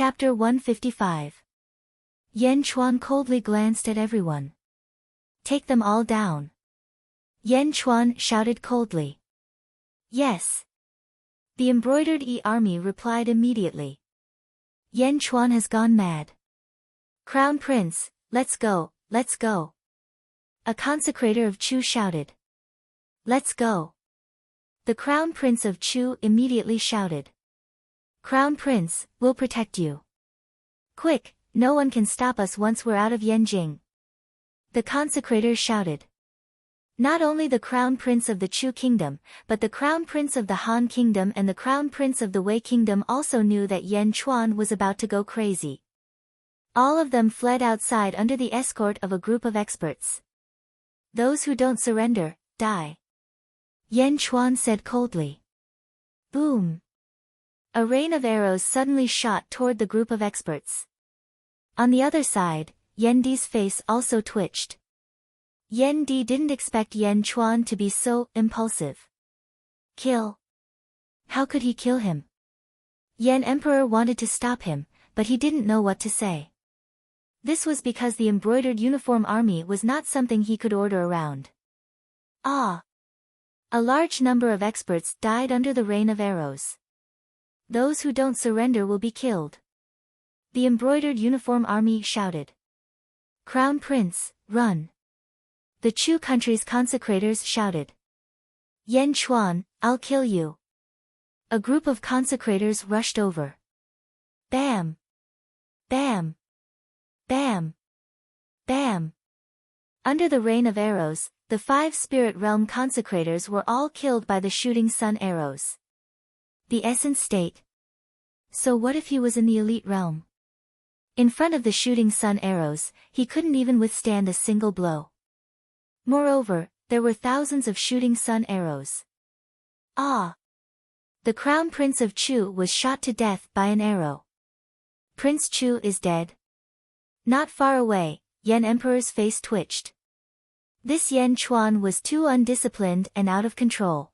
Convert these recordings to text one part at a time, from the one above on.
Chapter 155. Yan Chuan coldly glanced at everyone. Take them all down. Yan Chuan shouted coldly. Yes. The embroidered army replied immediately. Yan Chuan has gone mad. Crown Prince, let's go, let's go. A consecrator of Chu shouted. Let's go. The Crown Prince of Chu immediately shouted. Crown Prince, we'll protect you. Quick, no one can stop us once we're out of Yanjing. The consecrators shouted. Not only the Crown Prince of the Chu Kingdom, but the Crown Prince of the Han Kingdom and the Crown Prince of the Wei Kingdom also knew that Yan Chuan was about to go crazy. All of them fled outside under the escort of a group of experts. Those who don't surrender, die. Yan Chuan said coldly. Boom. A rain of arrows suddenly shot toward the group of experts. On the other side, Yan Di's face also twitched. Yan Di didn't expect Yan Chuan to be so impulsive. Kill. How could he kill him? Yan Emperor wanted to stop him, but he didn't know what to say. This was because the embroidered uniform army was not something he could order around. Ah! A large number of experts died under the rain of arrows. Those who don't surrender will be killed. The embroidered uniform army shouted. Crown Prince, run. The Chu country's consecrators shouted. Yan Chuan, I'll kill you. A group of consecrators rushed over. Bam! Bam! Bam! Bam! Under the rain of arrows, the 5 spirit realm consecrators were all killed by the shooting sun arrows. The essence state. So what if he was in the elite realm? In front of the shooting sun arrows, he couldn't even withstand a single blow. Moreover, there were thousands of shooting sun arrows. Ah! The Crown Prince of Chu was shot to death by an arrow. Prince Chu is dead. Not far away, Yan Emperor's face twitched. This Yan Chuan was too undisciplined and out of control.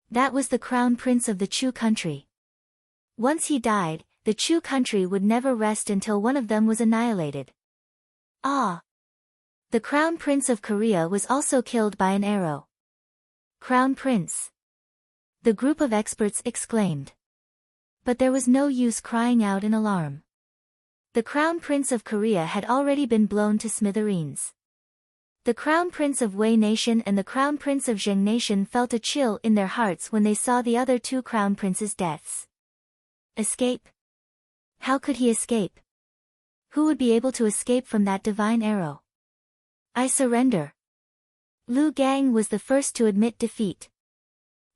That was the Crown Prince of the Chu country. Once he died, the Chu country would never rest until one of them was annihilated. Ah! The Crown Prince of Korea was also killed by an arrow. Crown Prince! The group of experts exclaimed. But there was no use crying out in alarm. The Crown Prince of Korea had already been blown to smithereens. The Crown Prince of Wei Nation and the Crown Prince of Zheng Nation felt a chill in their hearts when they saw the other 2 Crown Princes' deaths. Escape? How could he escape? Who would be able to escape from that divine arrow? I surrender. Lu Gang was the first to admit defeat.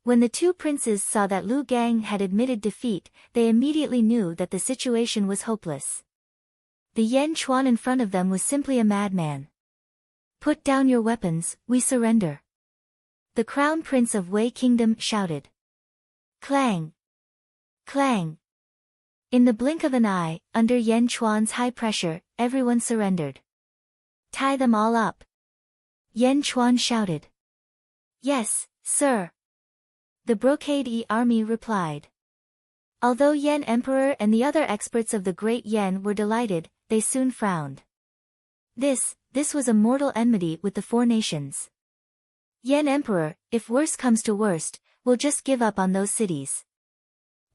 When the 2 princes saw that Lu Gang had admitted defeat, they immediately knew that the situation was hopeless. The Yan Chuan in front of them was simply a madman. Put down your weapons, we surrender. The Crown Prince of Wei Kingdom shouted. Clang! Clang! In the blink of an eye, under Yan Chuan's high pressure, everyone surrendered. Tie them all up. Yan Chuan shouted. Yes, sir. The brocade army replied. Although Yan Emperor and the other experts of the Great Yan were delighted, they soon frowned. This was a mortal enmity with the 4 nations. Yan Emperor, if worse comes to worst, we'll just give up on those cities.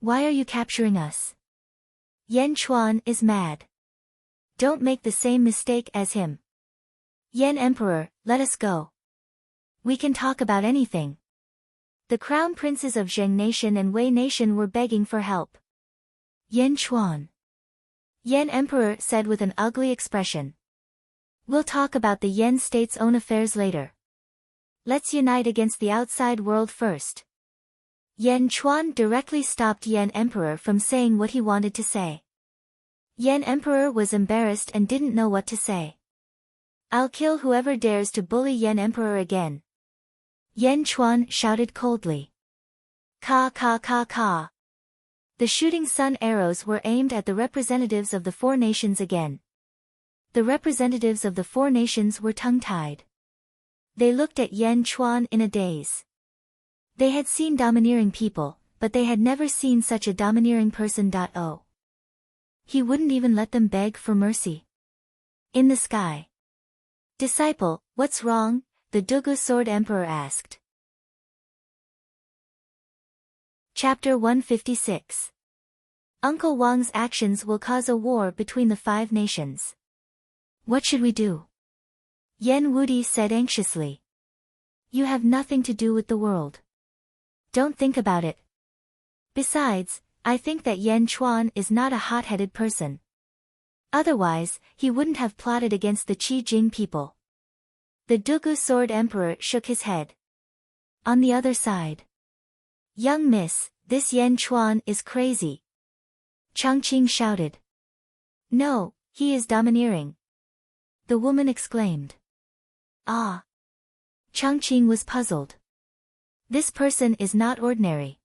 Why are you capturing us? Yan Chuan is mad. Don't make the same mistake as him. Yan Emperor, let us go. We can talk about anything. The Crown Princes of Zheng Nation and Wei Nation were begging for help. Yan Chuan. Yan Emperor said with an ugly expression. We'll talk about the Yan state's own affairs later. Let's unite against the outside world first. Yan Chuan directly stopped Yan Emperor from saying what he wanted to say. Yan Emperor was embarrassed and didn't know what to say. I'll kill whoever dares to bully Yan Emperor again. Yan Chuan shouted coldly. Ka ka ka ka. The shooting sun arrows were aimed at the representatives of the 4 nations again. The representatives of the 4 nations were tongue-tied. They looked at Yan Chuan in a daze. They had seen domineering people, but they had never seen such a domineering person. He wouldn't even let them beg for mercy. In the sky. Disciple, what's wrong? The Dugu Sword Emperor asked. Chapter 156. Uncle Wang's actions will cause a war between the 5 nations. What should we do? Yen Wudi said anxiously. You have nothing to do with the world. Don't think about it. Besides, I think that Yen Chuan is not a hot-headed person. Otherwise, he wouldn't have plotted against the Qi Jing people. The Dugu Sword Emperor shook his head. On the other side. Young miss, this Yen Chuan is crazy. Changqing shouted. No, he is domineering. The woman exclaimed. Ah. Changqing was puzzled. This person is not ordinary.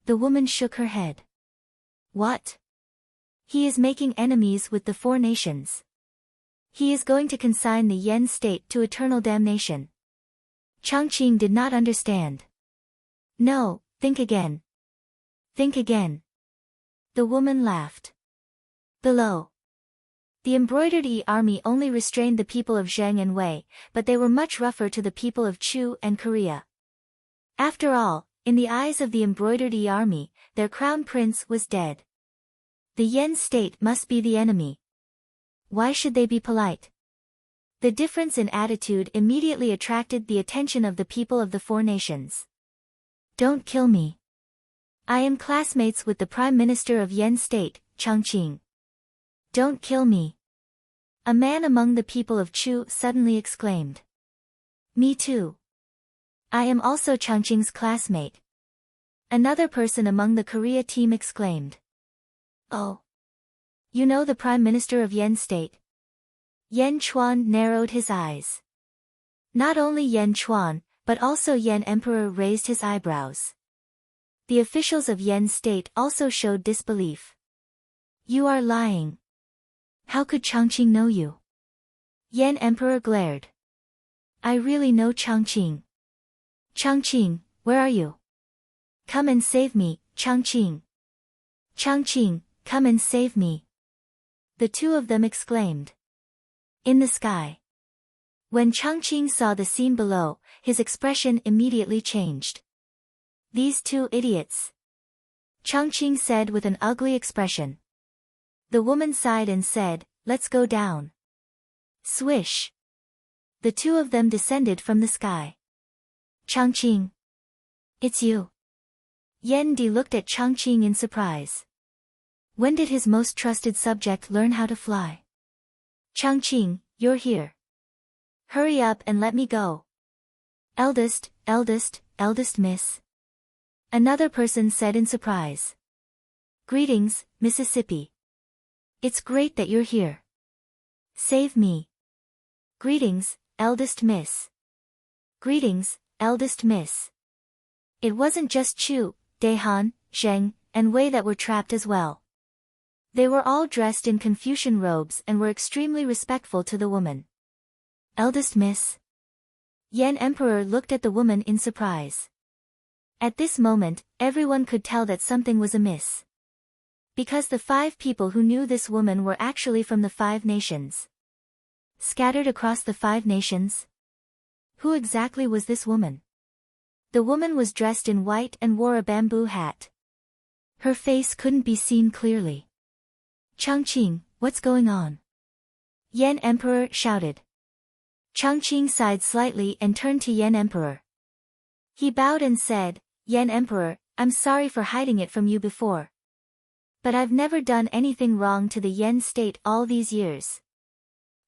The woman shook her head. What? He is making enemies with the 4 nations. He is going to consign the Yen state to eternal damnation. Changqing did not understand. No, think again. Think again. The woman laughed. Below. The embroidered army only restrained the people of Zheng and Wei, but they were much rougher to the people of Chu and Korea. After all, in the eyes of the embroidered army, their crown prince was dead. The Yen state must be the enemy. Why should they be polite? The difference in attitude immediately attracted the attention of the people of the 4 nations. Don't kill me. I am classmates with the Prime Minister of Yen State, Changqing. Don't kill me. A man among the people of Chu suddenly exclaimed. Me too. I am also Changqing's classmate. Another person among the Korea team exclaimed. Oh. You know the Prime Minister of Yen State? Yen Chuan narrowed his eyes. Not only Yen Chuan, but also Yen Emperor raised his eyebrows. The officials of Yen State also showed disbelief. You are lying. How could Changqing know you? Yen Emperor glared. I really know Changqing. Changqing, where are you? Come and save me, Changqing. Changqing, come and save me. The 2 of them exclaimed. In the sky. When Changqing saw the scene below, his expression immediately changed. These 2 idiots. Changqing said with an ugly expression. The woman sighed and said, let's go down. Swish. The 2 of them descended from the sky. Changqing. It's you. Yen Di looked at Changqing in surprise. When did his most trusted subject learn how to fly? Changqing, you're here. Hurry up and let me go. Eldest miss. Another person said in surprise. Greetings, Mississippi. It's great that you're here. Save me. Greetings, eldest miss. Greetings, eldest miss. It wasn't just Chu, Dehan, Zheng, and Wei that were trapped as well. They were all dressed in Confucian robes and were extremely respectful to the woman. Eldest miss. Yen Emperor looked at the woman in surprise. At this moment, everyone could tell that something was amiss. Because the 5 people who knew this woman were actually from the 5 nations. Scattered across the 5 nations? Who exactly was this woman? The woman was dressed in white and wore a bamboo hat. Her face couldn't be seen clearly. Changqing, what's going on? Yen Emperor shouted. Changqing sighed slightly and turned to Yen Emperor. He bowed and said, Yen Emperor, I'm sorry for hiding it from you before. But I've never done anything wrong to the Yen state all these years.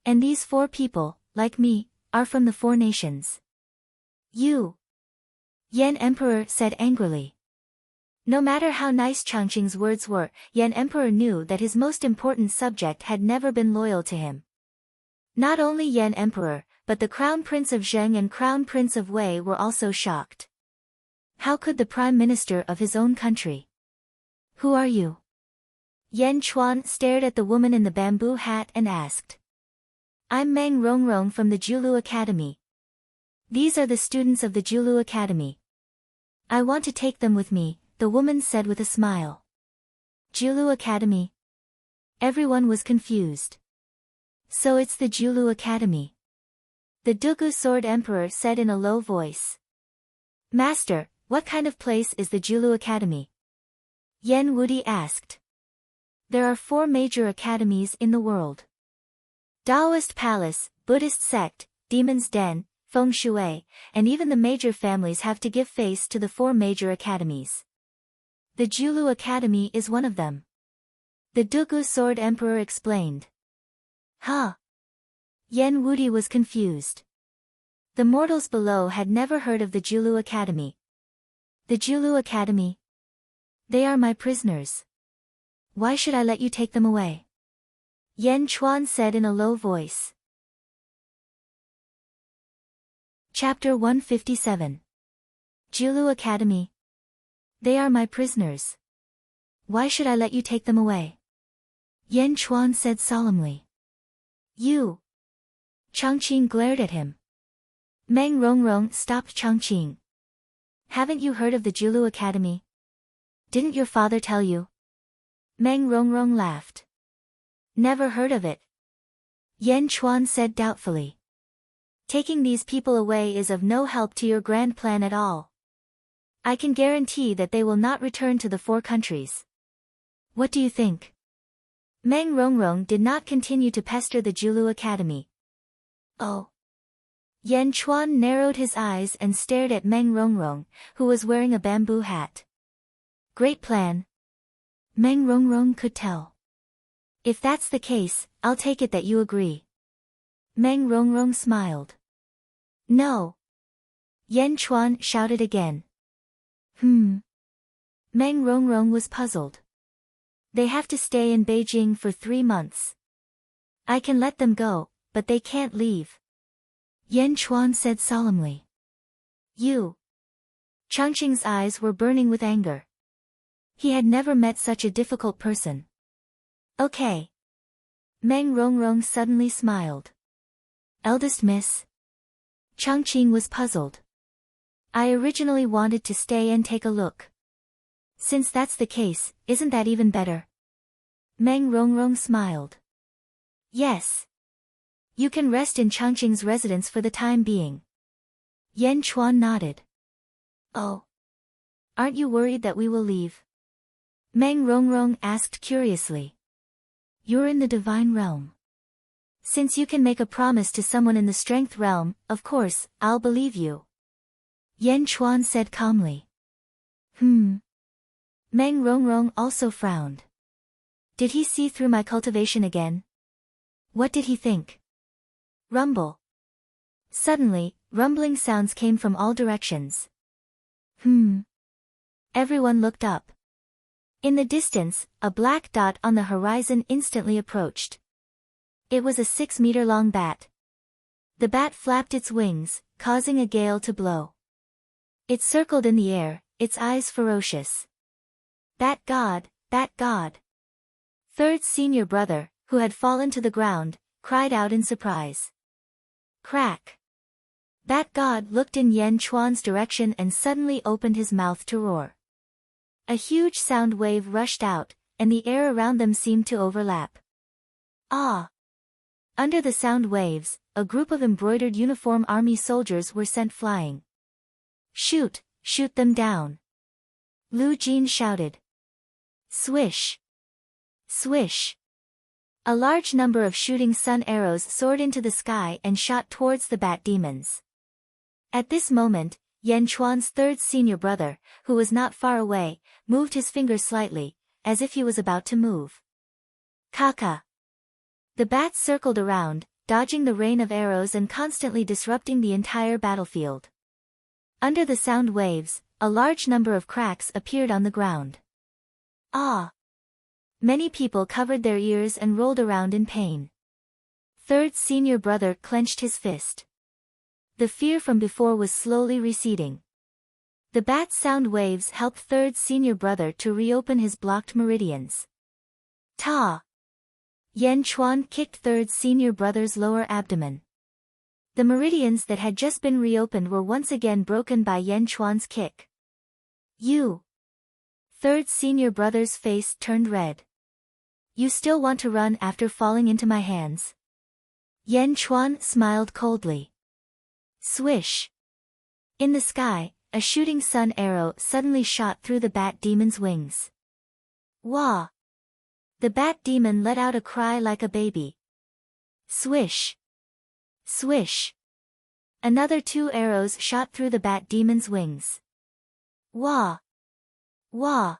And these 4 people, like me, are from the 4 nations. You. Yen Emperor said angrily. No matter how nice Changqing's words were, Yen Emperor knew that his most important subject had never been loyal to him. Not only Yen Emperor, but the Crown Prince of Zheng and Crown Prince of Wei were also shocked. How could the Prime Minister of his own country? Who are you? Yen Chuan stared at the woman in the bamboo hat and asked. I'm Meng Rongrong from the Julu Academy. These are the students of the Julu Academy. I want to take them with me, the woman said with a smile. Julu Academy? Everyone was confused. So it's the Julu Academy. The Dugu Sword Emperor said in a low voice. Master, what kind of place is the Julu Academy? Yen Wudi asked. There are 4 major academies in the world. Taoist Palace, Buddhist Sect, Demon's Den, Feng Shui, and even the major families have to give face to the 4 major academies. The Julu Academy is one of them. The Dugu Sword Emperor explained. Huh? Yen Wudi was confused. The mortals below had never heard of the Julu Academy. The Julu Academy? They are my prisoners. Why should I let you take them away? Yen Chuan said in a low voice. Chapter 157. Julu Academy. They are my prisoners. Why should I let you take them away? Yen Chuan said solemnly. You. Changqing glared at him. Meng Rongrong stopped Changqing. Haven't you heard of the Julu Academy? Didn't your father tell you? Meng Rongrong laughed. Never heard of it. Yen Chuan said doubtfully. Taking these people away is of no help to your grand plan at all. I can guarantee that they will not return to the 4 countries. What do you think? Meng Rongrong did not continue to pester the Julu Academy. Oh. Yen Chuan narrowed his eyes and stared at Meng Rongrong, who was wearing a bamboo hat. Great plan. Meng Rongrong could tell. If that's the case, I'll take it that you agree. Meng Rongrong smiled. No. Yen Chuan shouted again. Meng Rongrong was puzzled. They have to stay in Beijing for 3 months. I can let them go, but they can't leave. Yen Chuan said solemnly. You. Changqing's eyes were burning with anger. He had never met such a difficult person. Okay. Meng Rongrong suddenly smiled. Eldest miss? Changqing was puzzled. I originally wanted to stay and take a look. Since that's the case, isn't that even better? Meng Rongrong smiled. Yes. You can rest in Changqing's residence for the time being. Yen Chuan nodded. Oh. Aren't you worried that we will leave? Meng Rongrong asked curiously. You're in the divine realm. Since you can make a promise to someone in the strength realm, of course, I'll believe you. Yen Chuan said calmly. Meng Rongrong also frowned. Did he see through my cultivation again? What did he think? Rumble. Suddenly, rumbling sounds came from all directions. Everyone looked up. In the distance, a black dot on the horizon instantly approached. It was a 6-meter-long bat. The bat flapped its wings, causing a gale to blow. It circled in the air, its eyes ferocious. Bat God, Bat God. Third senior brother, who had fallen to the ground, cried out in surprise. Crack. Bat God looked in Yen Chuan's direction and suddenly opened his mouth to roar. A huge sound wave rushed out, and the air around them seemed to overlap. Ah! Under the sound waves, a group of embroidered uniform army soldiers were sent flying. Shoot, shoot them down. Lu Jin shouted. Swish. Swish. A large number of shooting sun arrows soared into the sky and shot towards the bat demons. At this moment, Yen Chuan's third senior brother, who was not far away, moved his finger slightly, as if he was about to move. Kaka. The bats circled around, dodging the rain of arrows and constantly disrupting the entire battlefield. Under the sound waves, a large number of cracks appeared on the ground. Ah! Many people covered their ears and rolled around in pain. Third senior brother clenched his fist. The fear from before was slowly receding. The bat sound waves helped third senior brother to reopen his blocked meridians. Ta! Yen Chuan kicked third senior brother's lower abdomen. The meridians that had just been reopened were once again broken by Yen Chuan's kick. You! Third senior brother's face turned red. You still want to run after falling into my hands? Yan Chuan smiled coldly. Swish! In the sky, a shooting sun arrow suddenly shot through the bat demon's wings. Wah! The bat demon let out a cry like a baby. Swish! Swish! Another 2 arrows shot through the bat demon's wings. Wah! Wah!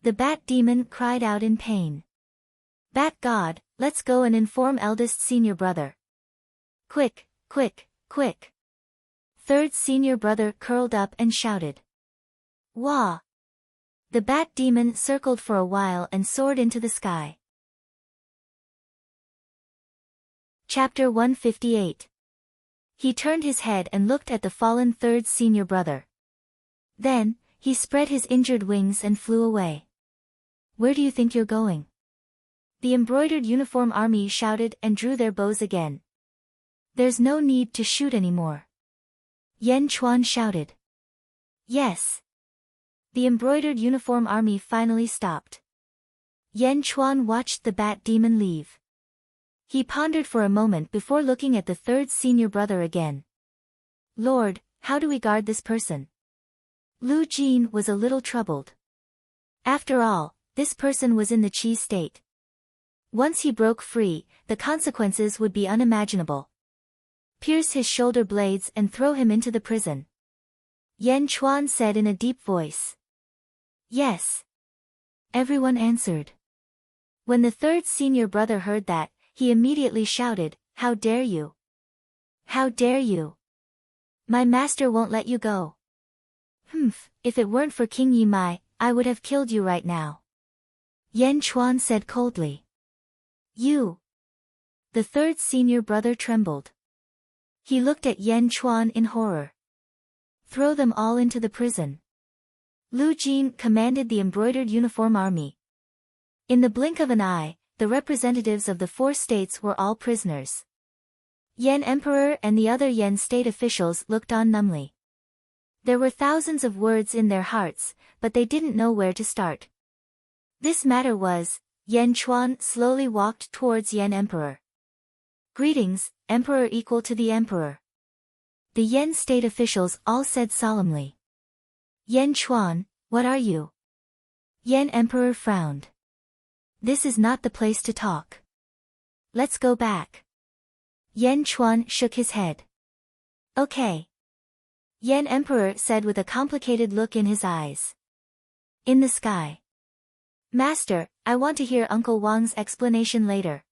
The bat demon cried out in pain. Bat God, let's go and inform eldest senior brother. Quick, quick, quick. Third senior brother curled up and shouted. Wah! The bat demon circled for a while and soared into the sky. Chapter 158. He turned his head and looked at the fallen third senior brother. Then, he spread his injured wings and flew away. Where do you think you're going? The embroidered uniform army shouted and drew their bows again. There's no need to shoot anymore. Yan Chuan shouted. Yes. The embroidered uniform army finally stopped. Yan Chuan watched the bat demon leave. He pondered for a moment before looking at the third senior brother again. Lord, how do we guard this person? Lu Jin was a little troubled. After all, this person was in the Qi state. Once he broke free, the consequences would be unimaginable. Pierce his shoulder blades and throw him into the prison. Yan Chuan said in a deep voice. Yes. Everyone answered. When the third senior brother heard that, he immediately shouted, How dare you? How dare you? My master won't let you go. If it weren't for King Yimai, I would have killed you right now. Yan Chuan said coldly. You. The third senior brother trembled. He looked at Yan Chuan in horror. Throw them all into the prison. Lu Jin commanded the embroidered uniform army. In the blink of an eye, the representatives of the 4 states were all prisoners. Yan Emperor and the other Yan state officials looked on numbly. There were thousands of words in their hearts, but they didn't know where to start. This matter was, Yan Chuan slowly walked towards Yan Emperor. Greetings, Emperor equal to the Emperor. The Yan state officials all said solemnly. Yan Chuan, what are you? Yan Emperor frowned. This is not the place to talk. Let's go back. Yan Chuan shook his head. Okay. Yan Emperor said with a complicated look in his eyes. In the sky. Master, I want to hear Uncle Wang's explanation later.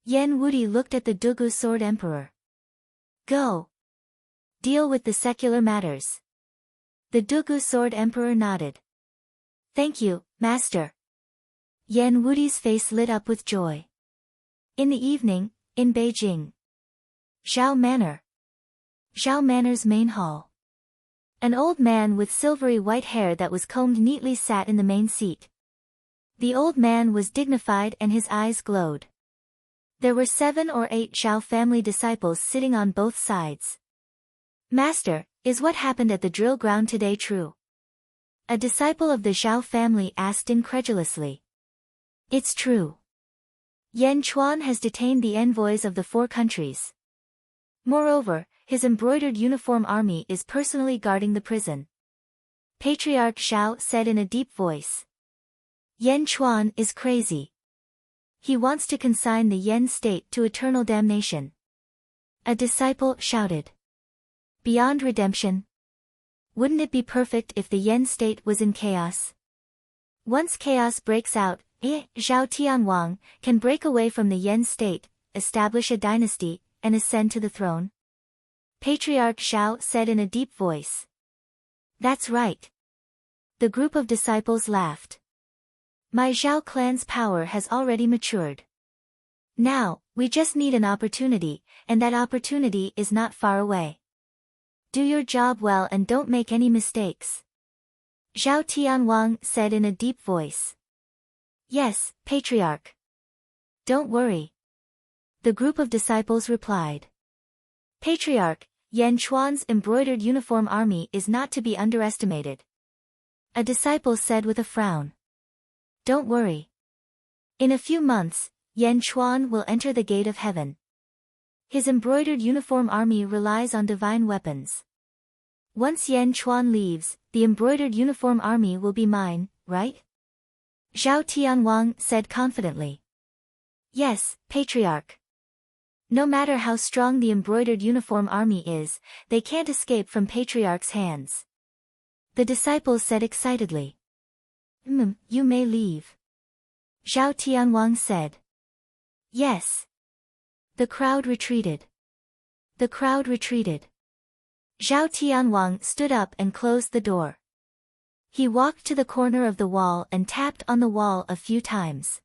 Yan Wudi looked at the Dugu Sword Emperor. Go. Deal with the secular matters. The Dugu Sword Emperor nodded. Thank you, Master. Yan Wudi's face lit up with joy. In the evening, in Beijing. Zhao Manor. Zhao Manor's main hall. An old man with silvery white hair that was combed neatly sat in the main seat. The old man was dignified and his eyes glowed. There were 7 or 8 Zhao family disciples sitting on both sides. Master, is what happened at the drill ground today true? A disciple of the Zhao family asked incredulously. It's true. Yan Chuan has detained the envoys of the 4 countries. Moreover, his embroidered uniform army is personally guarding the prison. Patriarch Zhao said in a deep voice. Yan Chuan is crazy. He wants to consign the Yan state to eternal damnation. A disciple shouted. Beyond redemption? Wouldn't it be perfect if the Yan state was in chaos? Once chaos breaks out, Zhao Tianwang can break away from the Yan state, establish a dynasty, and ascend to the throne. Patriarch Zhao said in a deep voice. That's right. The group of disciples laughed. My Zhao clan's power has already matured. Now, we just need an opportunity, and that opportunity is not far away. Do your job well and don't make any mistakes. Zhao Tianwang said in a deep voice. Yes, Patriarch. Don't worry. The group of disciples replied. Patriarch, Yan Chuan's embroidered uniform army is not to be underestimated. A disciple said with a frown. Don't worry. In a few months, Yan Chuan will enter the gate of heaven. His embroidered uniform army relies on divine weapons. Once Yan Chuan leaves, the embroidered uniform army will be mine, right? Zhao Tianwang said confidently. Yes, Patriarch. No matter how strong the embroidered uniform army is, they can't escape from Patriarch's hands. The disciples said excitedly. You may leave. Zhao Tianwang said. Yes. The crowd retreated. The crowd retreated. Zhao Tianwang stood up and closed the door. He walked to the corner of the wall and tapped on the wall a few times.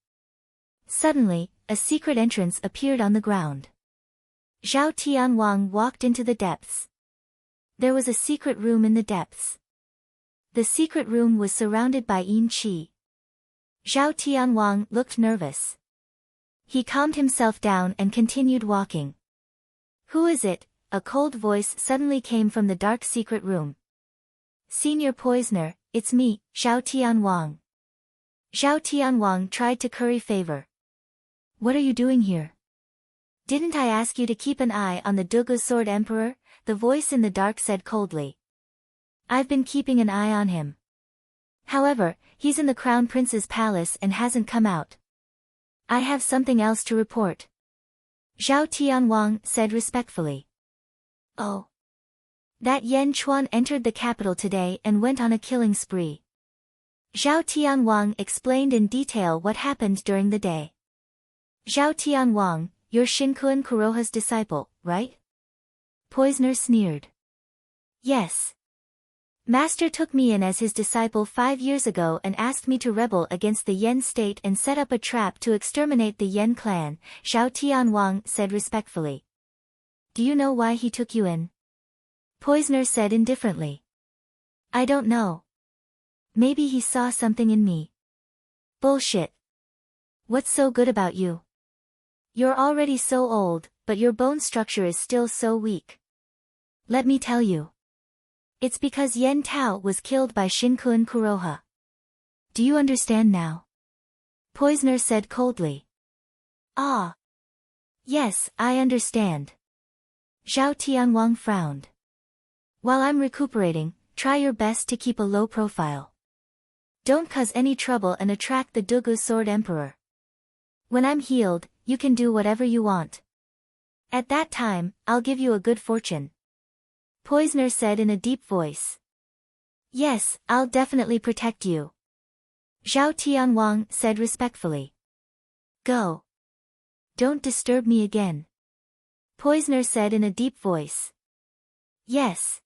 Suddenly, a secret entrance appeared on the ground. Zhao Tianwang walked into the depths. There was a secret room in the depths. The secret room was surrounded by yin qi. Zhao Tianwang looked nervous. He calmed himself down and continued walking. Who is it? A cold voice suddenly came from the dark secret room. Senior Poisoner, it's me, Zhao Tianwang. Zhao Tianwang tried to curry favor. What are you doing here? Didn't I ask you to keep an eye on the Dugu Sword Emperor? The voice in the dark said coldly. I've been keeping an eye on him. However, he's in the Crown Prince's palace and hasn't come out. I have something else to report. Zhao Tianwang said respectfully. Oh. That Yan Chuan entered the capital today and went on a killing spree. Zhao Tianwang explained in detail what happened during the day. Zhao Tianwang, you're Shinkuan Kuroha's disciple, right? Poisoner sneered. Yes. Master took me in as his disciple 5 years ago and asked me to rebel against the Yan state and set up a trap to exterminate the Yan clan, Zhao Tianwang said respectfully. Do you know why he took you in? Poisoner said indifferently. I don't know. Maybe he saw something in me. Bullshit. What's so good about you? You're already so old, but your bone structure is still so weak. Let me tell you. It's because Yen Tao was killed by Shinkuan Kuroha. Do you understand now? Poisoner said coldly. Ah. Yes, I understand. Zhao Tianwang frowned. While I'm recuperating, try your best to keep a low profile. Don't cause any trouble and attract the Dugu Sword Emperor. When I'm healed, you can do whatever you want. At that time, I'll give you a good fortune. Poisoner said in a deep voice. Yes, I'll definitely protect you. Zhao Tianwang said respectfully. Go. Don't disturb me again. Poisoner said in a deep voice. Yes.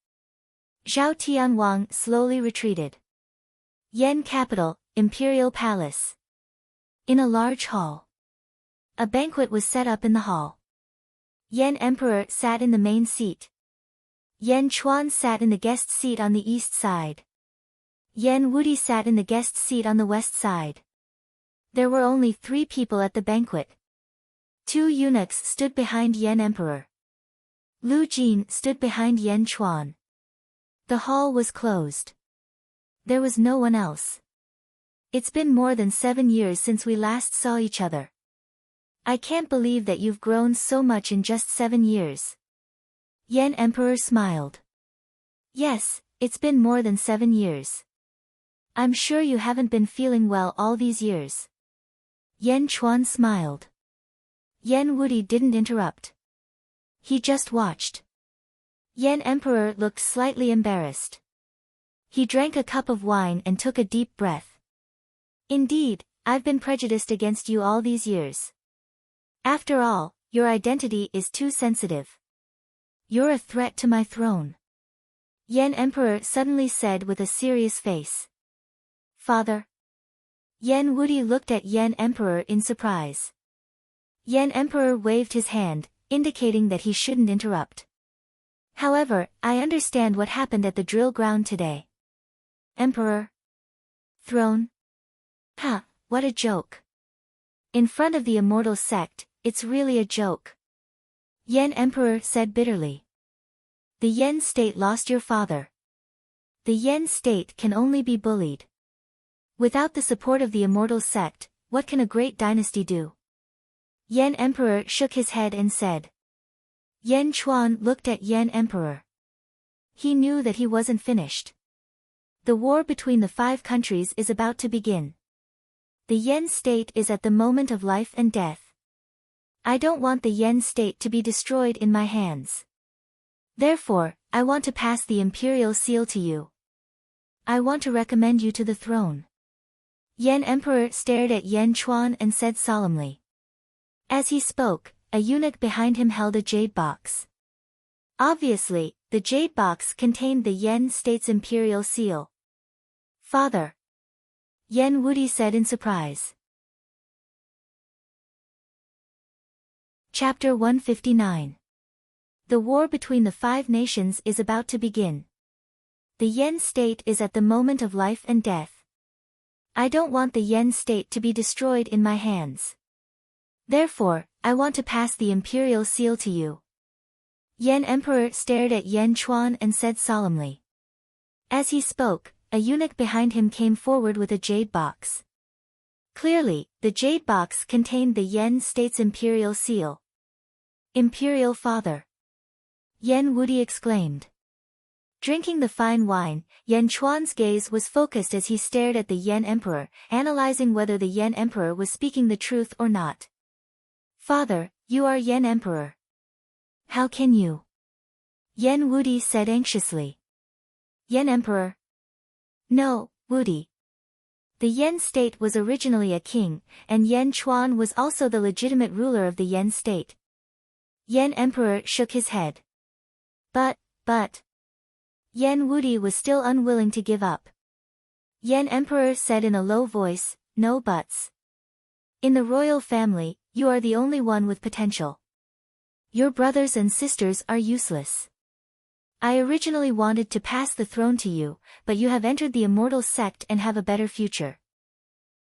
Zhao Tianwang slowly retreated. Yan capital, Imperial Palace. In a large hall. A banquet was set up in the hall. Yan Emperor sat in the main seat. Yan Chuan sat in the guest seat on the east side. Yan Wudi sat in the guest seat on the west side. There were only 3 people at the banquet. 2 eunuchs stood behind Yan Emperor. Lu Jin stood behind Yan Chuan. The hall was closed. There was no one else. It's been more than 7 years since we last saw each other. I can't believe that you've grown so much in just 7 years. Yan Emperor smiled. Yes, it's been more than 7 years. I'm sure you haven't been feeling well all these years. Yan Chuan smiled. Yan Wudi didn't interrupt. He just watched. Yan Emperor looked slightly embarrassed. He drank a cup of wine and took a deep breath. Indeed, I've been prejudiced against you all these years. After all, your identity is too sensitive. You're a threat to my throne. Yan Emperor suddenly said with a serious face. Father. Yan Wudi looked at Yan Emperor in surprise. Yan Emperor waved his hand, indicating that he shouldn't interrupt. However, I understand what happened at the drill ground today. Emperor? Throne? Ha, what a joke. In front of the Immortal sect, it's really a joke. Yan Emperor said bitterly. The Yan state lost your father. The Yan state can only be bullied. Without the support of the Immortal sect, what can a great dynasty do? Yan Emperor shook his head and said. Yan Chuan looked at Yan Emperor. He knew that he wasn't finished. The war between the 5 countries is about to begin. The Yan state is at the moment of life and death. I don't want the Yan state to be destroyed in my hands. Therefore, I want to pass the imperial seal to you. I want to recommend you to the throne. Yan Emperor stared at Yan Chuan and said solemnly. As he spoke, a eunuch behind him held a jade box. Obviously, the jade box contained the Yan state's imperial seal. Father. Yan Wudi said in surprise. Chapter 159. The war between the 5 nations is about to begin. The Yan state is at the moment of life and death. I don't want the Yan state to be destroyed in my hands. Therefore, I want to pass the imperial seal to you. Yan Emperor stared at Yan Chuan and said solemnly. As he spoke, a eunuch behind him came forward with a jade box. Clearly, the jade box contained the Yan state's imperial seal. Imperial father. Yan Wudi exclaimed. Drinking the fine wine, Yan Chuan's gaze was focused as he stared at the Yan Emperor, analyzing whether the Yan Emperor was speaking the truth or not. Father, you are Yan Emperor. How can you? Yan Wudi said anxiously. Yan Emperor? No, Wudi. The Yan state was originally a king, and Yan Chuan was also the legitimate ruler of the Yan state. Yan Emperor shook his head. But. Yan Wudi was still unwilling to give up. Yan Emperor said in a low voice, no buts. In the royal family, you are the only one with potential. Your brothers and sisters are useless. I originally wanted to pass the throne to you, but you have entered the Immortal sect and have a better future.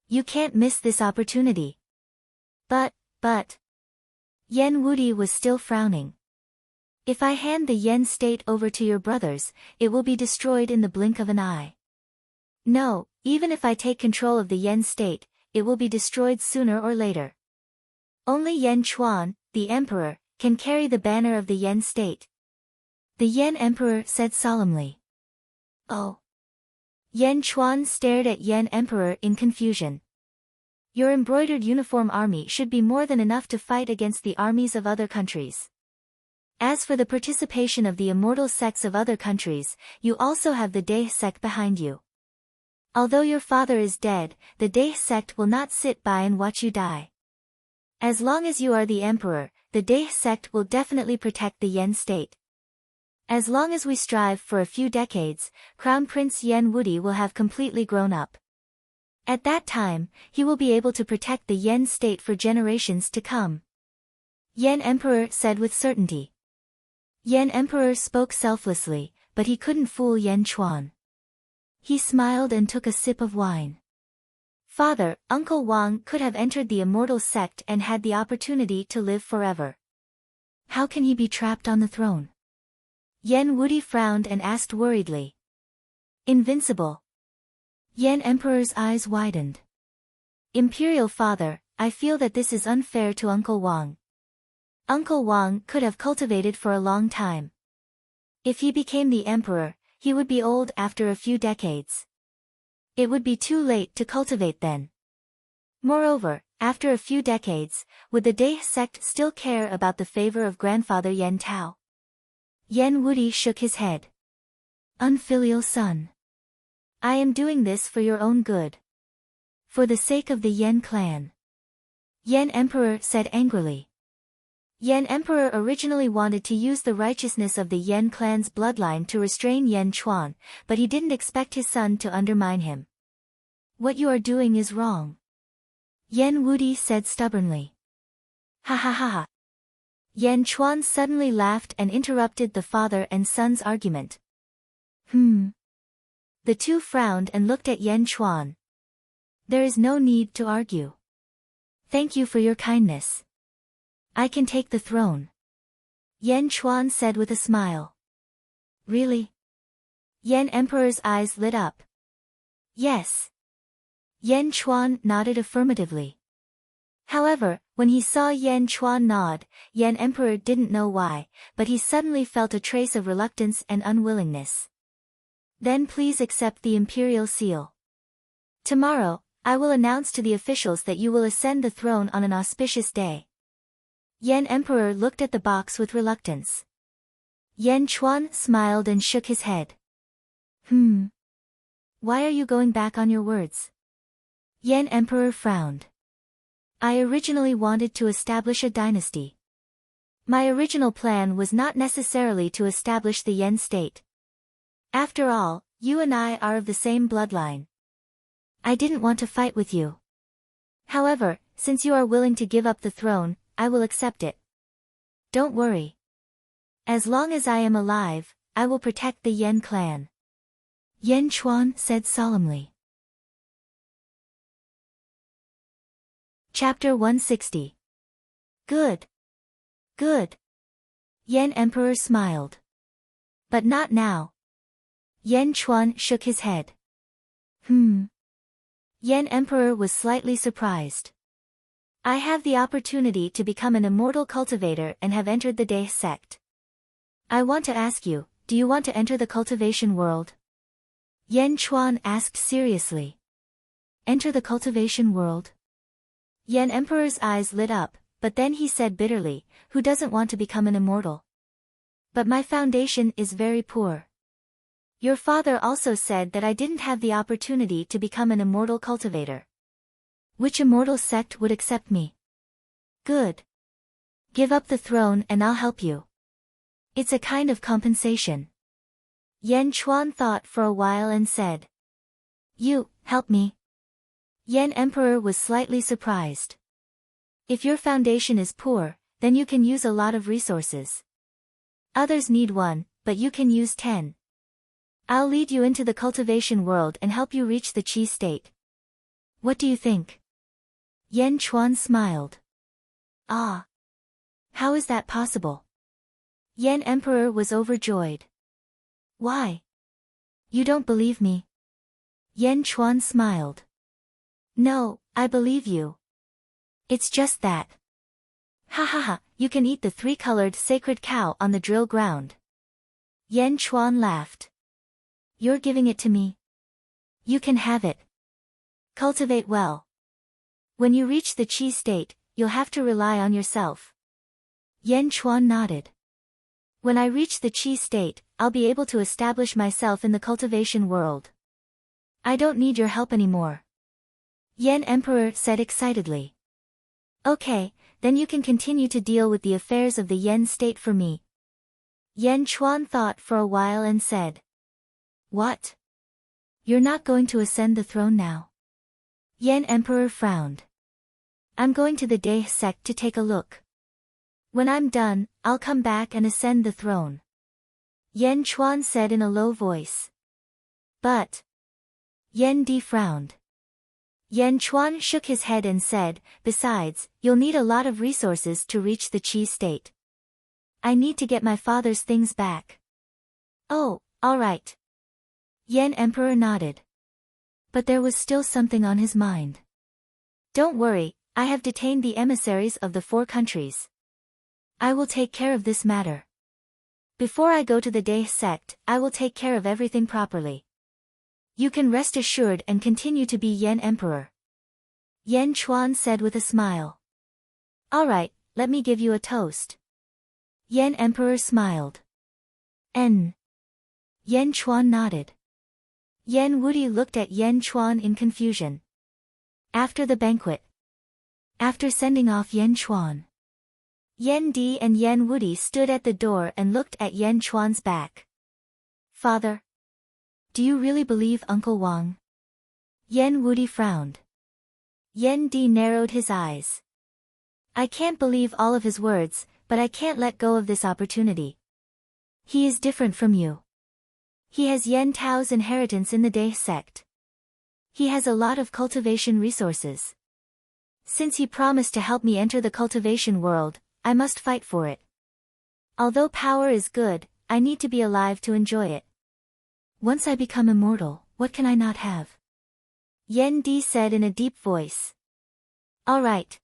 You can't miss this opportunity. But. Yan Wudi was still frowning. If I hand the Yan state over to your brothers, it will be destroyed in the blink of an eye. No, even if I take control of the Yan state, it will be destroyed sooner or later. Only Yan Chuan, the emperor, can carry the banner of the Yan state. The Yan Emperor said solemnly. Oh. Yan Chuan stared at Yan Emperor in confusion. Your embroidered uniform army should be more than enough to fight against the armies of other countries. As for the participation of the immortal sects of other countries, you also have the Daih sect behind you. Although your father is dead, the Daih sect will not sit by and watch you die. As long as you are the emperor, the Daih sect will definitely protect the Yan state. As long as we strive for a few decades, Crown Prince Yan Wudi will have completely grown up. At that time, he will be able to protect the Yan state for generations to come. Yan Emperor said with certainty. Yan Emperor spoke selflessly, but he couldn't fool Yan Chuan. He smiled and took a sip of wine. Father, Uncle Wang could have entered the Immortal sect and had the opportunity to live forever. How can he be trapped on the throne? Yan Wudi frowned and asked worriedly. Invincible. Yan Emperor's eyes widened. Imperial Father, I feel that this is unfair to Uncle Wang. Uncle Wang could have cultivated for a long time. If he became the emperor, he would be old after a few decades. It would be too late to cultivate then. Moreover, after a few decades, would the Daih sect still care about the favor of grandfather Yan Tao? Yan Wudi shook his head. Unfilial son. I am doing this for your own good. For the sake of the Yan clan. Yan Emperor said angrily. Yan Emperor originally wanted to use the righteousness of the Yan clan's bloodline to restrain Yan Chuan, but he didn't expect his son to undermine him. What you are doing is wrong. Yan Wudi said stubbornly. Ha ha ha ha. Yan Chuan suddenly laughed and interrupted the father and son's argument. The two frowned and looked at Yan Chuan. There is no need to argue. Thank you for your kindness. I can take the throne. Yan Chuan said with a smile. Really? Yan Emperor's eyes lit up. Yes. Yan Chuan nodded affirmatively. However, when he saw Yan Chuan nod, Yan Emperor didn't know why, but he suddenly felt a trace of reluctance and unwillingness. Then please accept the imperial seal. Tomorrow, I will announce to the officials that you will ascend the throne on an auspicious day. Yan Emperor looked at the box with reluctance. Yan Chuan smiled and shook his head. Why are you going back on your words? Yan Emperor frowned. I originally wanted to establish a dynasty. My original plan was not necessarily to establish the Yan state. After all, you and I are of the same bloodline. I didn't want to fight with you. However, since you are willing to give up the throne, I will accept it. Don't worry. As long as I am alive, I will protect the Yan clan. Yan Chuan said solemnly. Chapter 160. Good. Good. Yan Emperor smiled. But not now. Yan Chuan shook his head. Yan Emperor was slightly surprised. I have the opportunity to become an immortal cultivator and have entered the Dae sect. I want to ask you, do you want to enter the cultivation world? Yan Chuan asked seriously. Enter the cultivation world? Yan Emperor's eyes lit up, but then he said bitterly, who doesn't want to become an immortal? But my foundation is very poor. Your father also said that I didn't have the opportunity to become an immortal cultivator. Which immortal sect would accept me? Good. Give up the throne and I'll help you. It's a kind of compensation. Yan Chuan thought for a while and said. You, help me. Yan Emperor was slightly surprised. If your foundation is poor, then you can use a lot of resources. Others need 1, but you can use 10. I'll lead you into the cultivation world and help you reach the Qi state. What do you think? Yan Chuan smiled. Ah. How is that possible? Yan Emperor was overjoyed. Why? You don't believe me? Yan Chuan smiled. No, I believe you. It's just that. Ha ha ha, you can eat the 3-colored sacred cow on the drill ground. Yan Chuan laughed. You're giving it to me? You can have it. Cultivate well. When you reach the Qi state, you'll have to rely on yourself. Yan Chuan nodded. When I reach the Qi state, I'll be able to establish myself in the cultivation world. I don't need your help anymore. Yan Emperor said excitedly. Okay, then you can continue to deal with the affairs of the Yan state for me. Yan Chuan thought for a while and said. What? You're not going to ascend the throne now? Yan Emperor frowned. I'm going to the Dae sect to take a look. When I'm done, I'll come back and ascend the throne. Yan Chuan said in a low voice. But. Yan Di frowned. Yan Chuan shook his head and said, besides, you'll need a lot of resources to reach the Qi state. I need to get my father's things back. Oh, all right. Yan Emperor nodded. But there was still something on his mind. Don't worry, I have detained the emissaries of the 4 countries. I will take care of this matter. Before I go to the Dae sect, I will take care of everything properly. You can rest assured and continue to be Yan Emperor. Yan Chuan said with a smile. All right, let me give you a toast. Yan Emperor smiled. N. Yan Chuan nodded. Yan Wudi looked at Yan Chuan in confusion. After the banquet. After sending off Yan Chuan. Yan Di and Yan Wudi stood at the door and looked at Yan Chuan's back. Father? Do you really believe Uncle Wang? Yan Wudi frowned. Yan Di narrowed his eyes. I can't believe all of his words, but I can't let go of this opportunity. He is different from you. He has Yan Tao's inheritance in the Dae sect. He has a lot of cultivation resources. Since he promised to help me enter the cultivation world, I must fight for it. Although power is good, I need to be alive to enjoy it. Once I become immortal, what can I not have? Yan Di said in a deep voice. All right.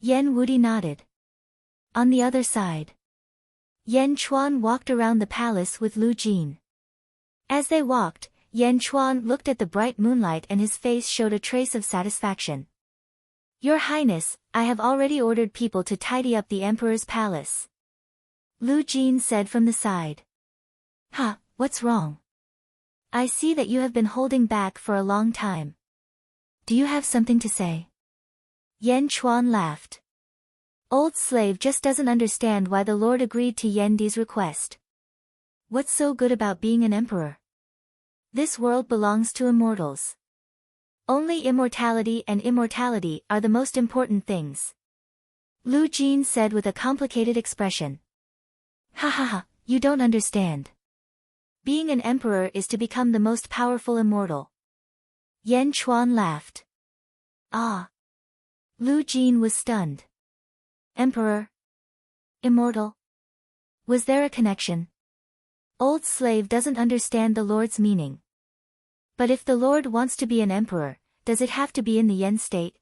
Yan Wudi nodded. On the other side. Yan Chuan walked around the palace with Lu Jin. As they walked, Yan Chuan looked at the bright moonlight and his face showed a trace of satisfaction. Your Highness, I have already ordered people to tidy up the Emperor's palace. Lu Jin said from the side. Ha, what's wrong? I see that you have been holding back for a long time. Do you have something to say? Yan Chuan laughed. Old slave just doesn't understand why the Lord agreed to Yan Di's request. What's so good about being an emperor? This world belongs to immortals. Only immortality and immortality are the most important things. Lu Jin said with a complicated expression. Ha ha ha, you don't understand. Being an emperor is to become the most powerful immortal. Yan Chuan laughed. Ah. Lu Jin was stunned. Emperor? Immortal? Was there a connection? Old slave doesn't understand the Lord's meaning. But if the Lord wants to be an emperor, does it have to be in the Yen state?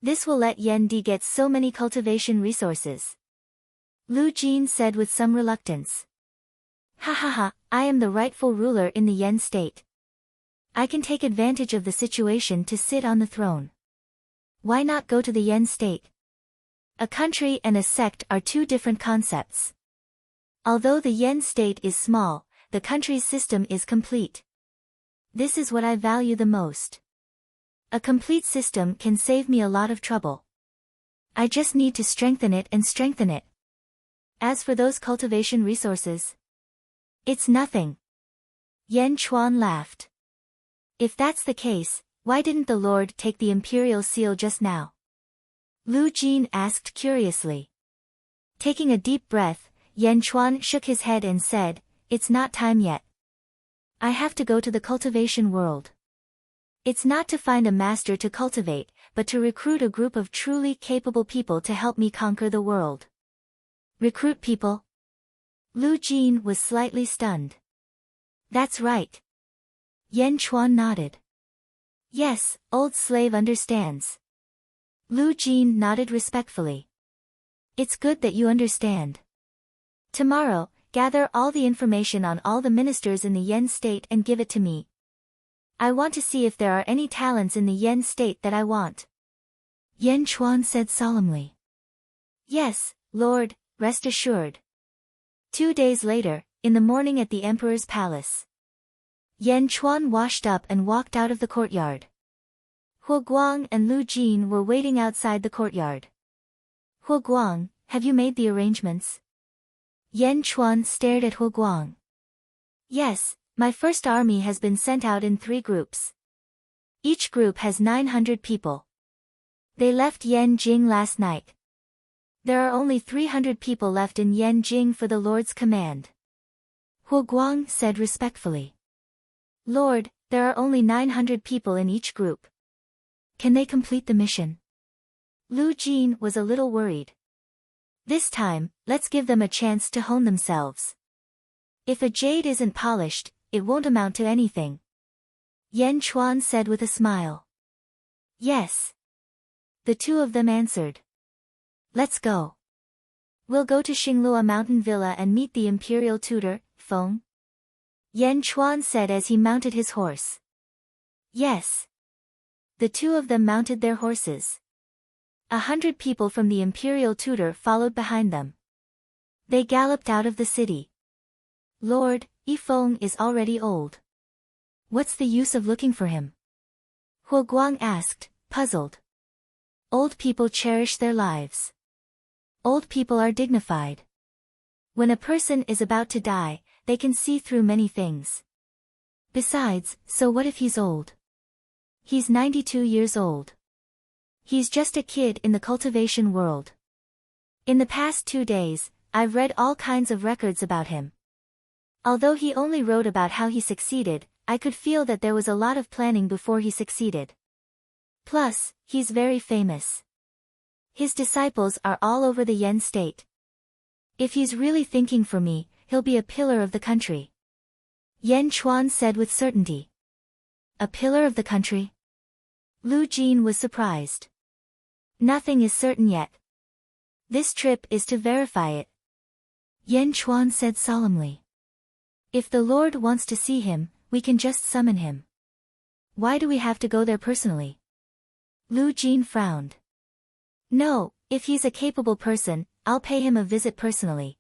This will let Yan Di get so many cultivation resources. Lu Jin said with some reluctance. Ha ha ha, I am the rightful ruler in the Yen state. I can take advantage of the situation to sit on the throne. Why not go to the Yen state? A country and a sect are two different concepts. Although the Yen state is small, the country's system is complete. This is what I value the most. A complete system can save me a lot of trouble. I just need to strengthen it and strengthen it. As for those cultivation resources, it's nothing. Yan Chuan laughed. If that's the case, why didn't the Lord take the imperial seal just now? Lu Jin asked curiously. Taking a deep breath, Yan Chuan shook his head and said, it's not time yet. I have to go to the cultivation world. It's not to find a master to cultivate, but to recruit a group of truly capable people to help me conquer the world. Recruit people? Lu Jin was slightly stunned. That's right. Yan Chuan nodded. Yes, old slave understands. Lu Jin nodded respectfully. It's good that you understand. Tomorrow, gather all the information on all the ministers in the Yen state and give it to me. I want to see if there are any talents in the Yen state that I want. Yan Chuan said solemnly. Yes, Lord, rest assured. 2 days later, in the morning at the Emperor's palace. Yan Chuan washed up and walked out of the courtyard. Huo Guang and Lu Jin were waiting outside the courtyard. Huo Guang, have you made the arrangements? Yan Chuan stared at Huo Guang. Yes, my first army has been sent out in 3 groups. Each group has 900 people. They left Yanjing last night. There are only 300 people left in Yanjing for the Lord's command. Huo Guang said respectfully. Lord, there are only 900 people in each group. Can they complete the mission? Lu Jin was a little worried. This time, let's give them a chance to hone themselves. If a jade isn't polished, it won't amount to anything. Yan Chuan said with a smile. Yes. The 2 of them answered. Let's go. We'll go to Xinglua Mountain Villa and meet the imperial tutor, Feng. Yan Chuan said as he mounted his horse. Yes. The 2 of them mounted their horses. 100 people from the imperial tutor followed behind them. They galloped out of the city. Lord, Yifeng is already old. What's the use of looking for him? Huo Guang asked, puzzled. Old people cherish their lives. Old people are dignified. When a person is about to die, they can see through many things. Besides, so what if he's old? He's 92 years old. He's just a kid in the cultivation world. In the past 2 days, I've read all kinds of records about him. Although he only wrote about how he succeeded, I could feel that there was a lot of planning before he succeeded. Plus, he's very famous. His disciples are all over the Yen state. If he's really thinking for me, he'll be a pillar of the country. Yan Chuan said with certainty. A pillar of the country? Lu Jin was surprised. Nothing is certain yet. This trip is to verify it. Yan Chuan said solemnly. If the Lord wants to see him, we can just summon him. Why do we have to go there personally? Lu Jin frowned. No, if he's a capable person, I'll pay him a visit personally.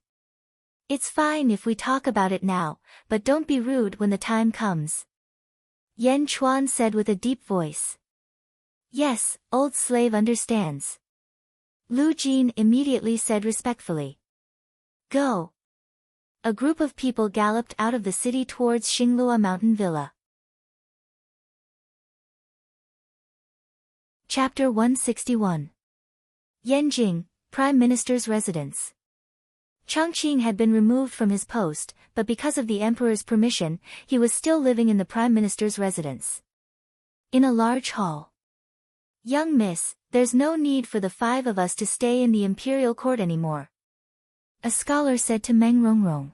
It's fine if we talk about it now, but don't be rude when the time comes. Yan Chuan said with a deep voice. Yes, old slave understands. Lu Jin immediately said respectfully. Go. A group of people galloped out of the city towards Xinglua Mountain Villa. Chapter 161. Yanjing, Prime Minister's residence. Changqing had been removed from his post, but because of the emperor's permission, he was still living in the Prime Minister's residence. In a large hall. Young miss, there's no need for the 5 of us to stay in the imperial court anymore. A scholar said to Meng Rongrong.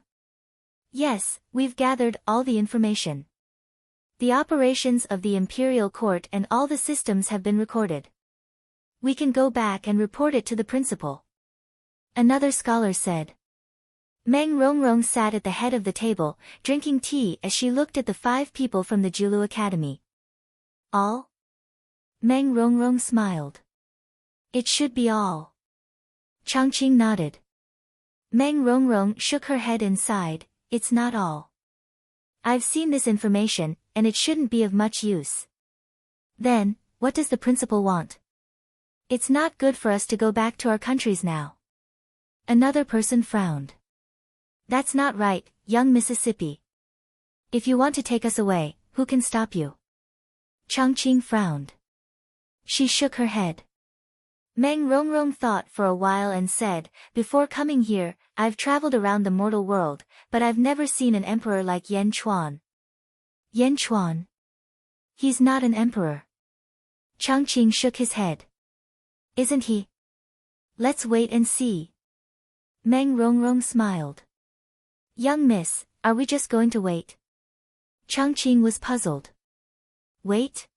Yes, we've gathered all the information. The operations of the imperial court and all the systems have been recorded. We can go back and report it to the principal. Another scholar said. Meng Rongrong sat at the head of the table, drinking tea as she looked at the 5 people from the Julu Academy. All? Meng Rongrong smiled. It should be all. Changqing nodded. Meng Rongrong shook her head and sighed, it's not all. I've seen this information, and it shouldn't be of much use. Then, what does the principal want? It's not good for us to go back to our countries now. Another person frowned. That's not right, young Mississippi. If you want to take us away, who can stop you? Changqing frowned. She shook her head. Meng Rongrong thought for a while and said, before coming here, I've traveled around the mortal world, but I've never seen an emperor like Yan Chuan. Yan Chuan? He's not an emperor. Changqing shook his head. Isn't he? Let's wait and see. Meng Rongrong smiled. Young miss, are we just going to wait? Changqing was puzzled. Wait?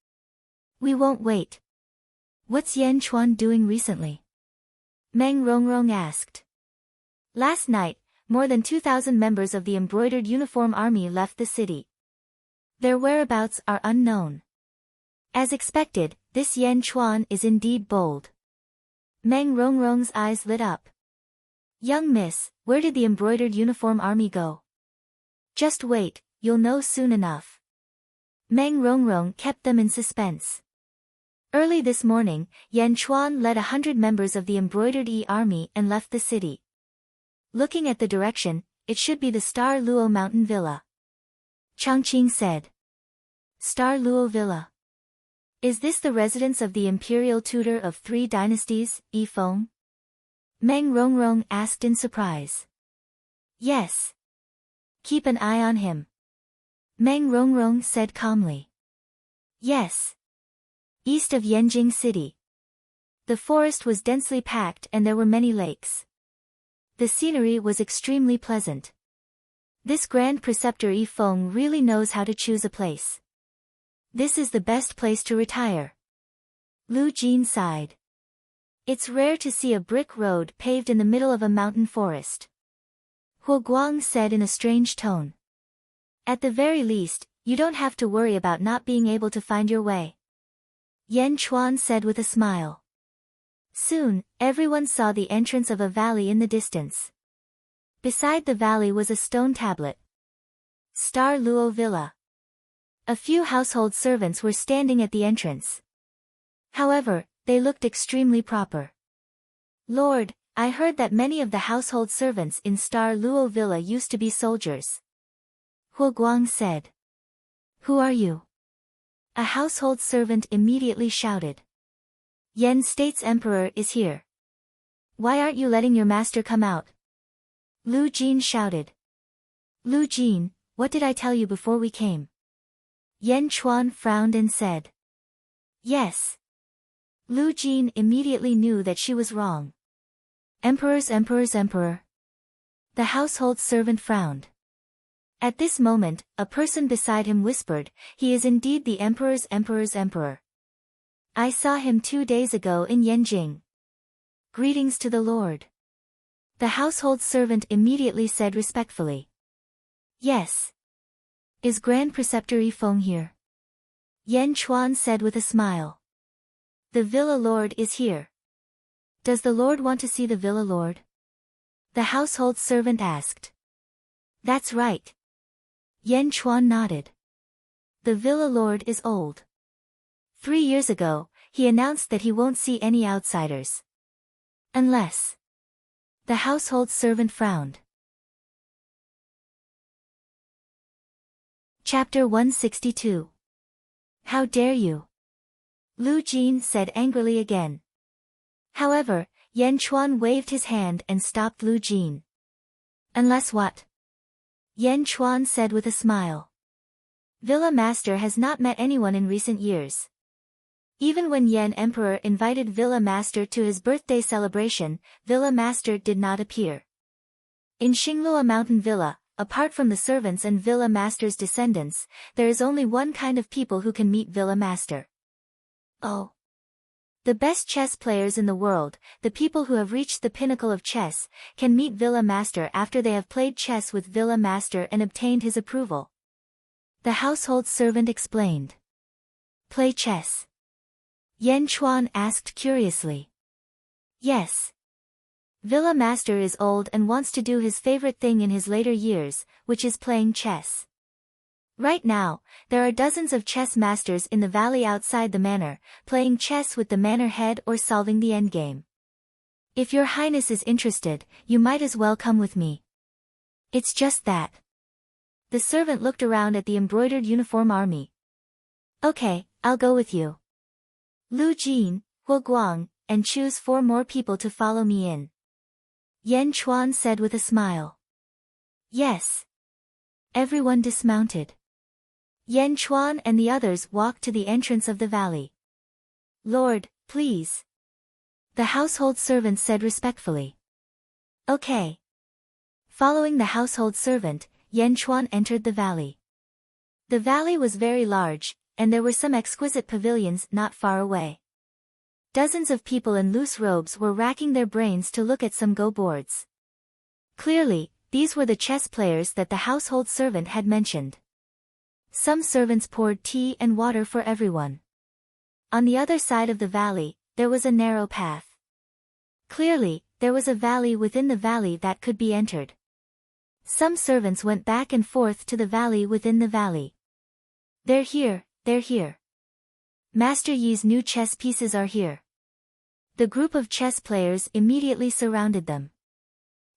We won't wait. What's Yan Chuan doing recently? Meng Rongrong asked. Last night, more than 2,000 members of the embroidered uniform army left the city. Their whereabouts are unknown. As expected, this Yan Chuan is indeed bold. Meng Rongrong's eyes lit up. Young miss, where did the embroidered uniform army go? Just wait, you'll know soon enough. Meng Rongrong kept them in suspense. Early this morning, Yan Chuan led 100 members of the embroidered army and left the city. Looking at the direction, it should be the Star Luo Mountain Villa. Changqing said. Star Luo Villa. Is this the residence of the imperial tutor of 3 dynasties, Yi Feng? Meng Rongrong asked in surprise. Yes. Keep an eye on him. Meng Rongrong said calmly. Yes. East of Yanjing City. The forest was densely packed and there were many lakes. The scenery was extremely pleasant. This Grand Preceptor Yi Feng really knows how to choose a place. This is the best place to retire. Lu Jin sighed. It's rare to see a brick road paved in the middle of a mountain forest. Huo Guang said in a strange tone. At the very least, you don't have to worry about not being able to find your way. Yan Chuan said with a smile. Soon, everyone saw the entrance of a valley in the distance. Beside the valley was a stone tablet. Star Luo Villa. A few household servants were standing at the entrance. However, they looked extremely proper. Lord, I heard that many of the household servants in Star Luo Villa used to be soldiers. Huo Guang said. Who are you? A household servant immediately shouted. Yen State's emperor is here. Why aren't you letting your master come out? Lu Jin shouted. Lu Jin, what did I tell you before we came? Yan Chuan frowned and said. Yes. Lu Jin immediately knew that she was wrong. Emperor. The household servant frowned. At this moment, a person beside him whispered, he is indeed the emperor's emperor. I saw him 2 days ago in Yanjing. Greetings to the Lord. The household servant immediately said respectfully. Yes. Is Grand Preceptor Yifeng here? Yan Chuan said with a smile. The villa lord is here. Does the lord want to see the villa lord? The household servant asked. That's right. Yan Chuan nodded. The villa lord is old. 3 years ago, he announced that he won't see any outsiders. Unless. The household servant frowned. Chapter 162. How dare you? Lu Jin said angrily again. However, Yan Chuan waved his hand and stopped Lu Jin. Unless what? Yan Chuan said with a smile. Villa Master has not met anyone in recent years. Even when Yan Emperor invited Villa Master to his birthday celebration, Villa Master did not appear. In Xinglua Mountain Villa, apart from the servants and Villa Master's descendants, there is only one kind of people who can meet Villa Master. Oh. The best chess players in the world, the people who have reached the pinnacle of chess, can meet Villa Master after they have played chess with Villa Master and obtained his approval. The household servant explained. Play chess? Yan Chuan asked curiously. Yes. Villa Master is old and wants to do his favorite thing in his later years, which is playing chess. Right now, there are dozens of chess masters in the valley outside the manor, playing chess with the manor head or solving the endgame. If your highness is interested, you might as well come with me. It's just that. The servant looked around at the embroidered uniform army. Okay, I'll go with you. Lu Jin, Huo Guang, and choose 4 more people to follow me in. Yan Chuan said with a smile. Yes. Everyone dismounted. Yan Chuan and the others walked to the entrance of the valley. Lord, please. The household servant said respectfully. Okay. Following the household servant, Yan Chuan entered the valley. The valley was very large, and there were some exquisite pavilions not far away. Dozens of people in loose robes were racking their brains to look at some Go boards. Clearly, these were the chess players that the household servant had mentioned. Some servants poured tea and water for everyone. On the other side of the valley, there was a narrow path. Clearly, there was a valley within the valley that could be entered. Some servants went back and forth to the valley within the valley. They're here, they're here. Master Yi's new chess pieces are here. The group of chess players immediately surrounded them.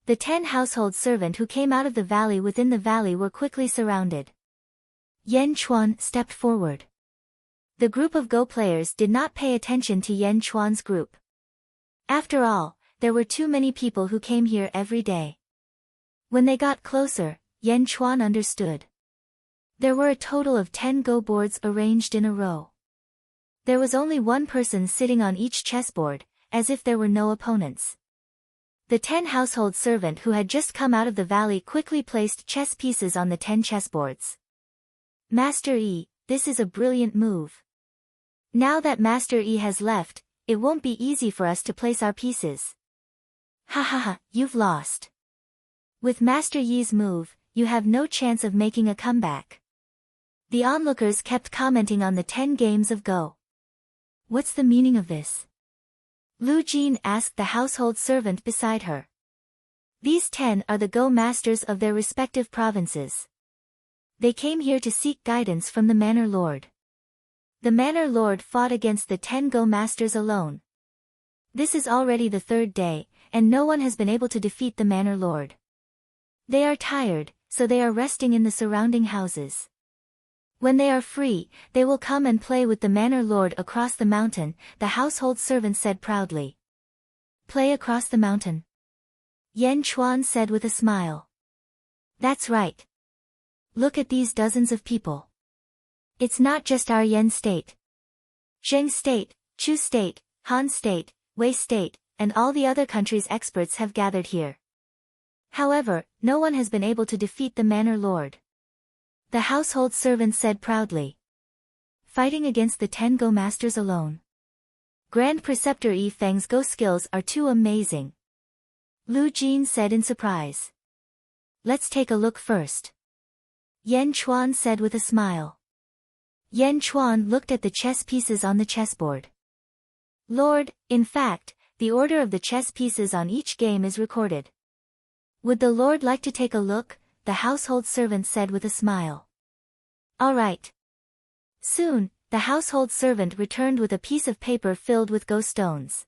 The 10 household servants who came out of the valley within the valley were quickly surrounded. Yan Chuan stepped forward. The group of Go players did not pay attention to Yan Chuan's group. After all, there were too many people who came here every day. When they got closer, Yan Chuan understood. There were a total of 10 Go boards arranged in a row. There was only one person sitting on each chessboard, as if there were no opponents. The 10 household servants who had just come out of the valley quickly placed chess pieces on the 10 chessboards. Master Yi, this is a brilliant move. Now that Master Yi has left, it won't be easy for us to place our pieces. Ha ha ha, you've lost. With Master Yi's move, you have no chance of making a comeback. The onlookers kept commenting on the 10 games of Go. What's the meaning of this? Lu Jin asked the household servant beside her. These 10 are the Go masters of their respective provinces. They came here to seek guidance from the Manor Lord. The Manor Lord fought against the 10 Go masters alone. This is already the 3rd day, and no one has been able to defeat the Manor Lord. They are tired, so they are resting in the surrounding houses. When they are free, they will come and play with the Manor Lord across the mountain, the household servant said proudly. Play across the mountain? Yan Chuan said with a smile. That's right. Look at these dozens of people. It's not just our Yan state. Zheng state, Chu state, Han state, Wei state, and all the other countries' experts have gathered here. However, no one has been able to defeat the Manor Lord. The household servant said proudly. Fighting against the 10 Go masters alone. Grand Preceptor Yi Feng's Go skills are too amazing. Lu Jin said in surprise. Let's take a look first. Yan Chuan said with a smile. Yan Chuan looked at the chess pieces on the chessboard. Lord, in fact, the order of the chess pieces on each game is recorded. Would the Lord like to take a look? The household servant said with a smile. All right. Soon, the household servant returned with a piece of paper filled with Go stones.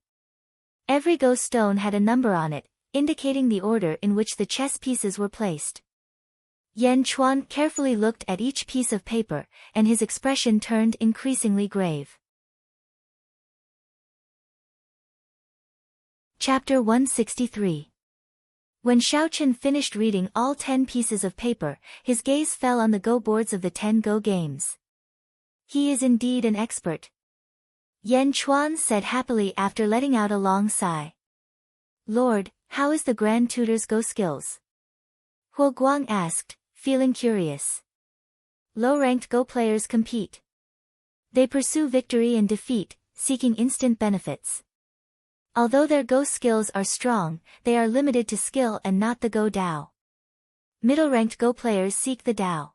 Every Go stone had a number on it, indicating the order in which the chess pieces were placed. Yan Chuan carefully looked at each piece of paper, and his expression turned increasingly grave. Chapter 163. When Xiaochen finished reading all 10 pieces of paper, his gaze fell on the Go boards of the 10 Go games. He is indeed an expert. Yan Chuan said happily after letting out a long sigh. Lord, how is the Grand Tutor's Go skills? Huo Guang asked, feeling curious. Low-ranked Go players compete. They pursue victory and defeat, seeking instant benefits. Although their Go skills are strong, they are limited to skill and not the Go Dao. Middle-ranked Go players seek the Dao.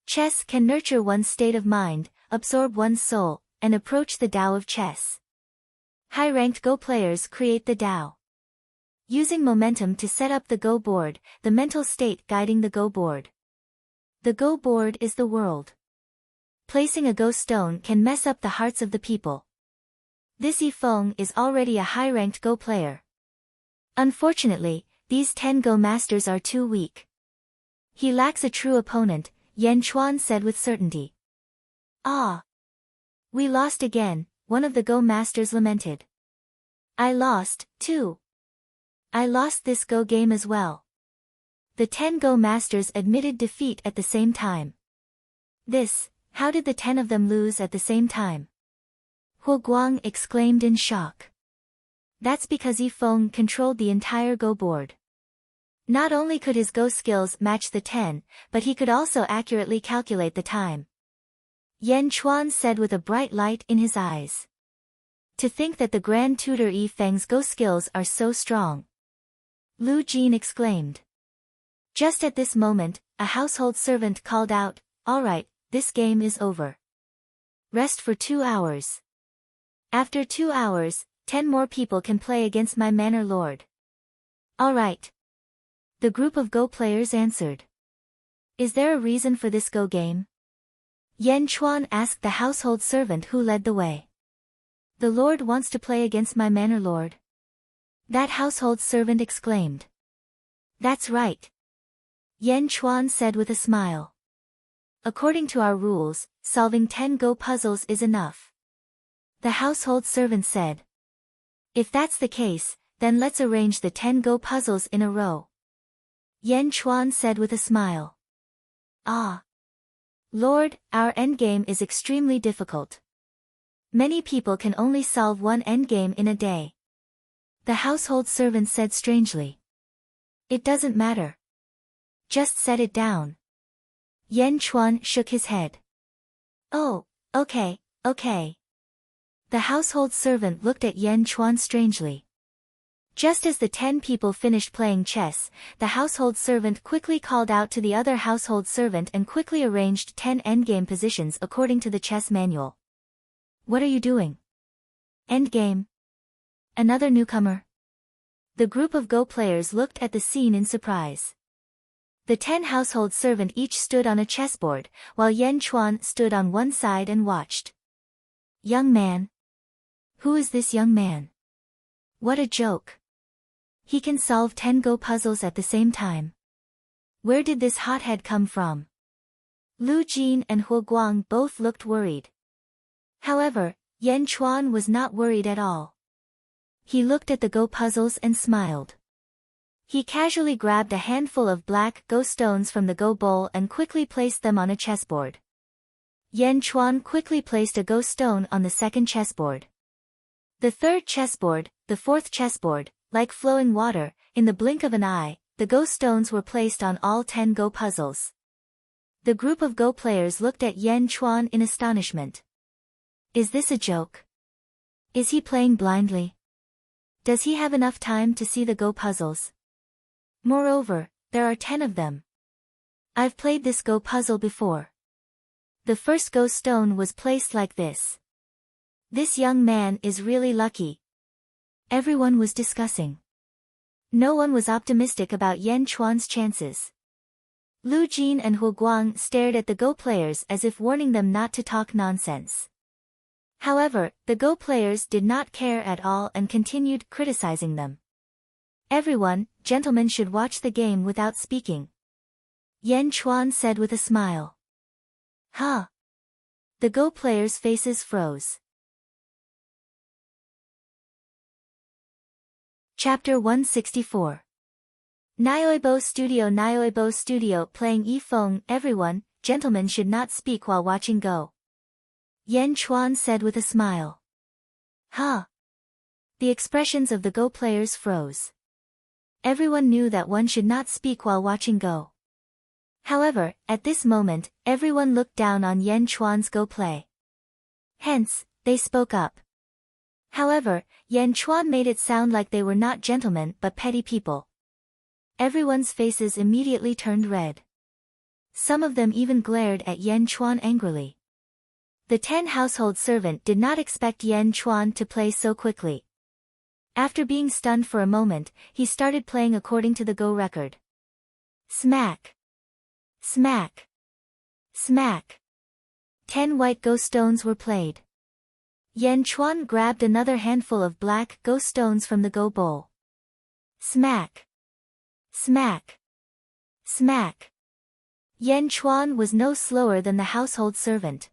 Chess can nurture one's state of mind, absorb one's soul, and approach the Dao of chess. High-ranked Go players create the Dao. Using momentum to set up the Go board, the mental state guiding the Go board. The Go board is the world. Placing a Go stone can mess up the hearts of the people. This Yi Feng is already a high-ranked Go player. Unfortunately, these 10 Go masters are too weak. He lacks a true opponent, Yan Chuan said with certainty. Ah! We lost again, one of the Go masters lamented. I lost, too. I lost this Go game as well. The 10 Go masters admitted defeat at the same time. How did the 10 of them lose at the same time? Huo Guang exclaimed in shock. That's because Yi Feng controlled the entire Go board. Not only could his Go skills match the 10, but he could also accurately calculate the time. Yan Chuan said with a bright light in his eyes. To think that the Grand Tutor Yi Feng's Go skills are so strong. Lu Jin exclaimed. Just at this moment, a household servant called out, All right, this game is over. Rest for 2 hours. After 2 hours, 10 more people can play against my manor lord. All right. The group of Go players answered. Is there a reason for this Go game? Yan Chuan asked the household servant who led the way. The lord wants to play against my manor lord. That household servant exclaimed. That's right. Yan Chuan said with a smile. According to our rules, solving 10 Go puzzles is enough. The household servant said. If that's the case, then let's arrange the 10 Go puzzles in a row. Yan Chuan said with a smile. Ah! Lord, our endgame is extremely difficult. Many people can only solve one endgame in a day. The household servant said strangely. It doesn't matter. Just set it down. Yan Chuan shook his head. Oh, okay. The household servant looked at Yan Chuan strangely. Just as the 10 people finished playing chess, the household servant quickly called out to the other household servant and quickly arranged 10 endgame positions according to the chess manual. What are you doing? Endgame? Another newcomer? The group of Go players looked at the scene in surprise. The 10 household servant each stood on a chessboard, while Yan Chuan stood on one side and watched. Young man. Who is this young man? What a joke. He can solve 10 Go puzzles at the same time. Where did this hothead come from? Lu Jin and Huo Guang both looked worried. However, Yan Chuan was not worried at all. He looked at the Go puzzles and smiled. He casually grabbed a handful of black Go stones from the Go bowl and quickly placed them on a chessboard. Yan Chuan quickly placed a Go stone on the second chessboard. The third chessboard, the fourth chessboard, like flowing water, in the blink of an eye, the Go stones were placed on all 10 Go puzzles. The group of Go players looked at Yan Chuan in astonishment. Is this a joke? Is he playing blindly? Does he have enough time to see the Go puzzles? Moreover, there are 10 of them. I've played this Go puzzle before. The first Go stone was placed like this. This young man is really lucky. Everyone was discussing. No one was optimistic about Yan Chuan's chances. Lu Jin and Hu Guang stared at the Go players as if warning them not to talk nonsense. However, the Go players did not care at all and continued criticizing them. Everyone, gentlemen, should watch the game without speaking. Yan Chuan said with a smile. Huh? The Go players' faces froze. Chapter 164. Nyoibo Studio playing Yifeng. Everyone, gentlemen, should not speak while watching Go. Yan Chuan said with a smile. Huh? The expressions of the Go players froze. Everyone knew that one should not speak while watching Go. However, at this moment, everyone looked down on Yan Chuan's Go play. Hence, they spoke up. However, Yan Chuan made it sound like they were not gentlemen but petty people. Everyone's faces immediately turned red. Some of them even glared at Yan Chuan angrily. The 10 household servant did not expect Yan Chuan to play so quickly. After being stunned for a moment, he started playing according to the Go record. Smack! Smack! Smack! 10 white Go stones were played. Yan Chuan grabbed another handful of black Go stones from the Go bowl. Smack! Smack! Smack! Yan Chuan was no slower than the household servant.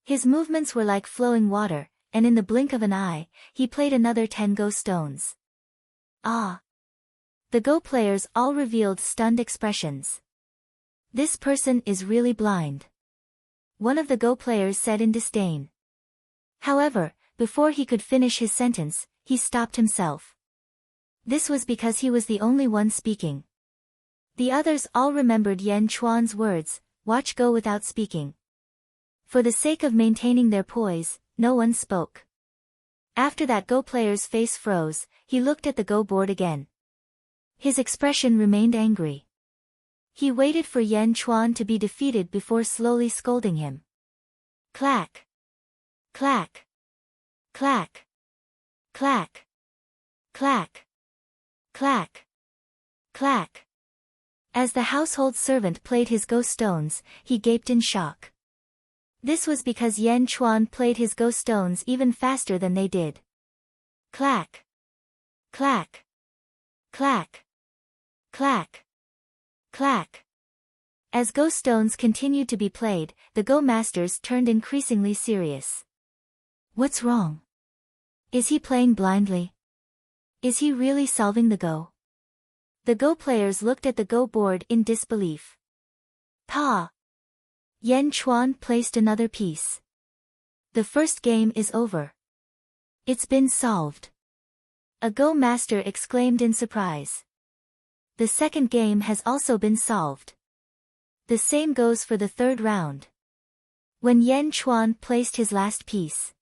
His movements were like flowing water, and in the blink of an eye, he played another 10 Go stones. Ah! The Go players all revealed stunned expressions. This person is really blind. One of the Go players said in disdain. However, before he could finish his sentence, he stopped himself. This was because he was the only one speaking. The others all remembered Yan Chuan's words, watch Go without speaking. For the sake of maintaining their poise, no one spoke. After that Go player's face froze, he looked at the Go board again. His expression remained angry. He waited for Yan Chuan to be defeated before slowly scolding him. Clack! Clack! Clack! Clack! Clack! Clack! Clack! As the household servant played his Go stones, he gaped in shock. This was because Yan Chuan played his Go stones even faster than they did. Clack! Clack! Clack! Clack! Clack! As Go stones continued to be played, the Go masters turned increasingly serious. What's wrong? Is he playing blindly? Is he really solving the Go? The Go players looked at the Go board in disbelief. Pa! Yan Chuan placed another piece. The first game is over. It's been solved. A Go master exclaimed in surprise. The second game has also been solved. The same goes for the third round. When Yan Chuan placed his last piece,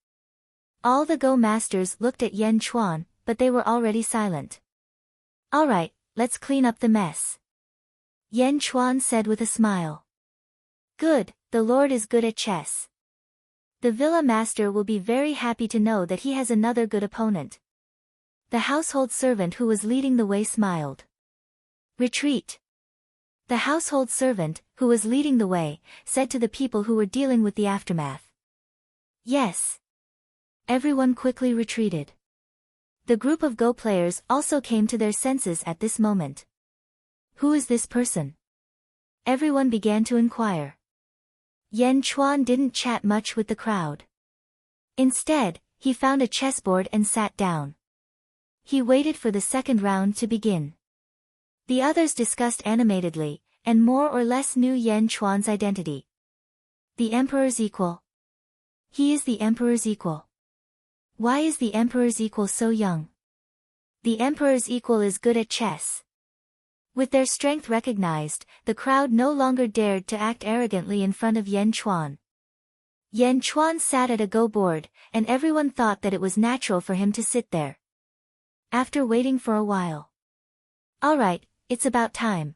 all the Go masters looked at Yan Chuan, but they were already silent. Alright, let's clean up the mess. Yan Chuan said with a smile. Good, the Lord is good at chess. The villa master will be very happy to know that he has another good opponent. The household servant who was leading the way smiled. Retreat. The household servant, who was leading the way, said to the people who were dealing with the aftermath. Yes. Everyone quickly retreated. The group of Go players also came to their senses at this moment. Who is this person? Everyone began to inquire. Yan Chuan didn't chat much with the crowd. Instead, he found a chessboard and sat down. He waited for the second round to begin. The others discussed animatedly, and more or less knew Yan Chuan's identity. The Emperor's equal. He is the Emperor's equal. Why is the Emperor's equal so young? The Emperor's equal is good at chess. With their strength recognized, the crowd no longer dared to act arrogantly in front of Yan Chuan. Yan Chuan sat at a go board, and everyone thought that it was natural for him to sit there. After waiting for a while. Alright, it's about time.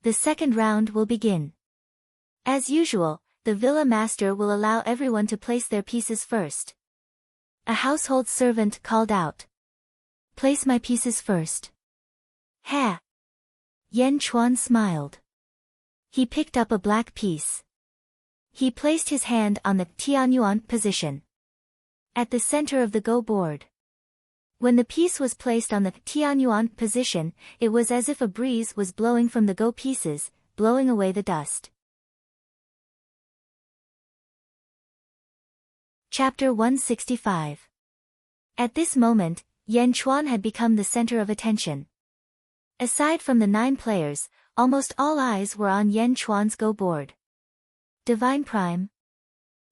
The second round will begin. As usual, the villa master will allow everyone to place their pieces first. A household servant called out. Place my pieces first. Ha! Yan Chuan smiled. He picked up a black piece. He placed his hand on the Tianyuan position. At the center of the go board. When the piece was placed on the Tianyuan position, it was as if a breeze was blowing from the go pieces, blowing away the dust. Chapter 165. At this moment, Yan Chuan had become the center of attention. Aside from the 9 players, almost all eyes were on Yan Chuan's go board. Divine Prime?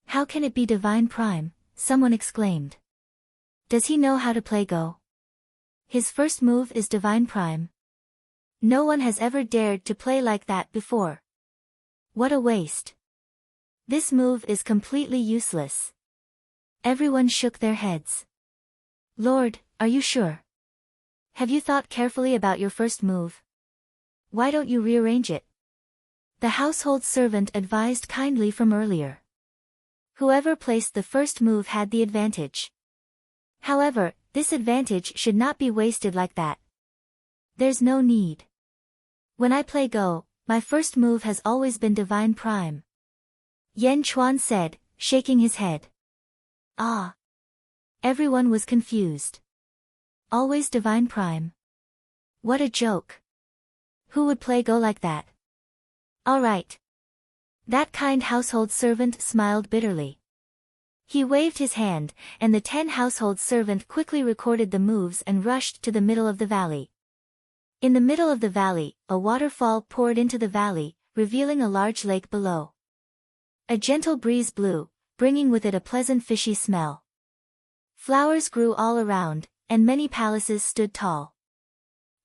How can it be Divine Prime? Someone exclaimed. Does he know how to play Go? His first move is Divine Prime. No one has ever dared to play like that before. What a waste. This move is completely useless. Everyone shook their heads. Lord, are you sure? Have you thought carefully about your first move? Why don't you rearrange it? The household servant advised kindly from earlier. Whoever placed the first move had the advantage. However, this advantage should not be wasted like that. There's no need. When I play Go, my first move has always been Divine Prime. Yan Chuan said, shaking his head. Ah. Everyone was confused. Always Divine Prime. What a joke. Who would play Go like that? Alright. That kind household servant smiled bitterly. He waved his hand, and the 10 household servant quickly recorded the moves and rushed to the middle of the valley. In the middle of the valley, a waterfall poured into the valley, revealing a large lake below. A gentle breeze blew, bringing with it a pleasant fishy smell. Flowers grew all around, and many palaces stood tall.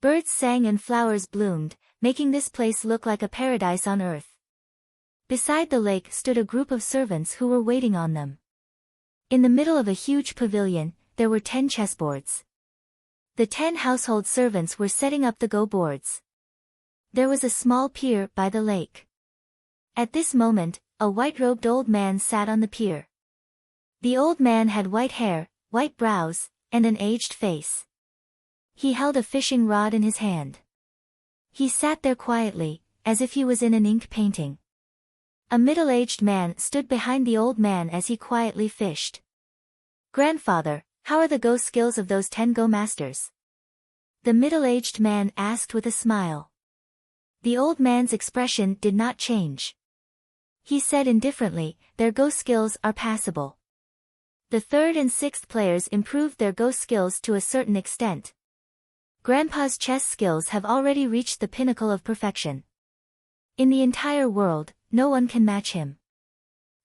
Birds sang and flowers bloomed, making this place look like a paradise on earth. Beside the lake stood a group of servants who were waiting on them. In the middle of a huge pavilion, there were 10 chessboards. The 10 household servants were setting up the Go boards. There was a small pier by the lake. At this moment, a white-robed old man sat on the pier. The old man had white hair, white brows, and an aged face. He held a fishing rod in his hand. He sat there quietly, as if he was in an ink painting. A middle-aged man stood behind the old man as he quietly fished. Grandfather, how are the Go skills of those 10 Go masters? The middle-aged man asked with a smile. The old man's expression did not change. He said indifferently, their Go skills are passable. The 3rd and 6th players improved their Go skills to a certain extent. Grandpa's chess skills have already reached the pinnacle of perfection. In the entire world, no one can match him.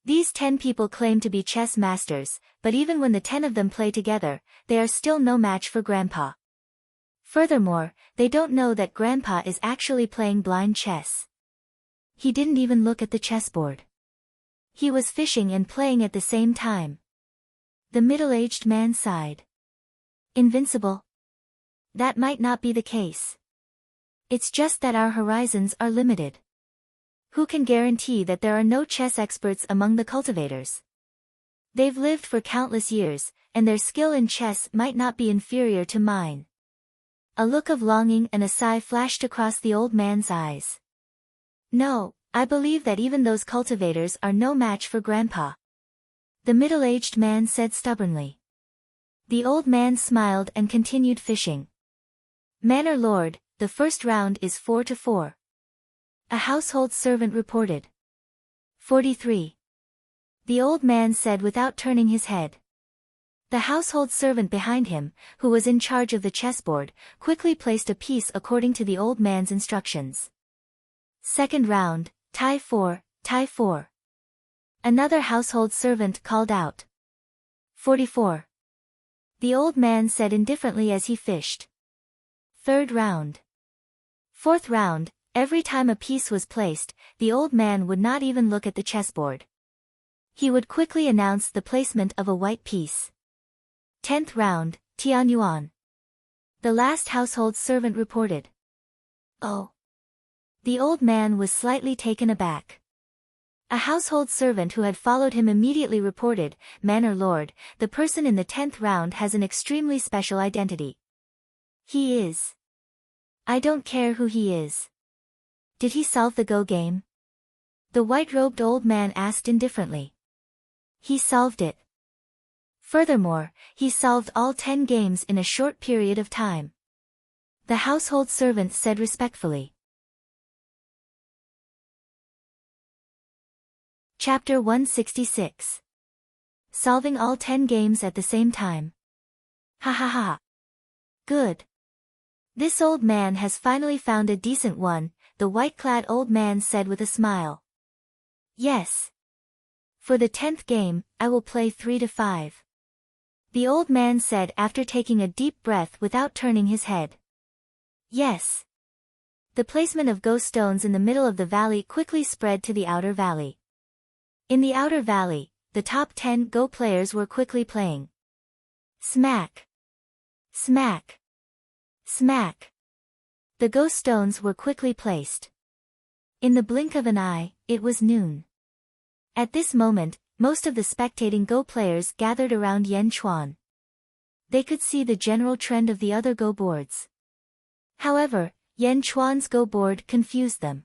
These 10 people claim to be chess masters, but even when the 10 of them play together, they are still no match for Grandpa. Furthermore, they don't know that Grandpa is actually playing blind chess. He didn't even look at the chessboard. He was fishing and playing at the same time. The middle-aged man sighed. Invincible? That might not be the case. It's just that our horizons are limited. Who can guarantee that there are no chess experts among the cultivators? They've lived for countless years, and their skill in chess might not be inferior to mine. A look of longing and a sigh flashed across the old man's eyes. No, I believe that even those cultivators are no match for Grandpa. The middle-aged man said stubbornly. The old man smiled and continued fishing. Manor Lord, the first round is 4-4. A household servant reported. 43. The old man said without turning his head. The household servant behind him, who was in charge of the chessboard, quickly placed a piece according to the old man's instructions. Second round, tie 4, tie 4. Another household servant called out. 44. The old man said indifferently as he fished. Third round. Fourth round. Every time a piece was placed, the old man would not even look at the chessboard. He would quickly announce the placement of a white piece. 10th round, Tianyuan. The last household servant reported. Oh. The old man was slightly taken aback. A household servant who had followed him immediately reported, "Manor Lord, the person in the 10th round has an extremely special identity. He is. I don't care who he is. Did he solve the Go game?" The white-robed old man asked indifferently. He solved it. Furthermore, he solved all 10 games in a short period of time. The household servant said respectfully. Chapter 166. Solving all 10 games at the same time. Ha ha ha. Good. This old man has finally found a decent one, the white-clad old man said with a smile. Yes. For the 10th game, I will play 3 to 5. The old man said after taking a deep breath without turning his head. Yes. The placement of Go stones in the middle of the valley quickly spread to the outer valley. In the outer valley, the top 10 Go players were quickly playing. Smack. Smack. Smack. The Go stones were quickly placed. In the blink of an eye, it was noon. At this moment, most of the spectating Go players gathered around Yan Chuan. They could see the general trend of the other Go boards. However, Yan Chuan's Go board confused them.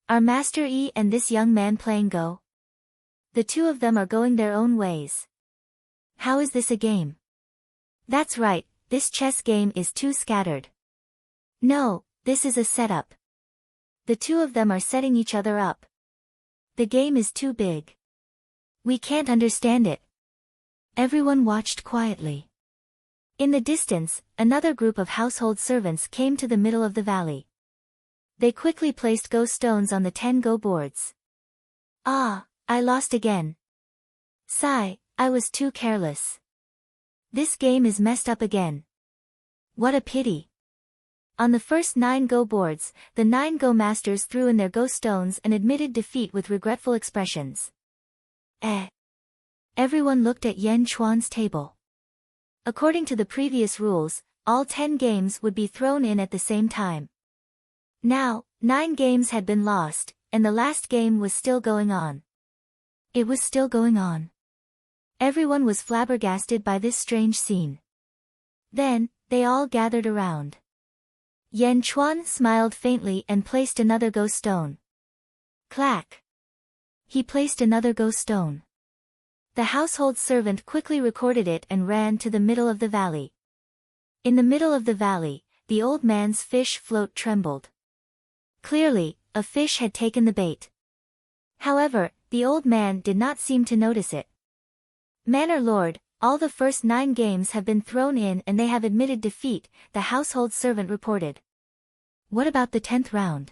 Are Master Yi and this young man playing Go? The two of them are going their own ways. How is this a game? That's right, this chess game is too scattered. No, this is a setup. The two of them are setting each other up. The game is too big. We can't understand it. Everyone watched quietly. In the distance, another group of household servants came to the middle of the valley. They quickly placed Go stones on the 10 Go boards. Ah, I lost again. Sigh, I was too careless. This game is messed up again. What a pity. On the first 9 Go boards, the 9 Go masters threw in their Go stones and admitted defeat with regretful expressions. Everyone looked at Yan Chuan's table. According to the previous rules, all 10 games would be thrown in at the same time. Now, 9 games had been lost, and the last game was still going on. It was still going on. Everyone was flabbergasted by this strange scene. Then, they all gathered around. Yan Chuan smiled faintly and placed another Go stone. Clack. He placed another Go stone. The household servant quickly recorded it and ran to the middle of the valley. In the middle of the valley, the old man's fish float trembled. Clearly, a fish had taken the bait. However, the old man did not seem to notice it. Manor Lord, all the first 9 games have been thrown in and they have admitted defeat, the household servant reported. What about the 10th round?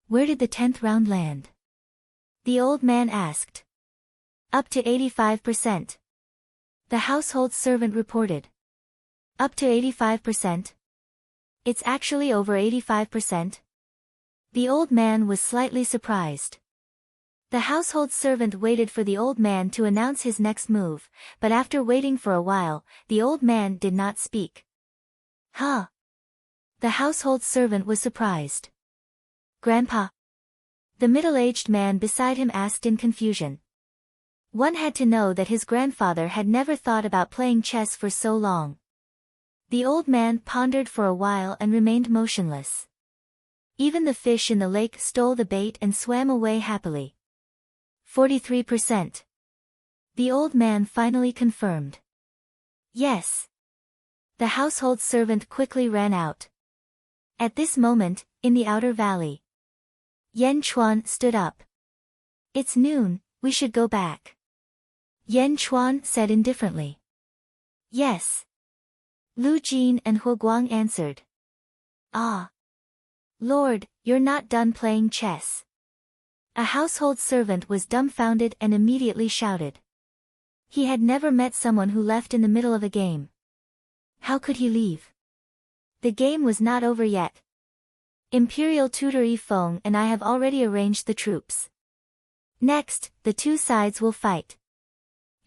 Where did the 10th round land? The old man asked. Up to 85%. The household servant reported. Up to 85%? It's actually over 85%? The old man was slightly surprised. The household servant waited for the old man to announce his next move, but after waiting for a while, the old man did not speak. Huh? The household servant was surprised. Grandpa? The middle-aged man beside him asked in confusion. One had to know that his grandfather had never thought about playing chess for so long. The old man pondered for a while and remained motionless. Even the fish in the lake stole the bait and swam away happily. 43%. The old man finally confirmed. Yes. The household servant quickly ran out. At this moment, in the outer valley, Yan Chuan stood up. It's noon, we should go back. Yan Chuan said indifferently. Yes. Lu Jin and Hu Guang answered. Ah. Lord, you're not done playing chess. A household servant was dumbfounded and immediately shouted. He had never met someone who left in the middle of a game. How could he leave? The game was not over yet. Imperial Tutor Yi Feng and I have already arranged the troops. Next, the two sides will fight.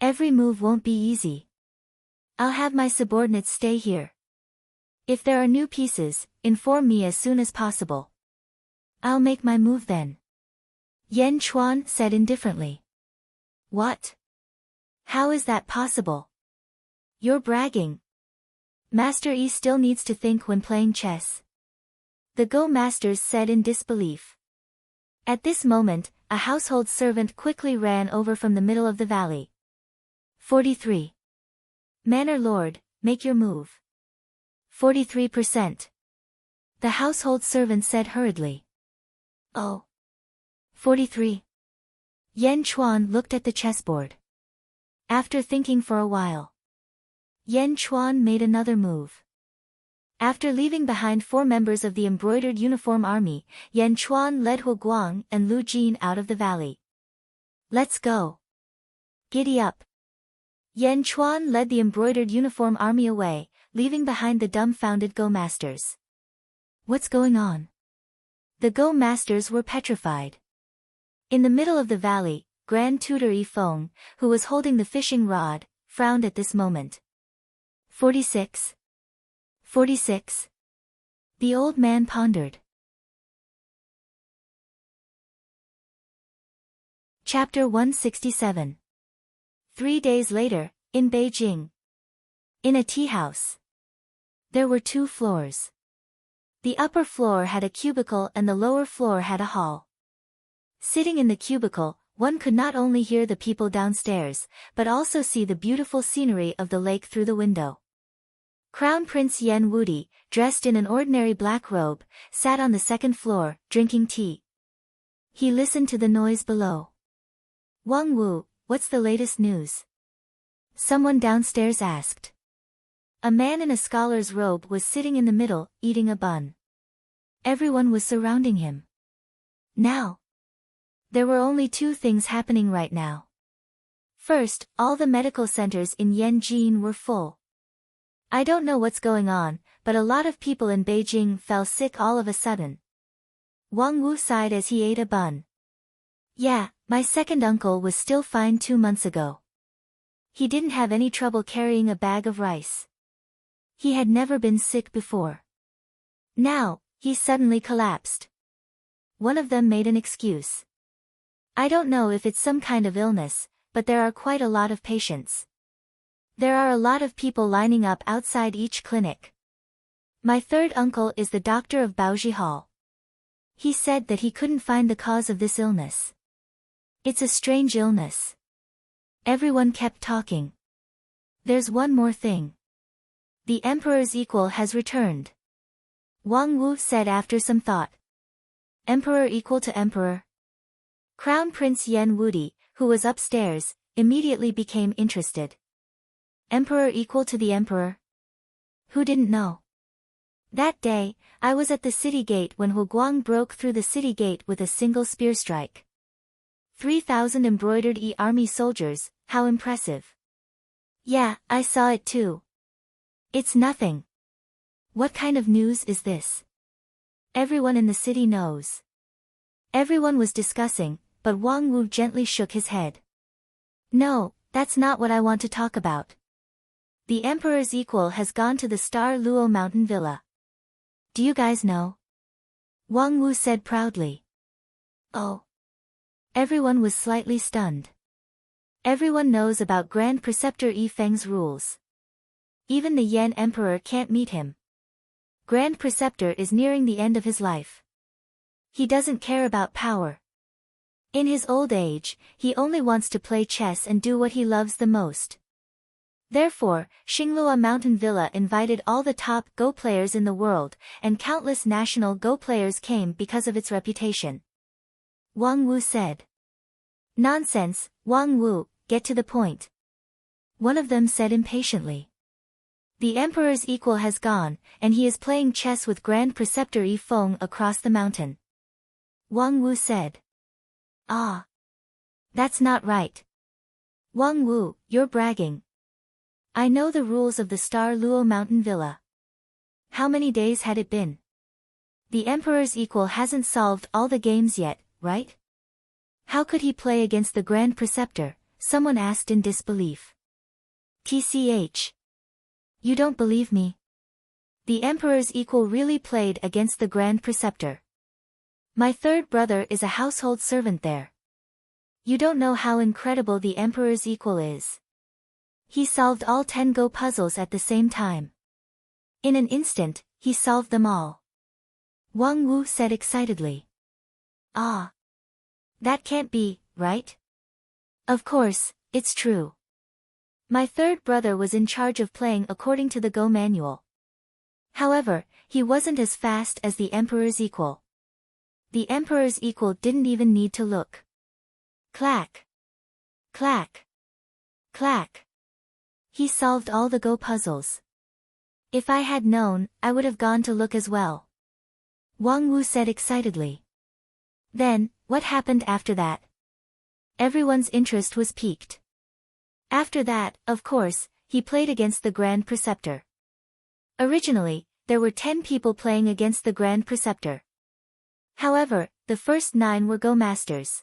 Every move won't be easy. I'll have my subordinates stay here. If there are new pieces, inform me as soon as possible. I'll make my move then. Yan Chuan said indifferently. What? How is that possible? You're bragging. Master Yi still needs to think when playing chess. The Go masters said in disbelief. At this moment, a household servant quickly ran over from the middle of the valley. 43. Manor Lord, make your move. 43%. The household servant said hurriedly. Oh. 43. Yan Chuan looked at the chessboard. After thinking for a while, Yan Chuan made another move. After leaving behind 4 members of the embroidered uniform army, Yan Chuan led Hu Guang and Lu Jin out of the valley. Let's go. Giddy up. Yan Chuan led the embroidered uniform army away, leaving behind the dumbfounded Go masters. What's going on? The Go masters were petrified. In the middle of the valley, Grand Tutor Yi Feng, who was holding the fishing rod, frowned at this moment. 46. 46. The old man pondered. Chapter 167. 3 days later, in Beijing. In a tea house. There were 2 floors. The upper floor had a cubicle and the lower floor had a hall. Sitting in the cubicle, one could not only hear the people downstairs, but also see the beautiful scenery of the lake through the window. Crown Prince Yan Wudi, dressed in an ordinary black robe, sat on the second floor, drinking tea. He listened to the noise below. Wang Wu, what's the latest news? Someone downstairs asked. A man in a scholar's robe was sitting in the middle, eating a bun. Everyone was surrounding him. Now. There were only 2 things happening right now. First, all the medical centers in Yanjin were full. I don't know what's going on, but a lot of people in Beijing fell sick all of a sudden. Wang Wu sighed as he ate a bun. Yeah, my second uncle was still fine 2 months ago. He didn't have any trouble carrying a bag of rice. He had never been sick before. Now, he suddenly collapsed. One of them made an excuse. I don't know if it's some kind of illness, but there are quite a lot of patients. There are a lot of people lining up outside each clinic. My third uncle is the doctor of Baoji Hall. He said that he couldn't find the cause of this illness. It's a strange illness. Everyone kept talking. There's one more thing. The emperor's equal has returned. Wang Wu said after some thought. Emperor equal to emperor? Crown Prince Yan Wudi, who was upstairs, immediately became interested. Emperor equal to the emperor? Who didn't know? That day, I was at the city gate when Hu Guang broke through the city gate with a single spear strike. 3,000 embroidered army soldiers, how impressive. Yeah, I saw it too. It's nothing. What kind of news is this? Everyone in the city knows. Everyone was discussing, but Wang Wu gently shook his head. No, that's not what I want to talk about. The emperor's equal has gone to the Star Luo Mountain Villa. Do you guys know? Wang Wu said proudly. Oh. Everyone was slightly stunned. Everyone knows about Grand Preceptor Yi Feng's rules. Even the Yan Emperor can't meet him. Grand Preceptor is nearing the end of his life. He doesn't care about power. In his old age, he only wants to play chess and do what he loves the most. Therefore, Xinglua Mountain Villa invited all the top Go players in the world, and countless national Go players came because of its reputation. Wang Wu said. Nonsense, Wang Wu, get to the point. One of them said impatiently. The emperor's equal has gone, and he is playing chess with Grand Preceptor Yi Feng across the mountain. Wang Wu said. Ah. That's not right. Wang Wu, you're bragging. I know the rules of the Star Luo Mountain Villa. How many days had it been? The emperor's equal hasn't solved all the games yet, right? How could he play against the Grand Preceptor? Someone asked in disbelief. TCH. You don't believe me? The Emperor's equal really played against the Grand Preceptor. My third brother is a household servant there. You don't know how incredible the Emperor's equal is. He solved all 10 Go puzzles at the same time. In an instant, he solved them all. Wang Wu said excitedly. Ah. That can't be, right? Of course, it's true. My third brother was in charge of playing according to the Go manual. However, he wasn't as fast as the Emperor's equal. The Emperor's equal didn't even need to look. Clack. Clack. Clack. He solved all the Go puzzles. If I had known, I would have gone to look as well. Wang Wu said excitedly. Then, what happened after that? Everyone's interest was piqued. After that, of course, he played against the Grand Preceptor. Originally, there were 10 people playing against the Grand Preceptor. However, the first 9 were Go masters.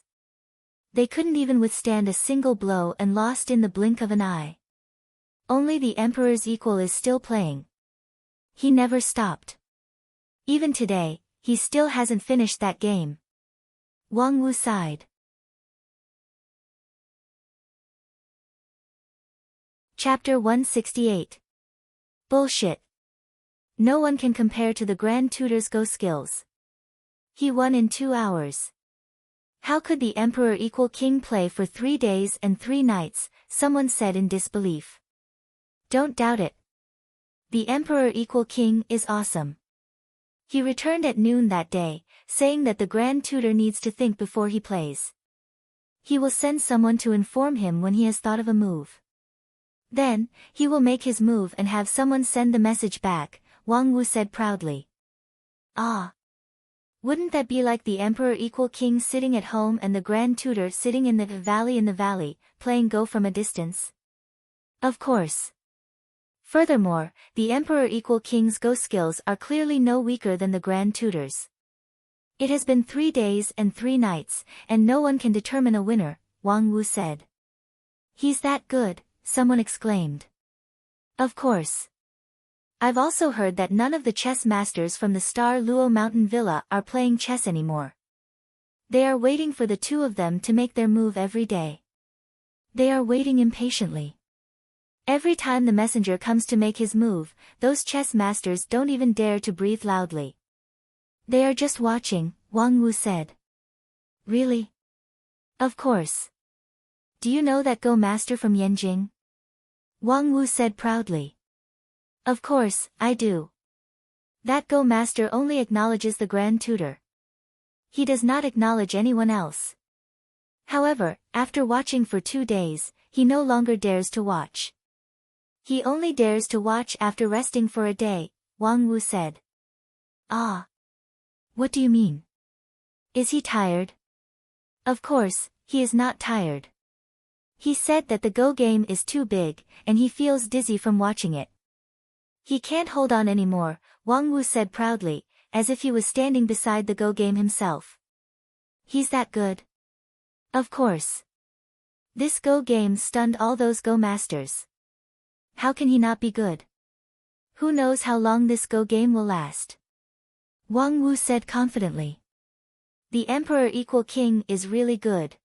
They couldn't even withstand a single blow and lost in the blink of an eye. Only the Emperor's equal is still playing. He never stopped. Even today, he still hasn't finished that game. Wang Wu sighed. Chapter 168. Bullshit. No one can compare to the Grand Tutor's Go skills. He won in 2 hours. How could the Emperor equal King play for 3 days and 3 nights, someone said in disbelief. Don't doubt it. The Emperor equal King is awesome. He returned at noon that day, saying that the Grand Tutor needs to think before he plays. He will send someone to inform him when he has thought of a move. Then, he will make his move and have someone send the message back, Wang Wu said proudly. Ah. Wouldn't that be like the Emperor equal King sitting at home and the Grand Tutor sitting in the valley, playing Go from a distance? Of course. Furthermore, the Emperor equal King's Go skills are clearly no weaker than the Grand Tutor's. It has been 3 days and 3 nights, and no one can determine a winner, Wang Wu said. He's that good, someone exclaimed. Of course. I've also heard that none of the chess masters from the Star Luo Mountain Villa are playing chess anymore. They are waiting for the 2 of them to make their move every day. They are waiting impatiently. Every time the messenger comes to make his move, those chess masters don't even dare to breathe loudly. They are just watching, Wang Wu said. Really? Of course. Do you know that Go master from Yanjing? Wang Wu said proudly. Of course, I do. That Go master only acknowledges the Grand Tutor. He does not acknowledge anyone else. However, after watching for 2 days, he no longer dares to watch. He only dares to watch after resting for a day, Wang Wu said. Ah. What do you mean? Is he tired? Of course, he is not tired. He said that the Go game is too big, and he feels dizzy from watching it. He can't hold on anymore, Wang Wu said proudly, as if he was standing beside the Go game himself. He's that good? Of course. This Go game stunned all those Go masters. How can he not be good? Who knows how long this Go game will last? Wang Wu said confidently. The Emperor equal King is really good.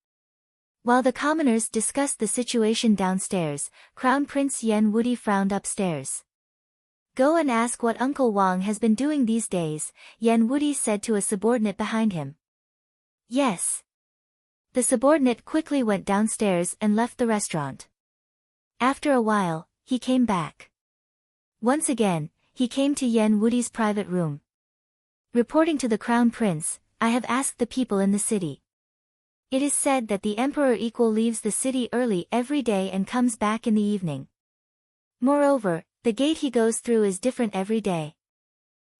While the commoners discussed the situation downstairs, Crown Prince Yan Wudi frowned upstairs. Go and ask what Uncle Wang has been doing these days, Yan Wudi said to a subordinate behind him. Yes. The subordinate quickly went downstairs and left the restaurant. After a while, he came back. Once again, he came to Yan Wudi's private room. Reporting to the Crown Prince, I have asked the people in the city. It is said that the Emperor equal leaves the city early every day and comes back in the evening. Moreover, the gate he goes through is different every day.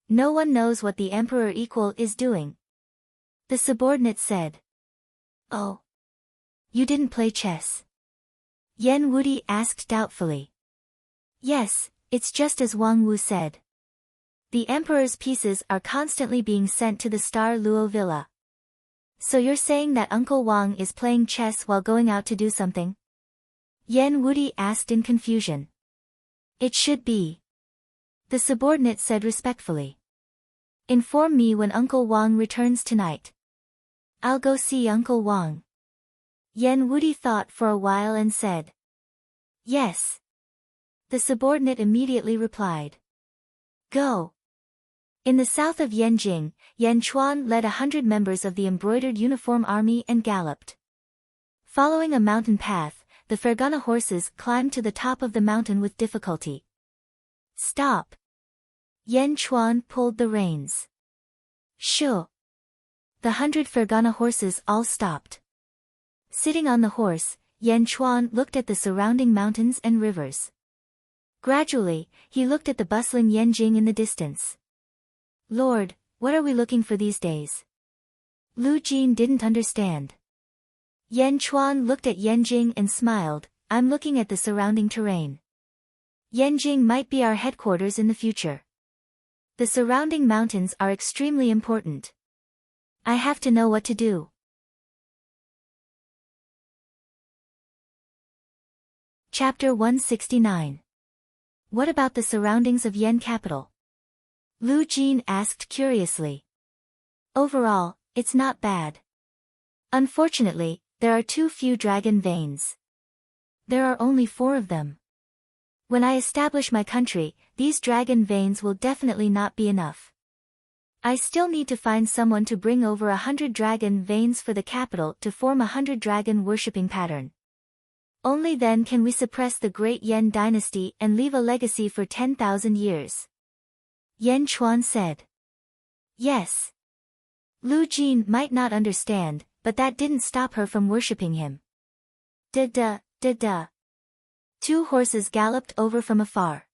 No one knows what the Emperor equal is doing. The subordinate said. Oh. You didn't play chess? Yan Wudi asked doubtfully. Yes, it's just as Wang Wu said. The Emperor's pieces are constantly being sent to the Star Luo Villa. So you're saying that Uncle Wang is playing chess while going out to do something? Yan Wudi asked in confusion. It should be. The subordinate said respectfully. Inform me when Uncle Wang returns tonight. I'll go see Uncle Wang. Yan Wudi thought for a while and said. Yes. The subordinate immediately replied. Go. In the south of Yanjing, Yan Chuan led 100 members of the embroidered uniform army and galloped. Following a mountain path, the Fergana horses climbed to the top of the mountain with difficulty. Stop. Yan Chuan pulled the reins. Shoo. The 100 Fergana horses all stopped. Sitting on the horse, Yan Chuan looked at the surrounding mountains and rivers. Gradually, he looked at the bustling Yanjing in the distance. Lord, what are we looking for these days? Lu Jin didn't understand. Yan Chuan looked at Yanjing and smiled. I'm looking at the surrounding terrain. Yanjing might be our headquarters in the future. The surrounding mountains are extremely important. I have to know what to do. Chapter 169. What about the surroundings of Yan capital? Lu Jin asked curiously. Overall, it's not bad. Unfortunately, there are too few dragon veins. There are only 4 of them. When I establish my country, these dragon veins will definitely not be enough. I still need to find someone to bring over 100 dragon veins for the capital to form a 100 dragon worshipping pattern. Only then can we suppress the great Yan dynasty and leave a legacy for 10,000 years. Yan Chuan said. Yes. Lu Jin might not understand, but that didn't stop her from worshipping him. Da-da, da-da. 2 horses galloped over from afar.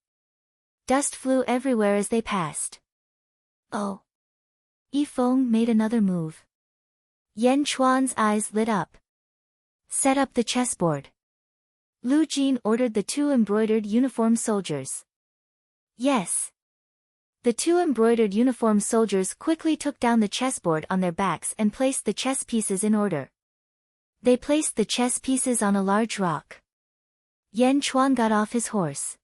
Dust flew everywhere as they passed. Oh. Yifeng made another move. Yan Chuan's eyes lit up. Set up the chessboard. Lu Jin ordered the 2 embroidered uniform soldiers. Yes. The 2 embroidered uniform soldiers quickly took down the chessboard on their backs and placed the chess pieces in order. They placed the chess pieces on a large rock. Yan Chuan got off his horse.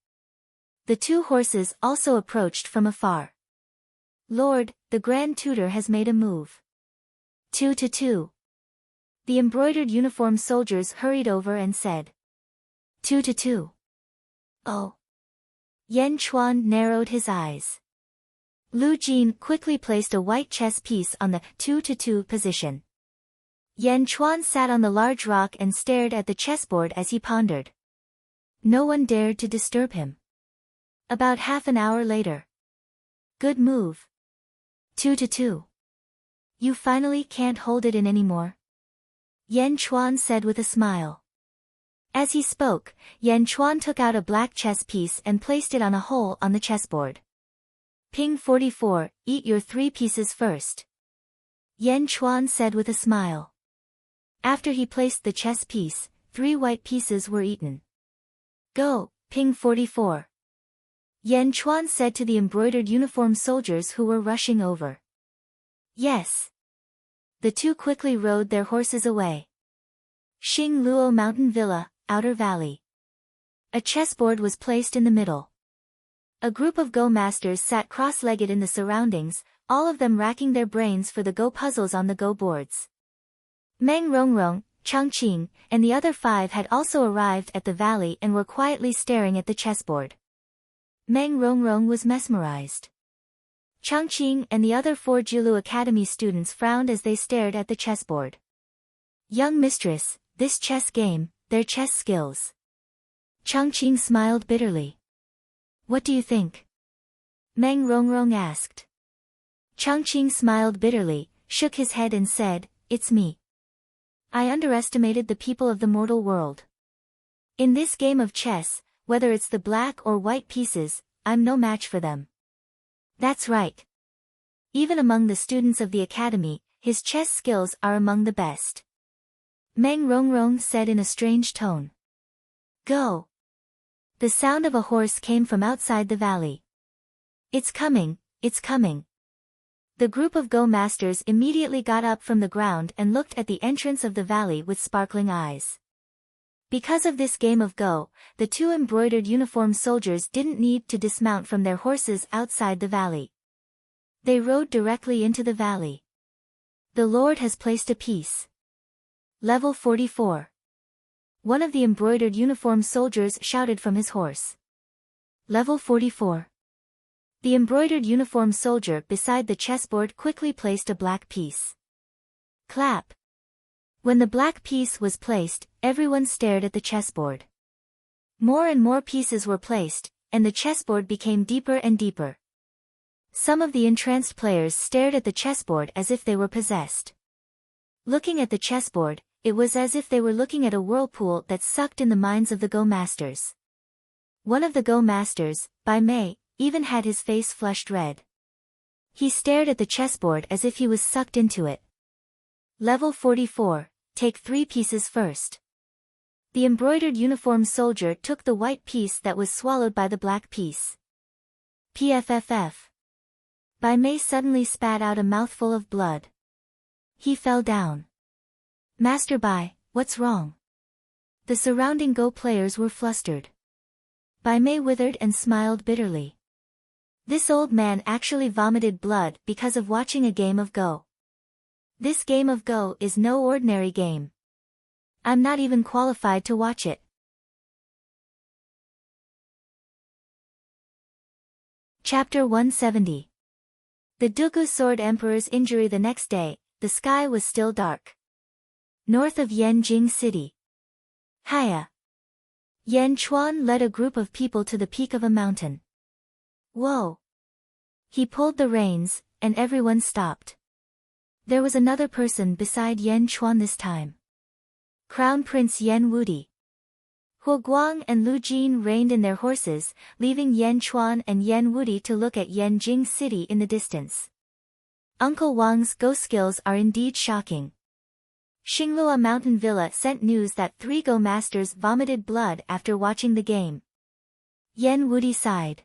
The 2 horses also approached from afar. Lord, the Grand Tutor has made a move. 2 to 2. The embroidered uniform soldiers hurried over and said. 2 to 2. Oh. Yan Chuan narrowed his eyes. Lu Jin quickly placed a white chess piece on the 2 to 2 position. Yan Chuan sat on the large rock and stared at the chessboard as he pondered. No one dared to disturb him. About half an hour later. Good move. 2 to 2. You finally can't hold it in anymore. Yan Chuan said with a smile. As he spoke, Yan Chuan took out a black chess piece and placed it on a hole on the chessboard. Ping 44, eat your 3 pieces first. Yan Chuan said with a smile. After he placed the chess piece, 3 white pieces were eaten. Go, Ping 44. Yan Chuan said to the embroidered uniform soldiers who were rushing over. Yes. The 2 quickly rode their horses away. Xing Luo Mountain Villa, Outer Valley. A chessboard was placed in the middle. A group of Go masters sat cross-legged in the surroundings, all of them racking their brains for the Go puzzles on the Go boards. Meng Rongrong, Changqing, and the other 5 had also arrived at the valley and were quietly staring at the chessboard. Meng Rongrong was mesmerized. Changqing and the other 4 Jilu Academy students frowned as they stared at the chessboard. Young mistress, this chess game, their chess skills. Changqing smiled bitterly. What do you think? Meng Rongrong asked. Changqing smiled bitterly, shook his head and said, it's me. I underestimated the people of the mortal world. In this game of chess, whether it's the black or white pieces, I'm no match for them. That's right. Even among the students of the academy, his chess skills are among the best. Meng Rongrong said in a strange tone. Go. The sound of a horse came from outside the valley. It's coming, it's coming. The group of Go masters immediately got up from the ground and looked at the entrance of the valley with sparkling eyes. Because of this game of Go, the two embroidered uniformed soldiers didn't need to dismount from their horses outside the valley. They rode directly into the valley. The Lord has placed a piece. Level 44. One of the embroidered uniformed soldiers shouted from his horse. Level 44. The embroidered uniformed soldier beside the chessboard quickly placed a black piece. Clap. When the black piece was placed, everyone stared at the chessboard. More and more pieces were placed, and the chessboard became deeper and deeper. Some of the entranced players stared at the chessboard as if they were possessed. Looking at the chessboard, it was as if they were looking at a whirlpool that sucked in the minds of the Go masters. One of the Go masters, by May, even had his face flushed red. He stared at the chessboard as if he was sucked into it. Level 44, take 3 pieces first. The embroidered uniformed soldier took the white piece that was swallowed by the black piece. PFFF. By May suddenly spat out a mouthful of blood. He fell down. Master Bai, what's wrong? The surrounding Go players were flustered. Bai Mei withered and smiled bitterly. This old man actually vomited blood because of watching a game of Go. This game of Go is no ordinary game. I'm not even qualified to watch it. Chapter 170. The Dugu Sword Emperor's injury. The next day, the sky was still dark. North of Yanjing City. Haya. Yan Chuan led a group of people to the peak of a mountain. Whoa! He pulled the reins, and everyone stopped. There was another person beside Yan Chuan this time. Crown Prince Yan Wudi. Huo Guang and Lu Jin reined in their horses, leaving Yan Chuan and Yan Wudi to look at Yanjing City in the distance. Uncle Wang's Go skills are indeed shocking. Xinglua Mountain Villa sent news that 3 Go masters vomited blood after watching the game. Yan Wudi sighed.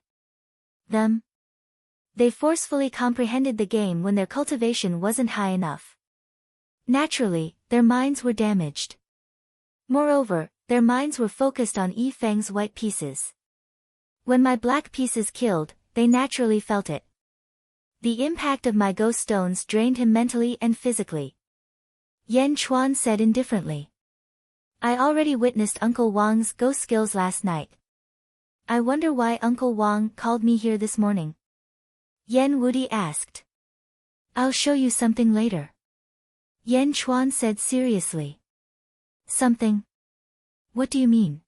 They forcefully comprehended the game when their cultivation wasn't high enough. Naturally, their minds were damaged. Moreover, their minds were focused on Yi Feng's white pieces. When my black pieces killed, they naturally felt it. The impact of my Go stones drained him mentally and physically. Yan Chuan said indifferently. I already witnessed Uncle Wang's Go skills last night. I wonder why Uncle Wang called me here this morning. Yan Wudi asked. I'll show you something later. Yan Chuan said seriously. Something? What do you mean?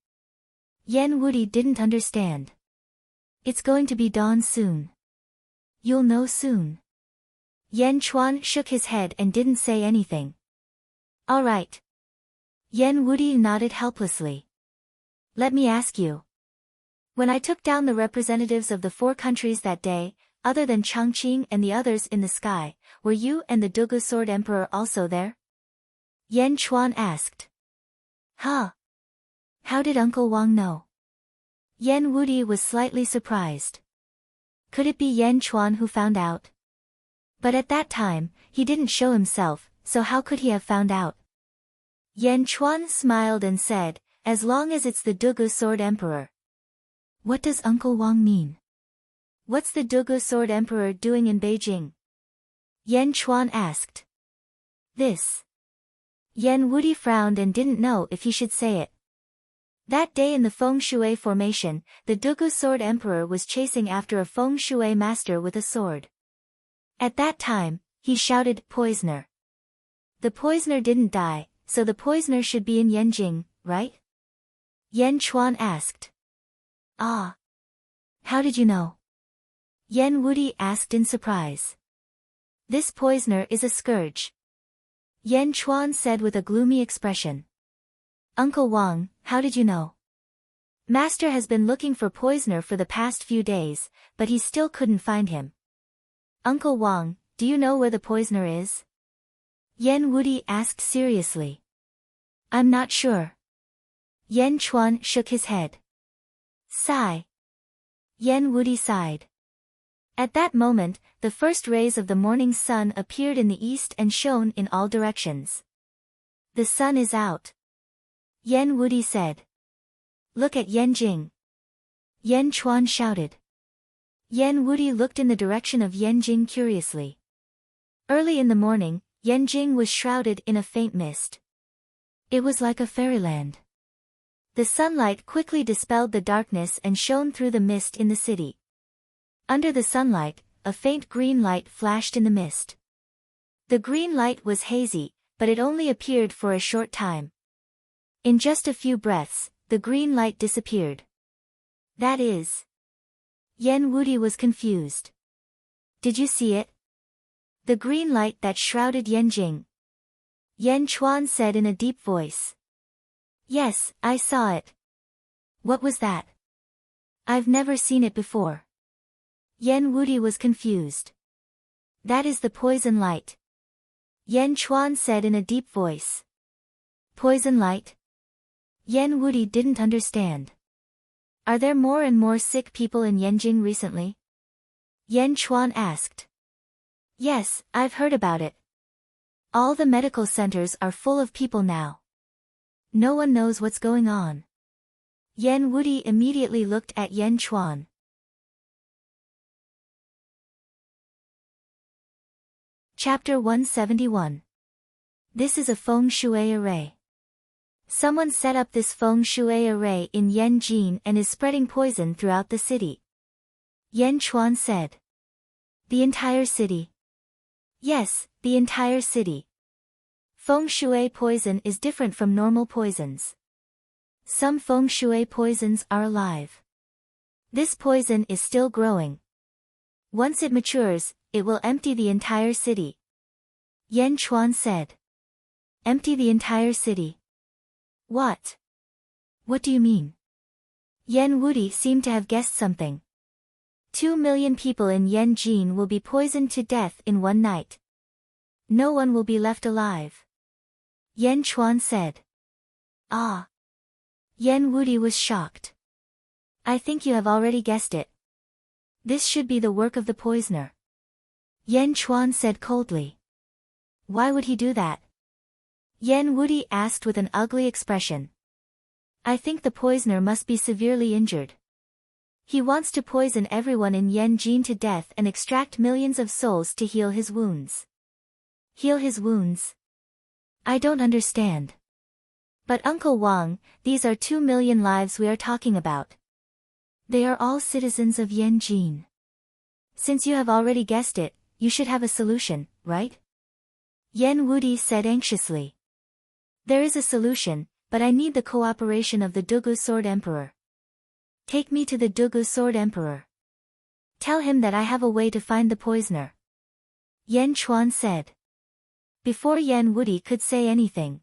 Yan Wudi didn't understand. It's going to be dawn soon. You'll know soon. Yan Chuan shook his head and didn't say anything. All right. Yan Wudi nodded helplessly. Let me ask you. When I took down the representatives of the 4 countries that day, other than Changqing and the others in the sky, were you and the Dugu Sword Emperor also there? Yan Chuan asked. Huh? How did Uncle Wang know? Yan Wudi was slightly surprised. Could it be Yan Chuan who found out? But at that time, he didn't show himself, so how could he have found out? Yan Chuan smiled and said, as long as it's the Dugu Sword Emperor. What does Uncle Wang mean? What's the Dugu Sword Emperor doing in Beijing? Yan Chuan asked. This. Yan Wudi frowned and didn't know if he should say it. That day in the Feng Shui formation, the Dugu Sword Emperor was chasing after a Feng Shui master with a sword. At that time, he shouted, Poisoner. The poisoner didn't die, so the poisoner should be in Yanjing, right? Yan Chuan asked. Ah. How did you know? Yan Wudi asked in surprise. This poisoner is a scourge. Yan Chuan said with a gloomy expression. Uncle Wang, how did you know? Master has been looking for poisoner for the past few days, but he still couldn't find him. Uncle Wang, do you know where the poisoner is? Yan Wudi asked seriously. I'm not sure. Yan Chuan shook his head. Sigh. Yan Wudi sighed. At that moment, the first rays of the morning sun appeared in the east and shone in all directions. The sun is out. Yan Wudi said. Look at Yan Jing. Yan Chuan shouted. Yan Wudi looked in the direction of Yan Jing curiously. Early in the morning, Yan Jing was shrouded in a faint mist. It was like a fairyland. The sunlight quickly dispelled the darkness and shone through the mist in the city. Under the sunlight, a faint green light flashed in the mist. The green light was hazy, but it only appeared for a short time. In just a few breaths, the green light disappeared. That is. Yan Wudi was confused. Did you see it? The green light that shrouded Yan Jing. Yan Chuan said in a deep voice. Yes, I saw it. What was that? I've never seen it before. Yan Wudi was confused. That is the poison light. Yan Chuan said in a deep voice. Poison light? Yan Wudi didn't understand. Are there more and more sick people in Yanjing recently? Yan Chuan asked. Yes, I've heard about it. All the medical centers are full of people now. No one knows what's going on. Yan Wudi immediately looked at Yan Chuan. Chapter 171. This is a feng shui array. Someone set up this feng shui array in Yanjin and is spreading poison throughout the city. Yan Chuan said. The entire city? Yes, the entire city. Feng shui poison is different from normal poisons. Some feng shui poisons are alive. This poison is still growing. Once it matures, it will empty the entire city. Yan Chuan said. Empty the entire city? What? What do you mean? Yan Wudi seemed to have guessed something. 2 million people in Yanjin will be poisoned to death in one night. No one will be left alive. Yan Chuan said. Ah. Yan Wudi was shocked. I think you have already guessed it. This should be the work of the poisoner. Yan Chuan said coldly. Why would he do that? Yan Wudi asked with an ugly expression. I think the poisoner must be severely injured. He wants to poison everyone in Yanjin to death and extract millions of souls to heal his wounds. Heal his wounds? I don't understand. But Uncle Wang, these are 2 million lives we are talking about. They are all citizens of Yanjin. Since you have already guessed it, you should have a solution, right? Yan Wudi said anxiously. There is a solution, but I need the cooperation of the Dugu Sword Emperor. Take me to the Dugu Sword Emperor. Tell him that I have a way to find the poisoner. Yan Chuan said. Before Yan Wudi could say anything.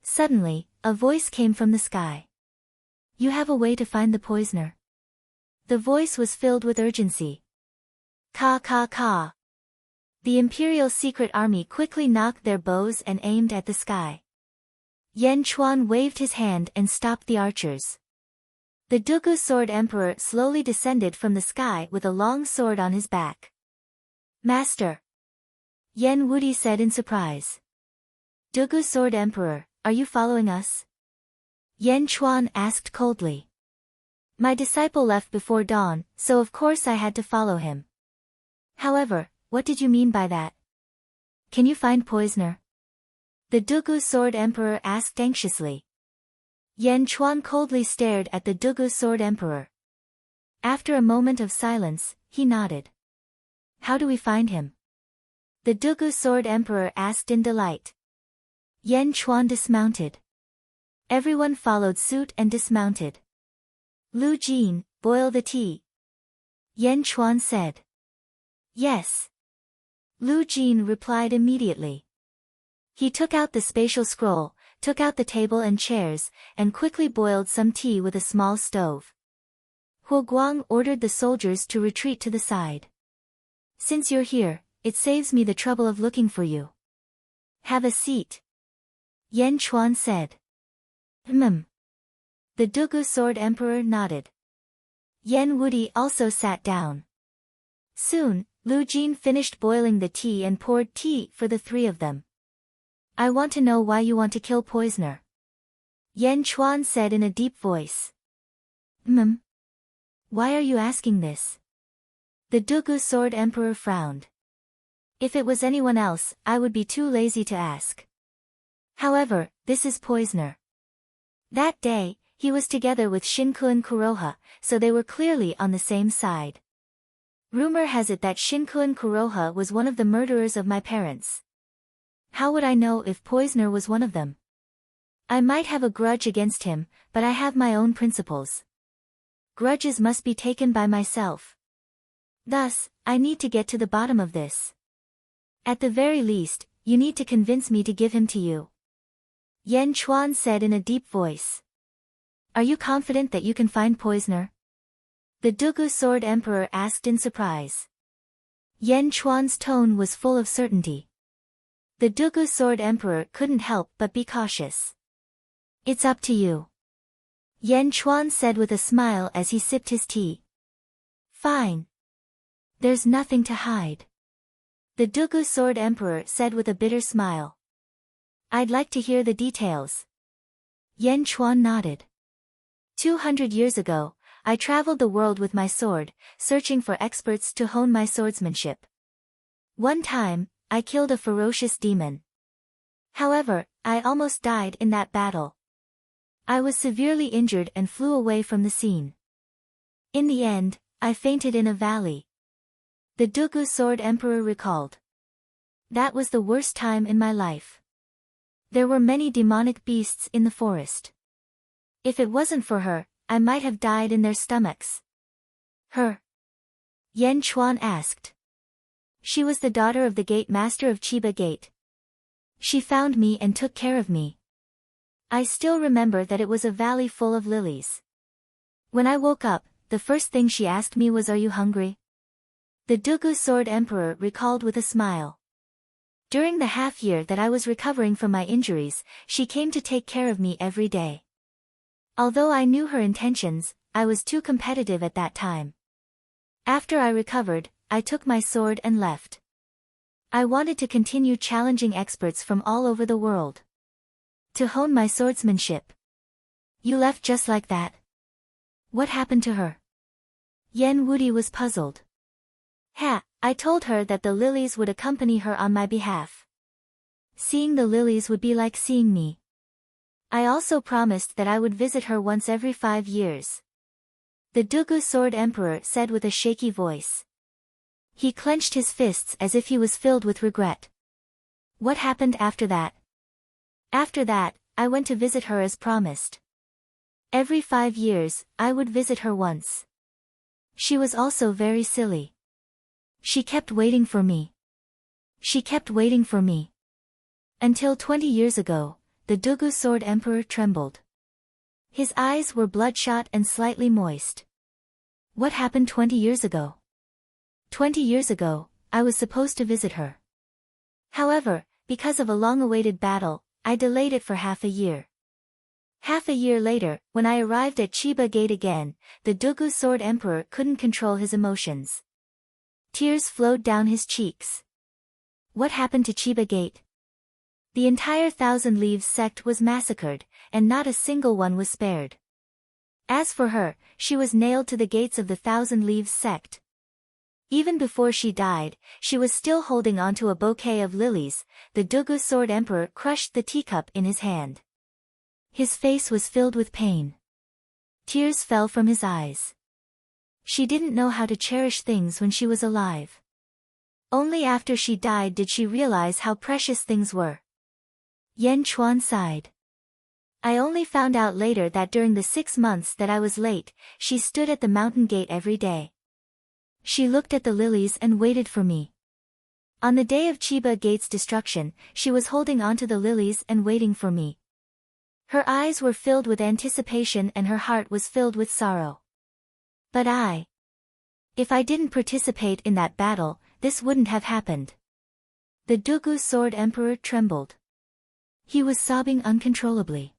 Suddenly, a voice came from the sky. You have a way to find the poisoner? The voice was filled with urgency. Ka ka ka. The Imperial Secret Army quickly knocked their bows and aimed at the sky. Yan Chuan waved his hand and stopped the archers. The Dugu Sword Emperor slowly descended from the sky with a long sword on his back. Master! Yan Wudi said in surprise. Dugu Sword Emperor, are you following us? Yan Chuan asked coldly. My disciple left before dawn, so of course I had to follow him. However, what did you mean by that? Can you find poisoner? The Dugu Sword Emperor asked anxiously. Yan Chuan coldly stared at the Dugu Sword Emperor. After a moment of silence, he nodded. How do we find him? The Dugu Sword Emperor asked in delight. Yan Chuan dismounted. Everyone followed suit and dismounted. Lu Jin, boil the tea. Yan Chuan said. Yes. Lu Jin replied immediately. He took out the spatial scroll, took out the table and chairs, and quickly boiled some tea with a small stove. Huo Guang ordered the soldiers to retreat to the side. Since you're here, it saves me the trouble of looking for you. Have a seat. Yan Chuan said. The Dugu Sword Emperor nodded. Yan Wudi also sat down. Soon, Lu Jin finished boiling the tea and poured tea for the three of them. I want to know why you want to kill Poisoner. Yan Chuan said in a deep voice. Why are you asking this? The Dugu Sword Emperor frowned. If it was anyone else, I would be too lazy to ask. However, this is Poisoner. That day, he was together with Shinkun Kuroha, so they were clearly on the same side. Rumor has it that Shinkun Kuroha was one of the murderers of my parents. How would I know if Poisoner was one of them? I might have a grudge against him, but I have my own principles. Grudges must be taken by myself. Thus, I need to get to the bottom of this. At the very least, you need to convince me to give him to you. Yan Chuan said in a deep voice. Are you confident that you can find Poisoner? The Dugu Sword Emperor asked in surprise. Yan Chuan's tone was full of certainty. The Dugu Sword Emperor couldn't help but be cautious. It's up to you. Yan Chuan said with a smile as he sipped his tea. Fine. There's nothing to hide. The Dugu Sword Emperor said with a bitter smile. I'd like to hear the details. Yan Chuan nodded. 200 years ago, I traveled the world with my sword, searching for experts to hone my swordsmanship. One time, I killed a ferocious demon. However, I almost died in that battle. I was severely injured and flew away from the scene. In the end, I fainted in a valley. The Dugu Sword Emperor recalled. That was the worst time in my life. There were many demonic beasts in the forest. If it wasn't for her, I might have died in their stomachs. Her? Yan Chuan asked. She was the daughter of the gate master of Chiba Gate. She found me and took care of me. I still remember that it was a valley full of lilies. When I woke up, the first thing she asked me was, "Are you hungry?" The Dugu Sword Emperor recalled with a smile. During the half-year that I was recovering from my injuries, she came to take care of me every day. Although I knew her intentions, I was too competitive at that time. After I recovered, I took my sword and left. I wanted to continue challenging experts from all over the world. To hone my swordsmanship. You left just like that? What happened to her? Yen Wudi was puzzled. I told her that the lilies would accompany her on my behalf. Seeing the lilies would be like seeing me. I also promised that I would visit her once every 5 years. The Dugu Sword Emperor said with a shaky voice. He clenched his fists as if he was filled with regret. What happened after that? After that, I went to visit her as promised. Every 5 years, I would visit her once. She was also very silly. She kept waiting for me. She kept waiting for me. Until 20 years ago, the Dugu Sword Emperor trembled. His eyes were bloodshot and slightly moist. What happened 20 years ago? 20 years ago, I was supposed to visit her. However, because of a long-awaited battle, I delayed it for half a year. Half a year later, when I arrived at Chiba Gate again, the Dugu Sword Emperor couldn't control his emotions. Tears flowed down his cheeks. What happened to Chiba Gate? The entire Thousand Leaves sect was massacred, and not a single one was spared. As for her, she was nailed to the gates of the Thousand Leaves sect. Even before she died, she was still holding onto a bouquet of lilies. The Dugu Sword Emperor crushed the teacup in his hand. His face was filled with pain. Tears fell from his eyes. She didn't know how to cherish things when she was alive. Only after she died did she realize how precious things were. Yan Chuan sighed. I only found out later that during the 6 months that I was late, she stood at the mountain gate every day. She looked at the lilies and waited for me. On the day of Chiba Gate's destruction, she was holding onto the lilies and waiting for me. Her eyes were filled with anticipation and her heart was filled with sorrow. But if I didn't participate in that battle, this wouldn't have happened. The Dugu Sword Emperor trembled. He was sobbing uncontrollably.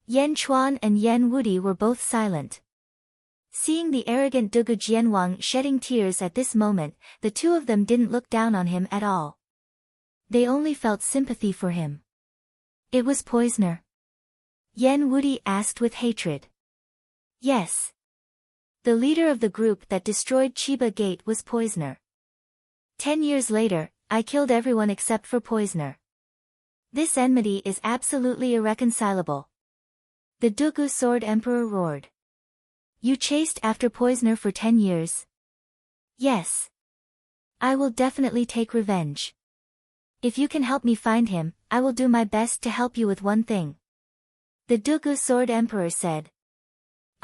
Yan Chuan and Yen Wudi were both silent. Seeing the arrogant Dugu Jianwang shedding tears at this moment, the two of them didn't look down on him at all. They only felt sympathy for him. It was Poisoner? Yan Wudi asked with hatred. Yes. The leader of the group that destroyed Chiba Gate was Poisoner. 10 years later, I killed everyone except for Poisoner. This enmity is absolutely irreconcilable. The Dugu Sword Emperor roared. You chased after Poisoner for 10 years? Yes. I will definitely take revenge. If you can help me find him, I will do my best to help you with one thing. The Dugu Sword Emperor said.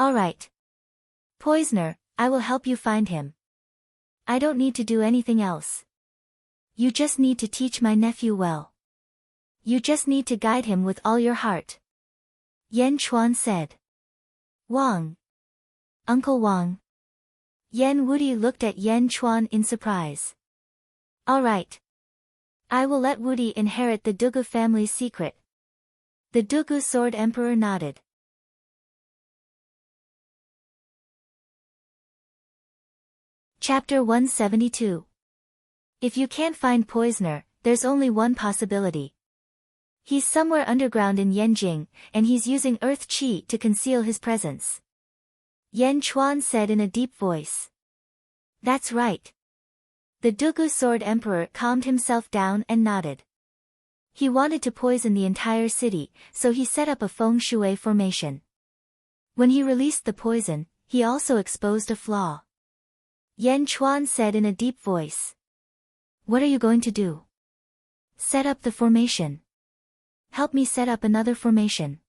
Alright. Poisoner, I will help you find him. I don't need to do anything else. You just need to teach my nephew well. You just need to guide him with all your heart. Yan Chuan said. Wang. Uncle Wang. Yan Wudi looked at Yan Chuan in surprise. Alright. I will let Wudi inherit the Dugu family's secret. The Dugu Sword Emperor nodded. Chapter 172. If you can't find Poisoner, there's only one possibility. He's somewhere underground in Yanjing, and he's using earth qi to conceal his presence. Yan Chuan said in a deep voice. That's right. The Dugu Sword Emperor calmed himself down and nodded. He wanted to poison the entire city, so he set up a feng shui formation. When he released the poison, he also exposed a flaw. Yan Chuan said in a deep voice. What are you going to do? Set up the formation. Help me set up another formation.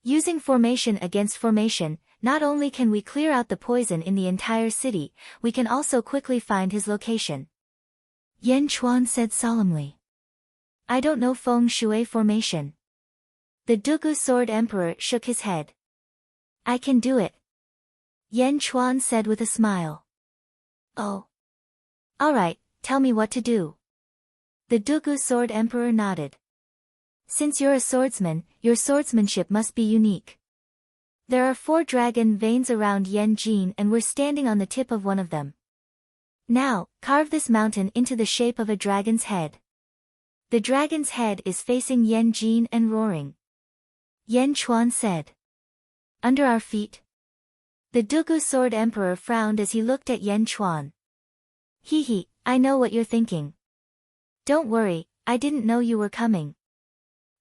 Using formation against formation, not only can we clear out the poison in the entire city, we can also quickly find his location. Yan Chuan said solemnly. I don't know feng shui formation. The Dugu Sword Emperor shook his head. I can do it. Yan Chuan said with a smile. Oh. Alright, tell me what to do. The Dugu Sword Emperor nodded. Since you're a swordsman, your swordsmanship must be unique. There are 4 dragon veins around Yanjin and we're standing on the tip of one of them. Now, carve this mountain into the shape of a dragon's head. The dragon's head is facing Yanjin and roaring. Yan Chuan said. Under our feet? The Dugu Sword Emperor frowned as he looked at Yan Chuan. Hee, I know what you're thinking. Don't worry, I didn't know you were coming.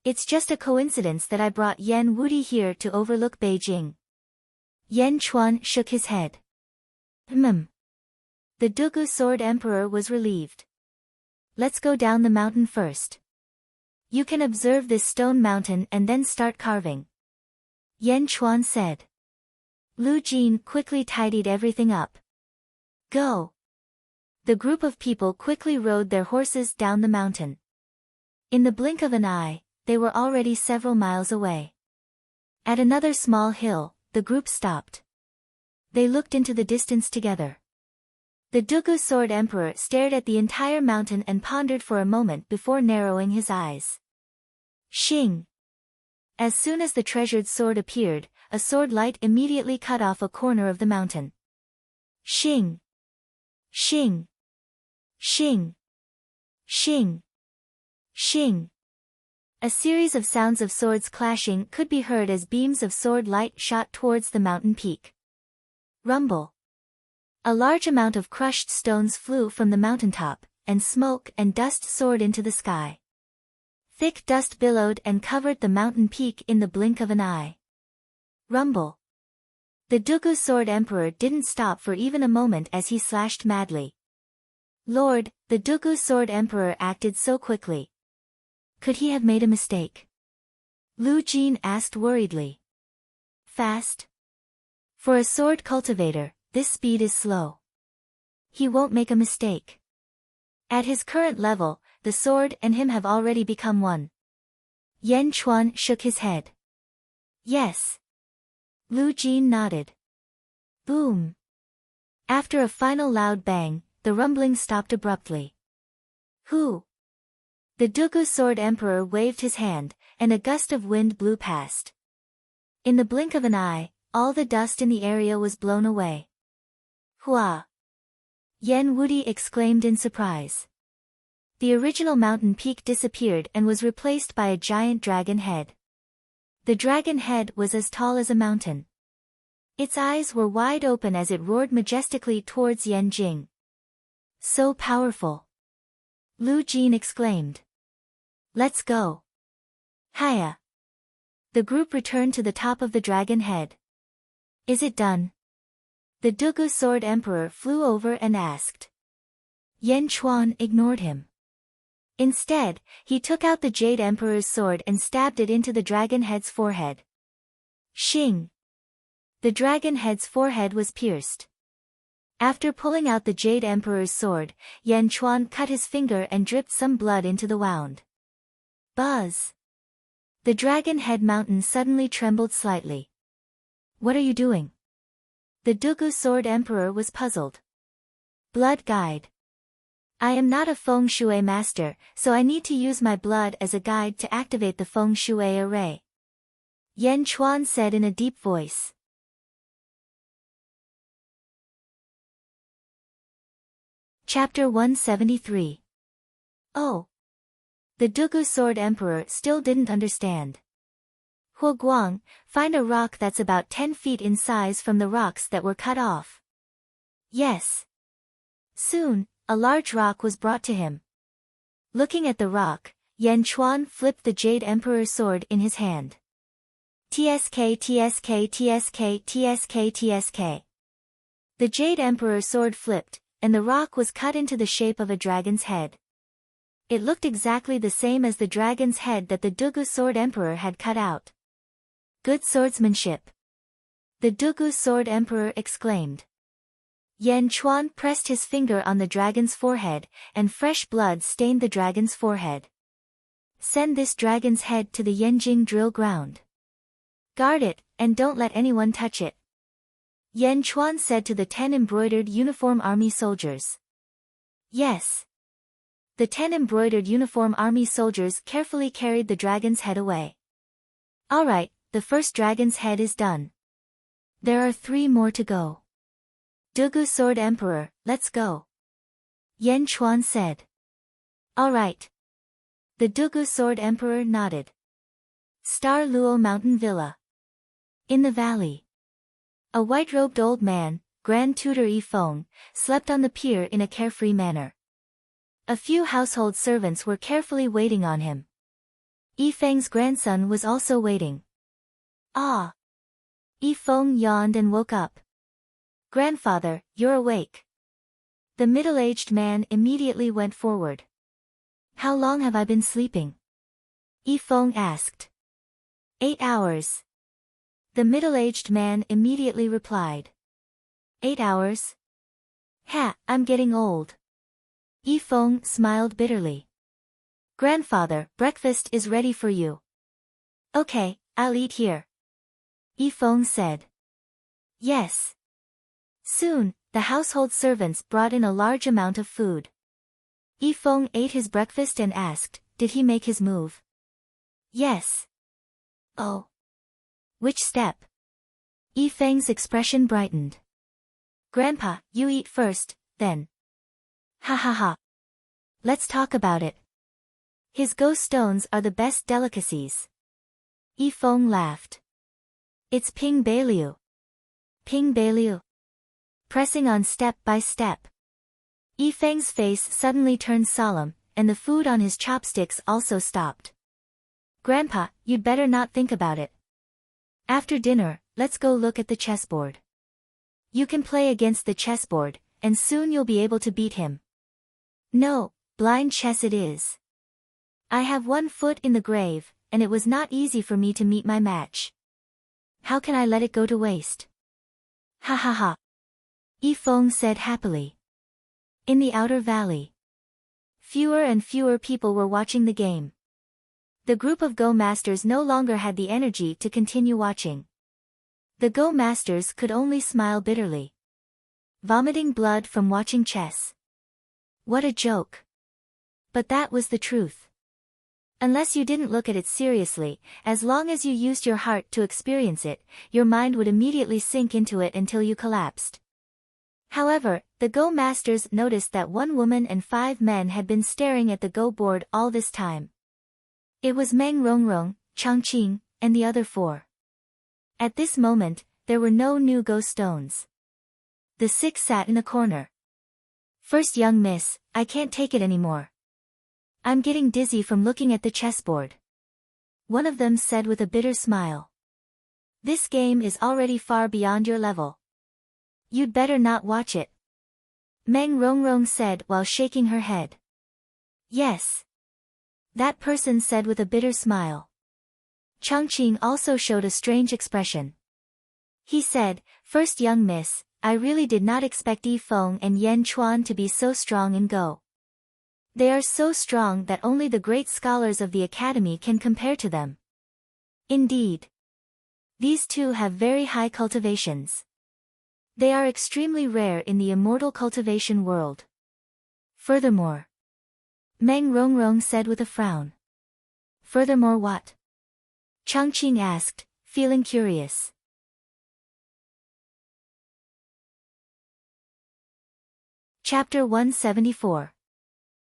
It's just a coincidence that I brought Yan Wudi here to overlook Beijing. Yan Chuan shook his head. The Dugu Sword Emperor was relieved. Let's go down the mountain first. You can observe this stone mountain and then start carving. Yan Chuan said. Lu Jin quickly tidied everything up. Go. The group of people quickly rode their horses down the mountain. In the blink of an eye, they were already several miles away. At another small hill, the group stopped. They looked into the distance together. The Dugu Sword Emperor stared at the entire mountain and pondered for a moment before narrowing his eyes. Xing! As soon as the treasured sword appeared, a sword light immediately cut off a corner of the mountain. Xing! Xing! Xing! Xing! Xing! A series of sounds of swords clashing could be heard as beams of sword light shot towards the mountain peak. Rumble. A large amount of crushed stones flew from the mountaintop, and smoke and dust soared into the sky. Thick dust billowed and covered the mountain peak in the blink of an eye. Rumble. The Dugu Sword Emperor didn't stop for even a moment as he slashed madly. Lord, the Dugu Sword Emperor acted so quickly. Could he have made a mistake? Lu Jin asked worriedly. Fast? For a sword cultivator, this speed is slow. He won't make a mistake. At his current level, the sword and him have already become one. Yan Chuan shook his head. Yes. Lu Jin nodded. Boom. After a final loud bang, the rumbling stopped abruptly. Who? The Dugu Sword Emperor waved his hand, and a gust of wind blew past. In the blink of an eye, all the dust in the area was blown away. Hua! Yen Wudi exclaimed in surprise. The original mountain peak disappeared and was replaced by a giant dragon head. The dragon head was as tall as a mountain. Its eyes were wide open as it roared majestically towards Yen Jing. So powerful! Lu Jin exclaimed. Let's go. Hiya! The group returned to the top of the dragon head. Is it done? The Dugu Sword Emperor flew over and asked. Yen Chuan ignored him. Instead, he took out the Jade Emperor's sword and stabbed it into the dragon head's forehead. Shing! The dragon head's forehead was pierced. After pulling out the Jade Emperor's sword, Yen Chuan cut his finger and dripped some blood into the wound. Buzz! The dragon head mountain suddenly trembled slightly. What are you doing? The Dugu Sword Emperor was puzzled. Blood guide. I am not a feng shui master, so I need to use my blood as a guide to activate the feng shui array. Yen Chuan said in a deep voice. Chapter 173. Oh! The Dugu Sword Emperor still didn't understand. Huo Guang, find a rock that's about 10 feet in size from the rocks that were cut off. Yes. Soon, a large rock was brought to him. Looking at the rock, Yen Chuan flipped the Jade Emperor's sword in his hand. TSK TSK TSK TSK TSK. The Jade Emperor's sword flipped, and the rock was cut into the shape of a dragon's head. It looked exactly the same as the dragon's head that the Dugu Sword Emperor had cut out. Good swordsmanship! The Dugu Sword Emperor exclaimed. Yen Chuan pressed his finger on the dragon's forehead, and fresh blood stained the dragon's forehead. Send this dragon's head to the Yanjing drill ground. Guard it, and don't let anyone touch it. Yen Chuan said to the 10 embroidered uniform army soldiers. Yes. The 10 embroidered uniform army soldiers carefully carried the dragon's head away. All right, the first dragon's head is done. There are 3 more to go. Dugu Sword Emperor, let's go. Yen Chuan said. All right. The Dugu Sword Emperor nodded. Star Luo Mountain Villa. In the valley. A white-robed old man, Grand Tutor Yi Feng, slept on the pier in a carefree manner. A few household servants were carefully waiting on him. Yi Feng's grandson was also waiting. Ah! Yi Feng yawned and woke up. Grandfather, you're awake. The middle-aged man immediately went forward. How long have I been sleeping? Yi Feng asked. 8 hours. The middle-aged man immediately replied. 8 hours? Ha, I'm getting old. Yi Feng smiled bitterly. Grandfather, breakfast is ready for you. Okay, I'll eat here. Yi Feng said. Yes. Soon, the household servants brought in a large amount of food. Yi Feng ate his breakfast and asked, did he make his move? Yes. Oh. Which step? Yi Feng's expression brightened. Grandpa, you eat first, then. Ha ha ha. Let's talk about it. His ghost stones are the best delicacies. Yi Feng laughed. It's Ping Beiliu. Ping Beiliu. Pressing on step by step. Yi Feng's face suddenly turned solemn, and the food on his chopsticks also stopped. Grandpa, you'd better not think about it. After dinner, let's go look at the chessboard. You can play against the chessboard, and soon you'll be able to beat him. No, blind chess it is. I have 1 foot in the grave, and it was not easy for me to meet my match. How can I let it go to waste? Ha ha ha. Yi Feng said happily. In the outer valley. Fewer and fewer people were watching the game. The group of Go Masters no longer had the energy to continue watching. The Go Masters could only smile bitterly. Vomiting blood from watching chess. What a joke. But that was the truth. Unless you didn't look at it seriously, as long as you used your heart to experience it, your mind would immediately sink into it until you collapsed. However, the Go masters noticed that one woman and 5 men had been staring at the Go board all this time. It was Meng Rongrong, Changqing, and the other 4. At this moment, there were no new Go stones. The 6 sat in a corner. First young miss, I can't take it anymore. I'm getting dizzy from looking at the chessboard. One of them said with a bitter smile. This game is already far beyond your level. You'd better not watch it. Meng Rongrong said while shaking her head. Yes. That person said with a bitter smile. Changqing also showed a strange expression. He said, First young miss, I really did not expect Yi Feng and Yan Chuan to be so strong in Go. They are so strong that only the great scholars of the academy can compare to them. Indeed. These 2 have very high cultivations. They are extremely rare in the immortal cultivation world. Furthermore, Meng Rongrong said with a frown. Furthermore what? Changqing asked, feeling curious. Chapter 174.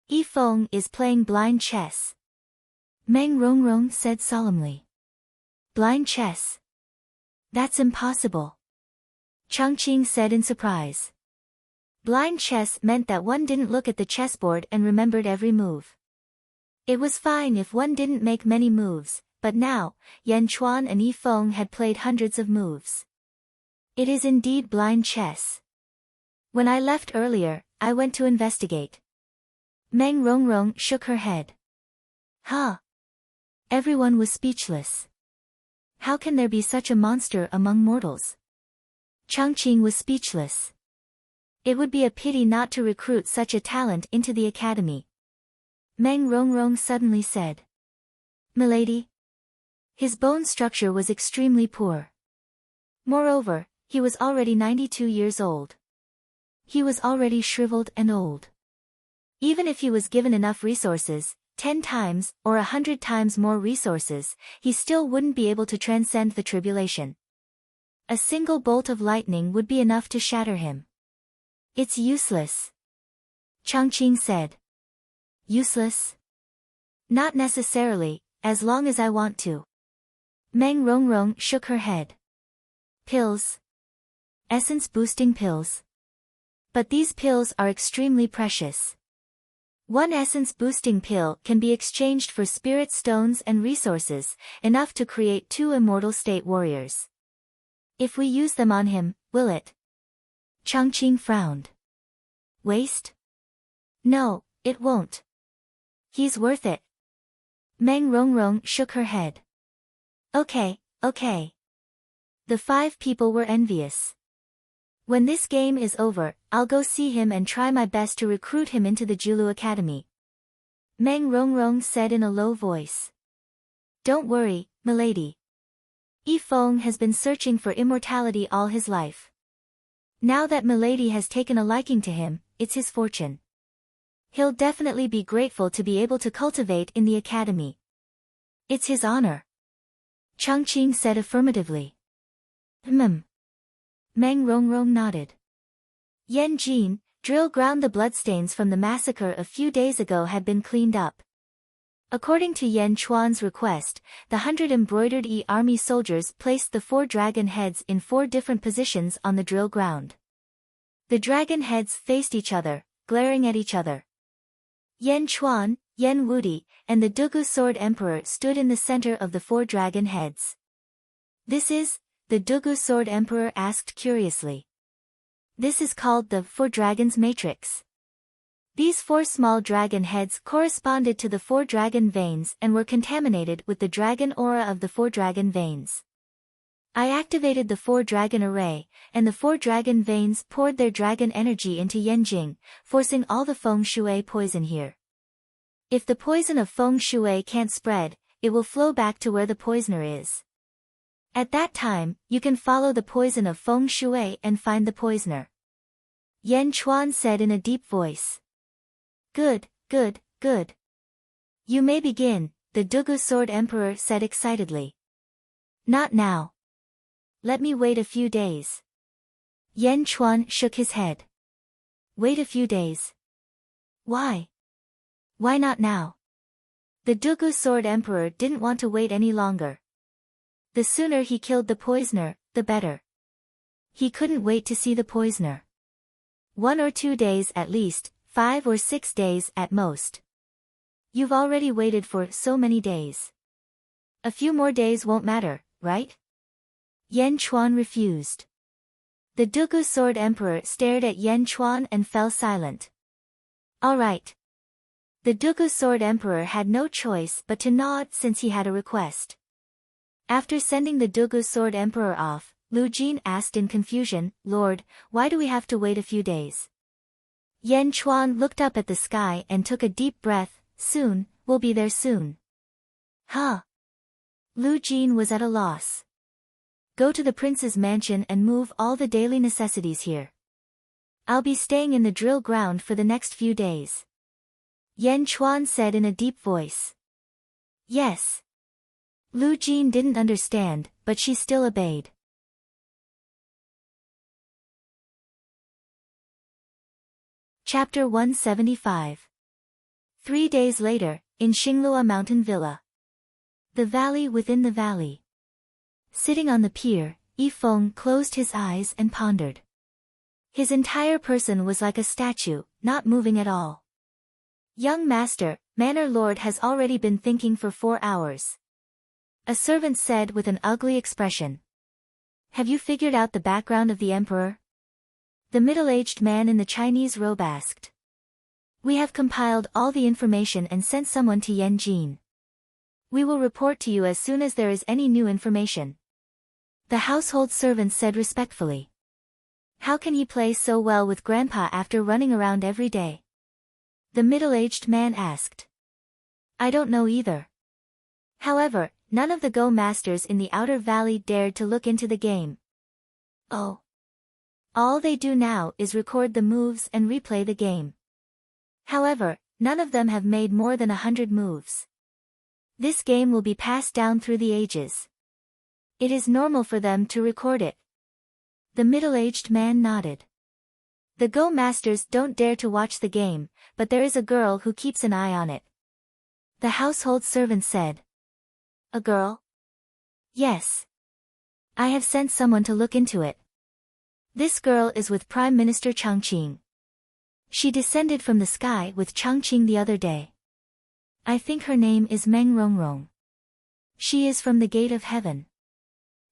Yi Feng is playing blind chess. Meng Rongrong said solemnly. Blind chess? That's impossible. Changqing said in surprise. Blind chess meant that one didn't look at the chessboard and remembered every move. It was fine if one didn't make many moves, but now, Yan Chuan and Yi Feng had played hundreds of moves. It is indeed blind chess. When I left earlier, I went to investigate. Meng Rongrong shook her head. Huh? Everyone was speechless. How can there be such a monster among mortals? Changqing was speechless. It would be a pity not to recruit such a talent into the academy. Meng Rongrong suddenly said. Milady? His bone structure was extremely poor. Moreover, he was already 92 years old. He was already shriveled and old. Even if he was given enough resources, 10 times or 100 times more resources, he still wouldn't be able to transcend the tribulation. A single bolt of lightning would be enough to shatter him. It's useless. Changqing said. Useless? Not necessarily, as long as I want to. Meng Rongrong shook her head. Pills. Essence-boosting pills. But these pills are extremely precious. One essence-boosting pill can be exchanged for spirit stones and resources, enough to create 2 immortal state warriors. If we use them on him, will it? Changqing frowned. Waste? No, it won't. He's worth it. Meng Rongrong shook her head. Okay. The 5 people were envious. When this game is over, I'll go see him and try my best to recruit him into the Julu Academy. Meng Rongrong said in a low voice. Don't worry, milady. Yi Feng has been searching for immortality all his life. Now that milady has taken a liking to him, it's his fortune. He'll definitely be grateful to be able to cultivate in the academy. It's his honor. Changqing said affirmatively. Meng Rongrong nodded. Yan Jin, drill ground. The bloodstains from the massacre a few days ago had been cleaned up. According to Yan Chuan's request, the 100 embroidered army soldiers placed the 4 dragon heads in 4 different positions on the drill ground. The dragon heads faced each other, glaring at each other. Yan Chuan, Yan Wudi, and the Dugu Sword Emperor stood in the center of the 4 dragon heads. This is? The Dugu Sword Emperor asked curiously. This is called the 4 Dragons Matrix. These 4 small dragon heads corresponded to the 4 dragon veins and were contaminated with the dragon aura of the 4 dragon veins. I activated the 4 dragon array, and the 4 dragon veins poured their dragon energy into Yanjing, forcing all the feng shui poison here. If the poison of feng shui can't spread, it will flow back to where the poisoner is. At that time, you can follow the poison of feng shui and find the poisoner. Yan Chuan said in a deep voice. Good. You may begin, the Dugu Sword Emperor said excitedly. Not now. Let me wait a few days. Yan Chuan shook his head. Wait a few days. Why? Why not now? The Dugu Sword Emperor didn't want to wait any longer. The sooner he killed the poisoner, the better. He couldn't wait to see the poisoner. 1 or 2 days at least, 5 or 6 days at most. You've already waited for so many days. A few more days won't matter, right? Yan Chuan refused. The Dugu Sword Emperor stared at Yan Chuan and fell silent. All right. The Dugu Sword Emperor had no choice but to nod since he had a request. After sending the Dugu Sword Emperor off, Lu Jin asked in confusion, Lord, why do we have to wait a few days? Yan Chuan looked up at the sky and took a deep breath. Soon, we'll be there soon. Huh? Lu Jin was at a loss. Go to the prince's mansion and move all the daily necessities here. I'll be staying in the drill ground for the next few days. Yan Chuan said in a deep voice. Yes. Lu Jin didn't understand, but she still obeyed. Chapter 175. 3 days later, in Xinglua Mountain Villa. The valley within the valley. Sitting on the pier, Yifeng closed his eyes and pondered. His entire person was like a statue, not moving at all. Young master, Manor Lord has already been thinking for 4 hours. A servant said with an ugly expression. Have you figured out the background of the emperor? The middle-aged man in the Chinese robe asked. We have compiled all the information and sent someone to Yanjin. We will report to you as soon as there is any new information. The household servant said respectfully. How can he play so well with Grandpa after running around every day? The middle-aged man asked. I don't know either. However, none of the Go masters in the outer valley dared to look into the game. Oh. All they do now is record the moves and replay the game. However, none of them have made more than 100 moves. This game will be passed down through the ages. It is normal for them to record it. The middle-aged man nodded. The Go masters don't dare to watch the game, but there is a girl who keeps an eye on it. The household servant said. A girl? Yes. I have sent someone to look into it. This girl is with Prime Minister Changqing. She descended from the sky with Changqing the other day. I think her name is Meng Rongrong. She is from the Gate of Heaven.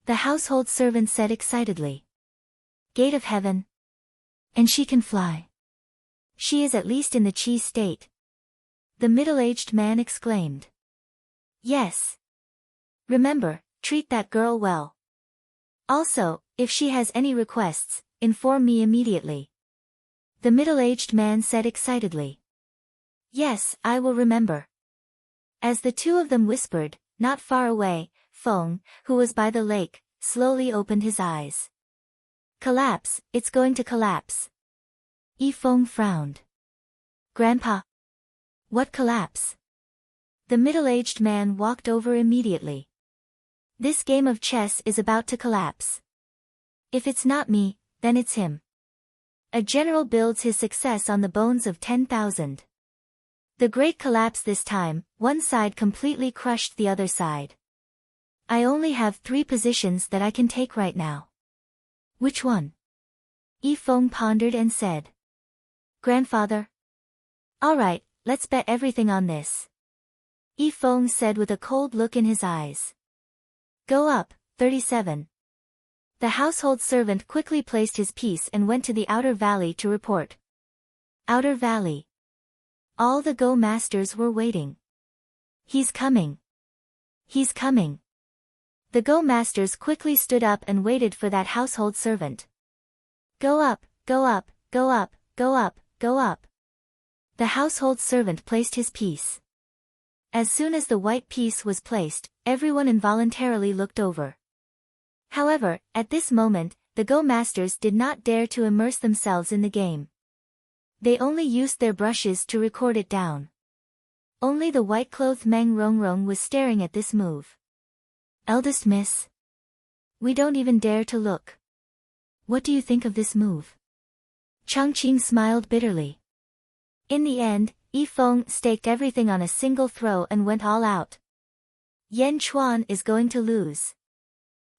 The household servant said excitedly. Gate of Heaven? And she can fly. She is at least in the Qi state. The middle-aged man exclaimed. Yes. Remember, treat that girl well. Also, if she has any requests, inform me immediately. The middle-aged man said excitedly. Yes, I will remember. As the two of them whispered, not far away, Feng, who was by the lake, slowly opened his eyes. Collapse, it's going to collapse. Yifeng frowned. Grandpa. What collapse? The middle-aged man walked over immediately. This game of chess is about to collapse. If it's not me, then it's him. A general builds his success on the bones of 10,000. The great collapse this time, one side completely crushed the other side. I only have 3 positions that I can take right now. Which one? Yifeng pondered and said. Grandfather? Alright, let's bet everything on this. Yifeng said with a cold look in his eyes. Go up, 37. The household servant quickly placed his piece and went to the outer valley to report. Outer valley. All the Go masters were waiting. He's coming. He's coming. The Go masters quickly stood up and waited for that household servant. Go up, go up, go up, go up, go up. The household servant placed his piece. As soon as the white piece was placed, everyone involuntarily looked over. However, at this moment, the Go masters did not dare to immerse themselves in the game. They only used their brushes to record it down. Only the white-clothed Meng Rongrong was staring at this move. Eldest miss. We don't even dare to look. What do you think of this move? Chongqing smiled bitterly. In the end, Yifeng staked everything on a single throw and went all out. Yan Chuan is going to lose.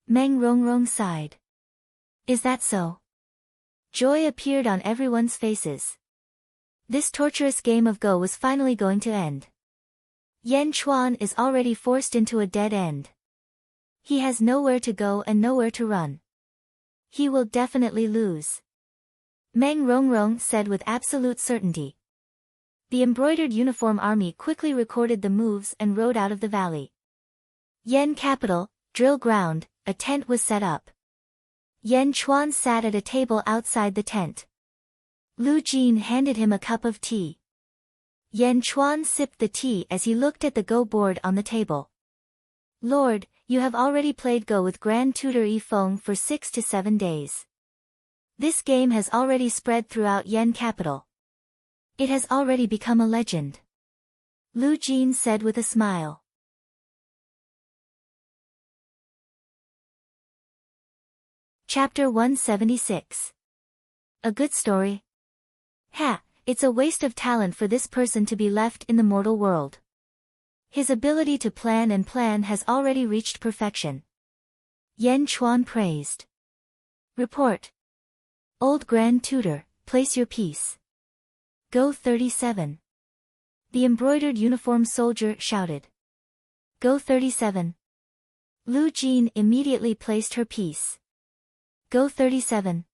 Meng Rongrong sighed. Is that so? Joy appeared on everyone's faces. This torturous game of Go was finally going to end. Yan Chuan is already forced into a dead end. He has nowhere to go and nowhere to run. He will definitely lose. Meng Rongrong said with absolute certainty. The embroidered uniform army quickly recorded the moves and rode out of the valley. Yan capital, drill ground, a tent was set up. Yan Chuan sat at a table outside the tent. Lu Jin handed him a cup of tea. Yan Chuan sipped the tea as he looked at the Go board on the table. Lord, you have already played Go with Grand Tutor Yifeng for 6 to 7 days. This game has already spread throughout Yan capital. It has already become a legend. Lu Jin said with a smile. Chapter 176. A good story. Ha, it's a waste of talent for this person to be left in the mortal world. His ability to plan has already reached perfection. Yan Chuan praised. Report. Old Grand Tutor, place your piece. Go 37. The embroidered uniform soldier shouted. Go 37. Lu Jin immediately placed her piece. Go 37.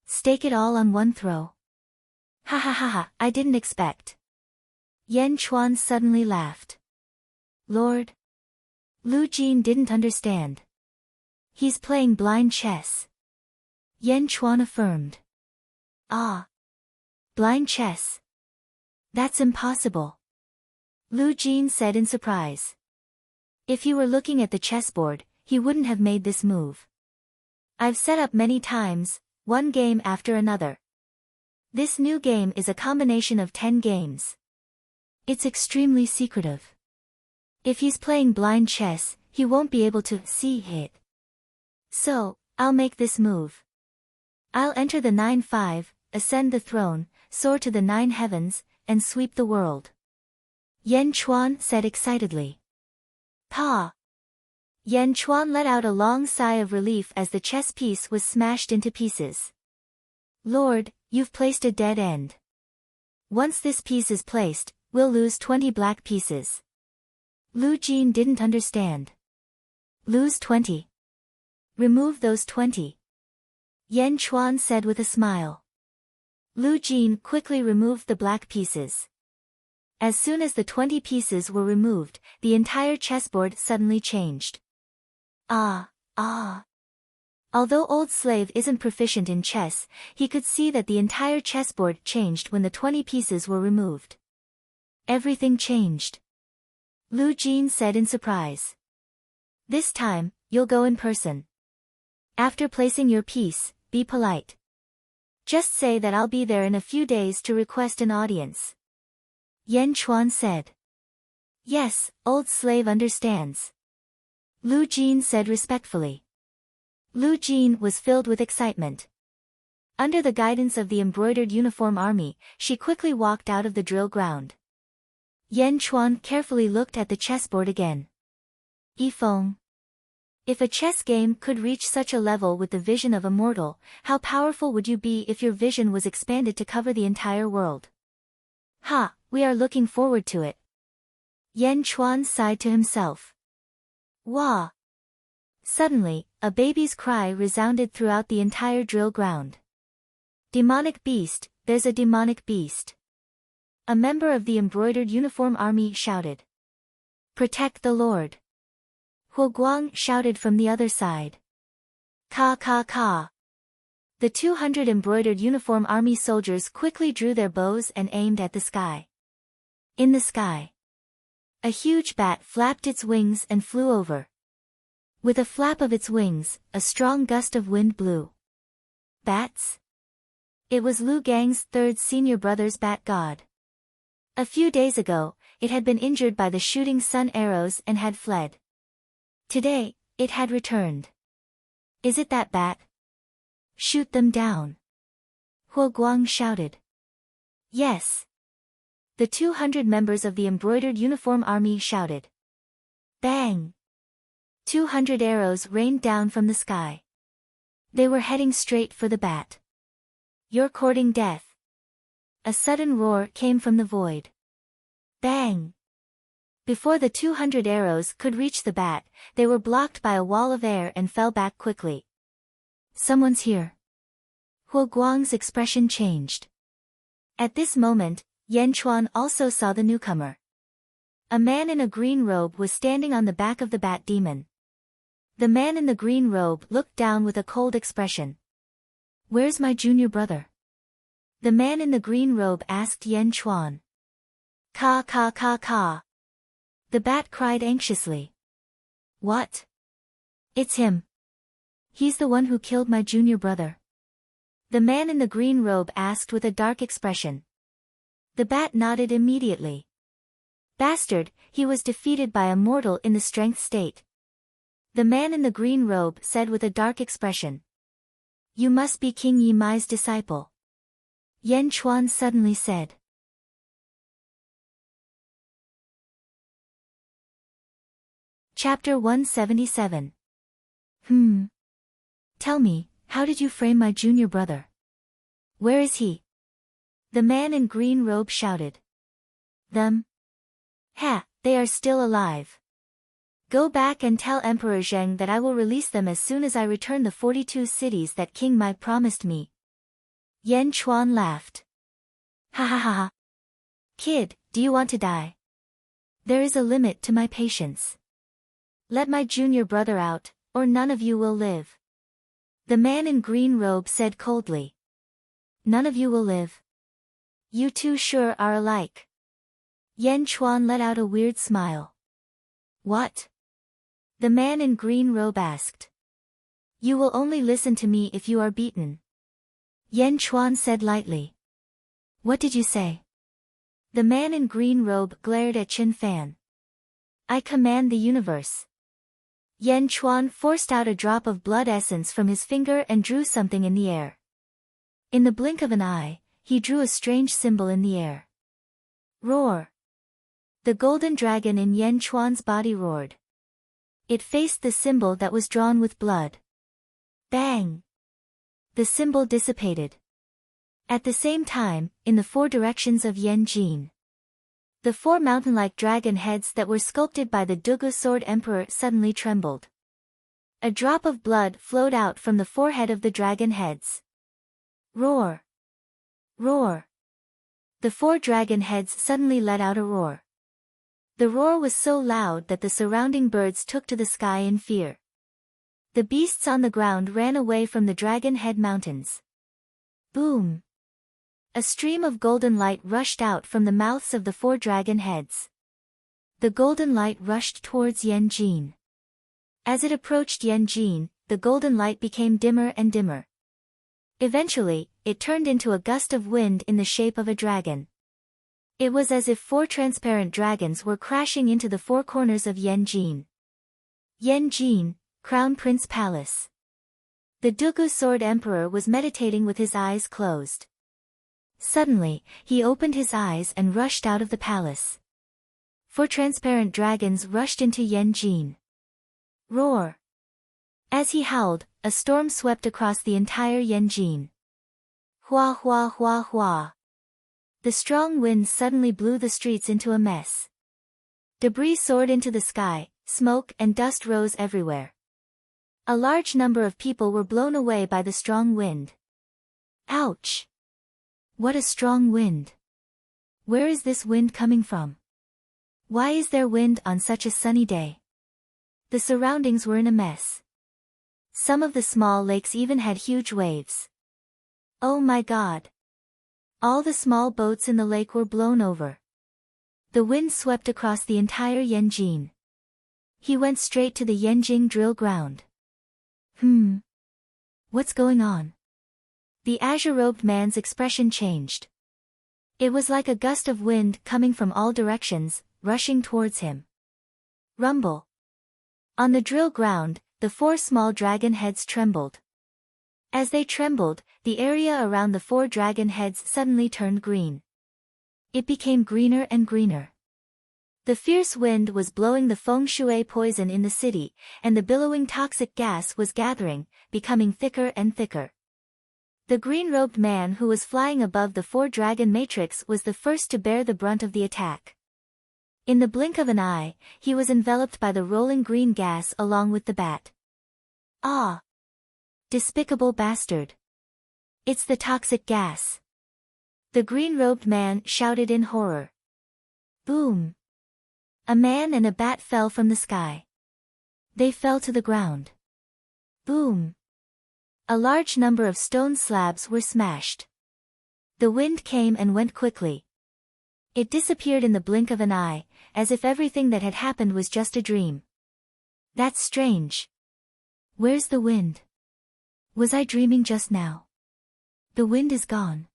Stake it all on one throw. Ha ha ha ha, I didn't expect. Yan Chuan suddenly laughed. Lord. Lu Jin didn't understand. He's playing blind chess. Yan Chuan affirmed. Ah. Blind chess. That's impossible. Lu Jin said in surprise. If he were looking at the chessboard, he wouldn't have made this move. I've set up many times, one game after another. This new game is a combination of 10 games. It's extremely secretive. If he's playing blind chess, he won't be able to see it. So, I'll make this move. I'll enter the 9-5, ascend the throne, soar to the 9 heavens, and sweep the world. Yan Chuan said excitedly. Pa! Yan Chuan let out a long sigh of relief as the chess piece was smashed into pieces. Lord, you've placed a dead end. Once this piece is placed, we'll lose 20 black pieces. Lu Jin didn't understand. Lose 20. Remove those 20. Yan Chuan said with a smile. Lu Jin quickly removed the black pieces. As soon as the 20 pieces were removed, the entire chessboard suddenly changed. Ah. Although Old Slave isn't proficient in chess, he could see that the entire chessboard changed when the 20 pieces were removed. Everything changed. Lu Jin said in surprise. This time, you'll go in person. After placing your piece, be polite. Just say that I'll be there in a few days to request an audience. Yan Chuan said. Yes, Old Slave understands. Lu Jin said respectfully. Lu Jin was filled with excitement. Under the guidance of the embroidered uniform army, she quickly walked out of the drill ground. Yan Chuan carefully looked at the chessboard again. Yifeng. If a chess game could reach such a level with the vision of Immortal, how powerful would you be if your vision was expanded to cover the entire world? Ha, we are looking forward to it. Yan Chuan sighed to himself. Wah! Suddenly, a baby's cry resounded throughout the entire drill ground. Demonic beast, there's a demonic beast. A member of the embroidered uniform army shouted. Protect the Lord. Huo Guang shouted from the other side. Ka ka ka. The 200 embroidered uniform army soldiers quickly drew their bows and aimed at the sky. In the sky, a huge bat flapped its wings and flew over. With a flap of its wings, a strong gust of wind blew. Bats? It was Lu Gang's third senior brother's bat god. A few days ago, it had been injured by the shooting sun arrows and had fled. Today, it had returned. Is it that bat? Shoot them down. Huo Guang shouted. Yes. The 200 members of the embroidered uniform army shouted. Bang! 200 arrows rained down from the sky. They were heading straight for the bat. You're courting death. A sudden roar came from the void. Bang! Before the 200 arrows could reach the bat, they were blocked by a wall of air and fell back quickly. Someone's here. Huo Guang's expression changed. At this moment, Yan Chuan also saw the newcomer. A man in a green robe was standing on the back of the bat demon. The man in the green robe looked down with a cold expression. Where's my junior brother? The man in the green robe asked Yan Chuan. Ka ka ka ka. The bat cried anxiously. What? It's him. He's the one who killed my junior brother. The man in the green robe asked with a dark expression. The bat nodded immediately. Bastard, he was defeated by a mortal in the strength state. The man in the green robe said with a dark expression. You must be King Yi Mai's disciple. Yan Chuan suddenly said. Chapter 177. Tell me, how did you frame my junior brother? Where is he? The man in green robe shouted. Them? Ha, they are still alive. Go back and tell Emperor Zheng that I will release them as soon as I return the 42 cities that King Mai promised me. Yan Chuan laughed. Ha ha ha ha. Kid, do you want to die? There is a limit to my patience. Let my junior brother out, or none of you will live. The man in green robe said coldly. None of you will live. You two sure are alike. Yan Chuan let out a weird smile. What? The man in green robe asked. You will only listen to me if you are beaten. Yan Chuan said lightly. What did you say? The man in green robe glared at Chen Fan. I command the universe. Yan Chuan forced out a drop of blood essence from his finger and drew something in the air. In the blink of an eye, he drew a strange symbol in the air. Roar! The golden dragon in Yan Chuan's body roared. It faced the symbol that was drawn with blood. Bang! The symbol dissipated. At the same time, in the four directions of Yan Jin, the four mountain-like dragon heads that were sculpted by the Dugu Sword Emperor suddenly trembled. A drop of blood flowed out from the forehead of the dragon heads. Roar! Roar! The four dragon heads suddenly let out a roar. The roar was so loud that the surrounding birds took to the sky in fear. The beasts on the ground ran away from the dragon head mountains. Boom! A stream of golden light rushed out from the mouths of the four dragon heads. The golden light rushed towards Yan Jin. As it approached Yan Jin, the golden light became dimmer and dimmer. Eventually, it turned into a gust of wind in the shape of a dragon. It was as if four transparent dragons were crashing into the four corners of Yan Jin. Yan Jin, Crown Prince Palace. The Dugu Sword Emperor was meditating with his eyes closed. Suddenly, he opened his eyes and rushed out of the palace. Four transparent dragons rushed into Yan Jin. Roar! As he howled, a storm swept across the entire Yan Jin. Hua hua hua hua. The strong wind suddenly blew the streets into a mess. Debris soared into the sky, smoke and dust rose everywhere. A large number of people were blown away by the strong wind. Ouch! What a strong wind! Where is this wind coming from? Why is there wind on such a sunny day? The surroundings were in a mess. Some of the small lakes even had huge waves. Oh my God! All the small boats in the lake were blown over. The wind swept across the entire Yan Jin. He went straight to the Yanjing drill ground. What's going on? The azure-robed man's expression changed. It was like a gust of wind coming from all directions, rushing towards him. Rumble. On the drill ground, the 4 small dragon heads trembled. As they trembled, the area around the 4 dragon heads suddenly turned green. It became greener and greener. The fierce wind was blowing the feng shui poison in the city, and the billowing toxic gas was gathering, becoming thicker and thicker. The green-robed man who was flying above the 4 dragon matrix was the first to bear the brunt of the attack. In the blink of an eye, he was enveloped by the rolling green gas along with the bat. Ah! Despicable bastard! It's the toxic gas! The green-robed man shouted in horror. Boom! A man and a bat fell from the sky. They fell to the ground. Boom! A large number of stone slabs were smashed. The wind came and went quickly. It disappeared in the blink of an eye, as if everything that had happened was just a dream. That's strange. Where's the wind? Was I dreaming just now? The wind is gone.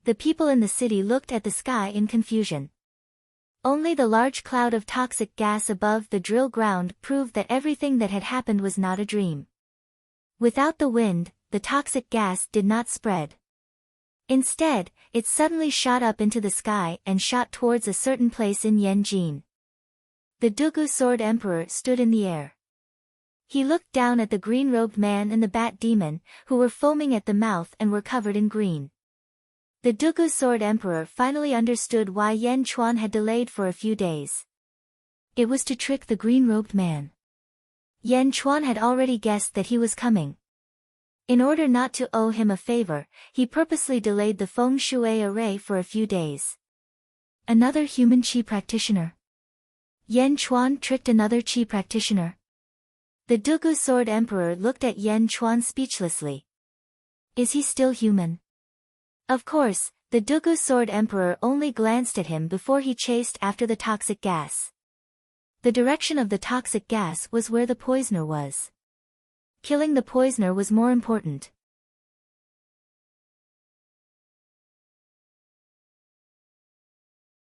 The people in the city looked at the sky in confusion. Only the large cloud of toxic gas above the drill ground proved that everything that had happened was not a dream. Without the wind, the toxic gas did not spread. Instead, it suddenly shot up into the sky and shot towards a certain place in Yanjin. The Dugu Sword Emperor stood in the air. He looked down at the green-robed man and the bat demon, who were foaming at the mouth and were covered in green. The Dugu Sword Emperor finally understood why Yan Chuan had delayed for a few days. It was to trick the green-robed man. Yan Chuan had already guessed that he was coming. In order not to owe him a favor, he purposely delayed the feng shui array for a few days. Another human qi practitioner. Yan Chuan tricked another qi practitioner. The Dugu Sword Emperor looked at Yan Chuan speechlessly. Is he still human? Of course, the Dugu Sword Emperor only glanced at him before he chased after the toxic gas. The direction of the toxic gas was where the poisoner was. Killing the poisoner was more important.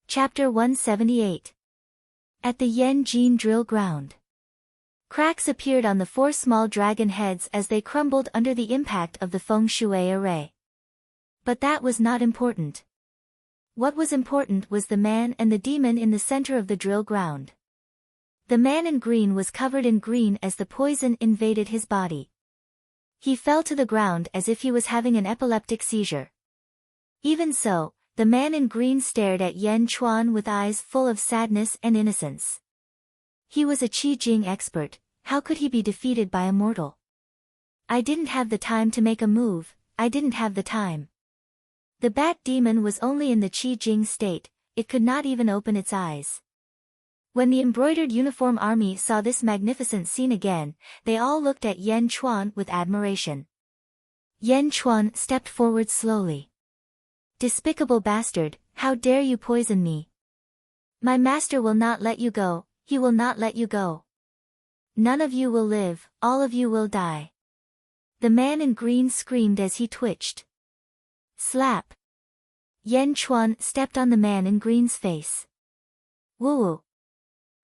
Chapter 178. At the Yanjin drill ground. Cracks appeared on the 4 small dragon heads as they crumbled under the impact of the feng shui array. But that was not important. What was important was the man and the demon in the center of the drill ground. The man in green was covered in green as the poison invaded his body. He fell to the ground as if he was having an epileptic seizure. Even so, the man in green stared at Yan Chuan with eyes full of sadness and innocence. He was a Qi Jing expert, how could he be defeated by a mortal? I didn't have the time to make a move, I didn't have the time. The bat demon was only in the Qi Jing state, it could not even open its eyes. When the embroidered uniform army saw this magnificent scene again, they all looked at Yan Chuan with admiration. Yan Chuan stepped forward slowly. Despicable bastard, how dare you poison me? My master will not let you go, he will not let you go. None of you will live, all of you will die. The man in green screamed as he twitched. Slap! Yan Chuan stepped on the man in green's face. Woo!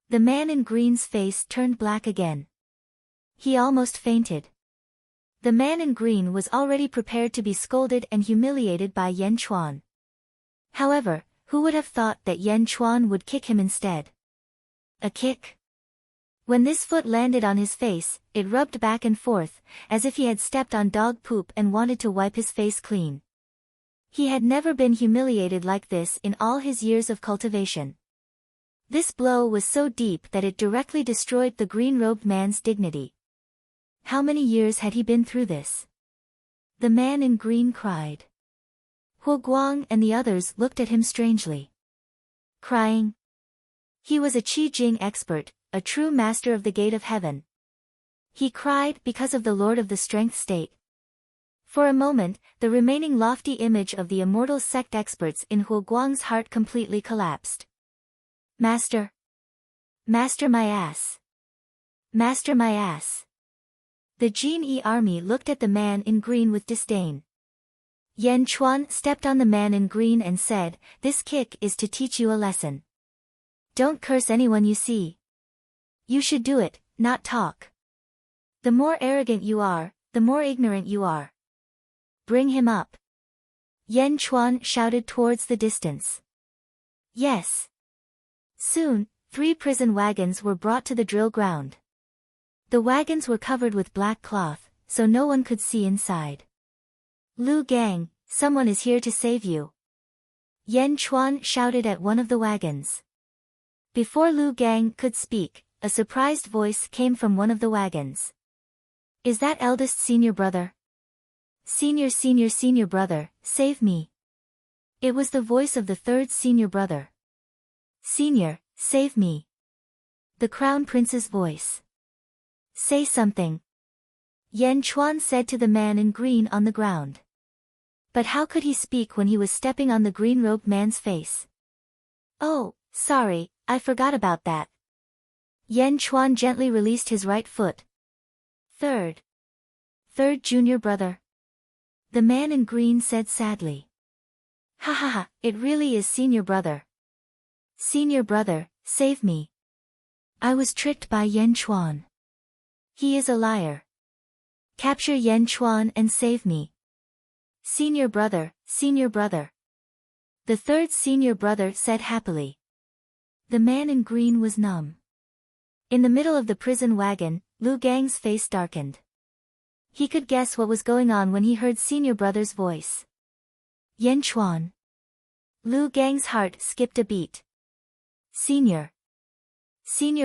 The man in green's face turned black again. He almost fainted. The man in green was already prepared to be scolded and humiliated by Yan Chuan. However, who would have thought that Yan Chuan would kick him instead? A kick? When this foot landed on his face, it rubbed back and forth, as if he had stepped on dog poop and wanted to wipe his face clean. He had never been humiliated like this in all his years of cultivation. This blow was so deep that it directly destroyed the green-robed man's dignity. How many years had he been through this? The man in green cried. Huo Guang and the others looked at him strangely. Crying? He was a Qi Jing expert, a true master of the gate of heaven. He cried because of the Lord of the Strength State. For a moment, the remaining lofty image of the immortal sect experts in Huo Guang's heart completely collapsed. Master! Master my ass! Master my ass! The Jin-E army looked at the man in green with disdain. Yan Chuan stepped on the man in green and said, "This kick is to teach you a lesson. Don't curse anyone you see. You should do it, not talk. The more arrogant you are, the more ignorant you are. Bring him up." Yan Chuan shouted towards the distance. Yes. Soon, 3 prison wagons were brought to the drill ground. The wagons were covered with black cloth, so no one could see inside. "Lu Gang, someone is here to save you." Yan Chuan shouted at one of the wagons. Before Lu Gang could speak, a surprised voice came from one of the wagons. "Is that eldest senior brother? Senior brother, save me." It was the voice of the 3rd senior brother. "Senior, save me." The crown prince's voice. "Say something," Yan Chuan said to the man in green on the ground. But how could he speak when he was stepping on the green-robed man's face? "Oh, sorry, I forgot about that." Yan Chuan gently released his right foot. Third junior brother," the man in green said sadly. "Ha ha ha, it really is senior brother. Senior brother, save me. I was tricked by Yan Chuan. He is a liar. Capture Yan Chuan and save me. Senior brother, senior brother." The 3rd senior brother said happily. The man in green was numb. In the middle of the prison wagon, Lu Gang's face darkened. He could guess what was going on when he heard senior brother's voice. "Yan Chuan." Lu Gang's heart skipped a beat. Senior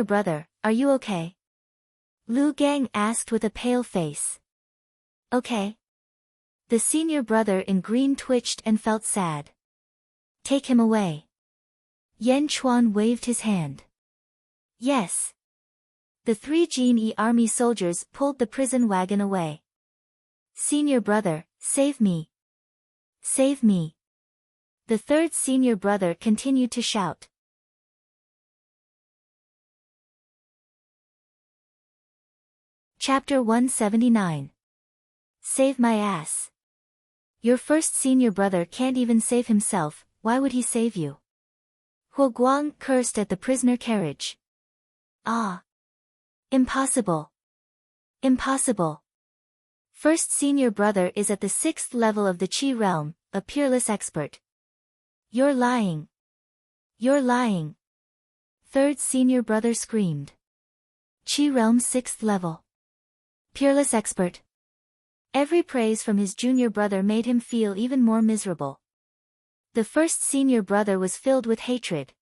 brother, are you okay?" Lu Gang asked with a pale face. "Okay." The senior brother in green twitched and felt sad. "Take him away." Yan Chuan waved his hand. "Yes." The 3 Jin-E army soldiers pulled the prison wagon away. "Senior brother, save me. Save me." The 3rd senior brother continued to shout. Chapter 179. Save my ass. Your 1st senior brother can't even save himself, why would he save you? Huo Guang cursed at the prisoner carriage. "Ah! Impossible! Impossible! 1st senior brother is at the 6th level of the Qi realm, a peerless expert. You're lying! You're lying!" 3rd senior brother screamed. Qi realm 6th level. Peerless expert. Every praise from his junior brother made him feel even more miserable. The 1st senior brother was filled with hatred.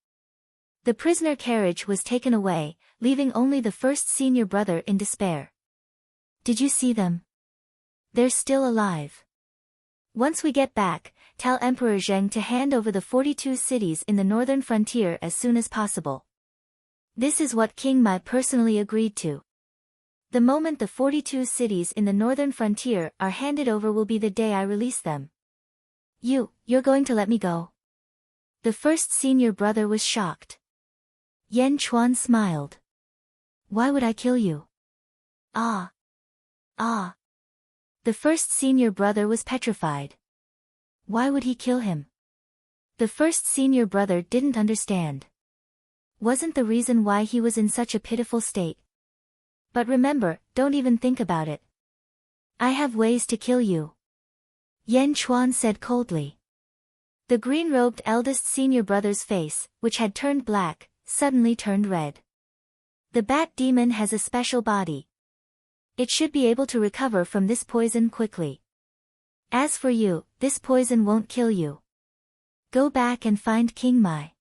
The prisoner carriage was taken away, leaving only the 1st senior brother in despair. "Did you see them? They're still alive. Once we get back, tell Emperor Zheng to hand over the 42 cities in the northern frontier as soon as possible. This is what King Mai personally agreed to. The moment the 42 cities in the northern frontier are handed over will be the day I release them." You're going to let me go?" The 1st senior brother was shocked. Yan Chuan smiled. "Why would I kill you?" Ah. The 1st senior brother was petrified. Why would he kill him? The 1st senior brother didn't understand. Wasn't the reason why he was in such a pitiful state? "But remember, don't even think about it. I have ways to kill you," Yan Chuan said coldly. The green-robed eldest senior brother's face, which had turned black, suddenly turned red. "The bat demon has a special body. It should be able to recover from this poison quickly. As for you, this poison won't kill you. Go back and find King Mai.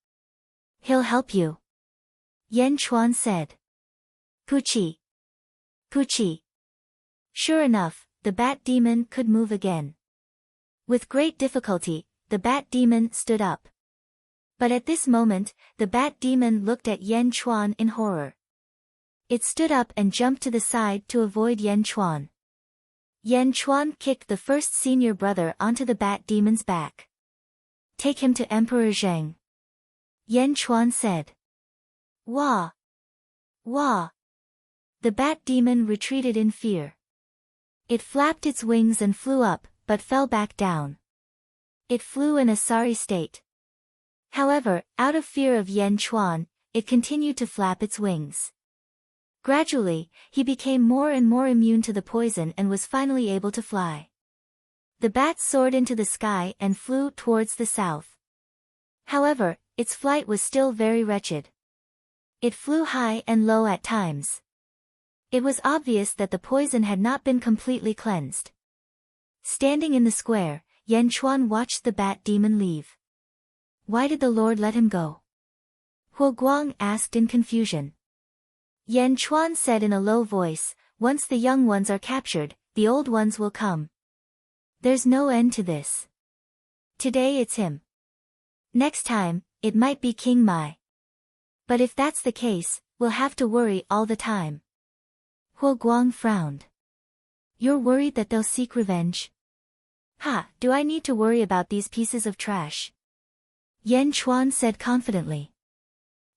He'll help you," Yan Chuan said. Poochie. Poochie. Sure enough, the bat demon could move again. With great difficulty, the bat demon stood up. But at this moment, the bat demon looked at Yan Chuan in horror. It stood up and jumped to the side to avoid Yan Chuan. Yan Chuan kicked the 1st senior brother onto the bat demon's back. "Take him to Emperor Zheng," Yan Chuan said. Wah! Wah! The bat demon retreated in fear. It flapped its wings and flew up, but fell back down. It flew in a sorry state. However, out of fear of Yan Chuan, it continued to flap its wings. Gradually, he became more and more immune to the poison and was finally able to fly. The bat soared into the sky and flew towards the south. However, its flight was still very wretched. It flew high and low at times. It was obvious that the poison had not been completely cleansed. Standing in the square, Yan Chuan watched the bat demon leave. Why did the Lord let him go? Huo Guang asked in confusion. Yan Chuan said in a low voice, once the young ones are captured, the old ones will come. There's no end to this. Today it's him. Next time, it might be King Mai. But if that's the case, we'll have to worry all the time. Huo Guang frowned. You're worried that they'll seek revenge? Ha, do I need to worry about these pieces of trash? Yan Chuan said confidently.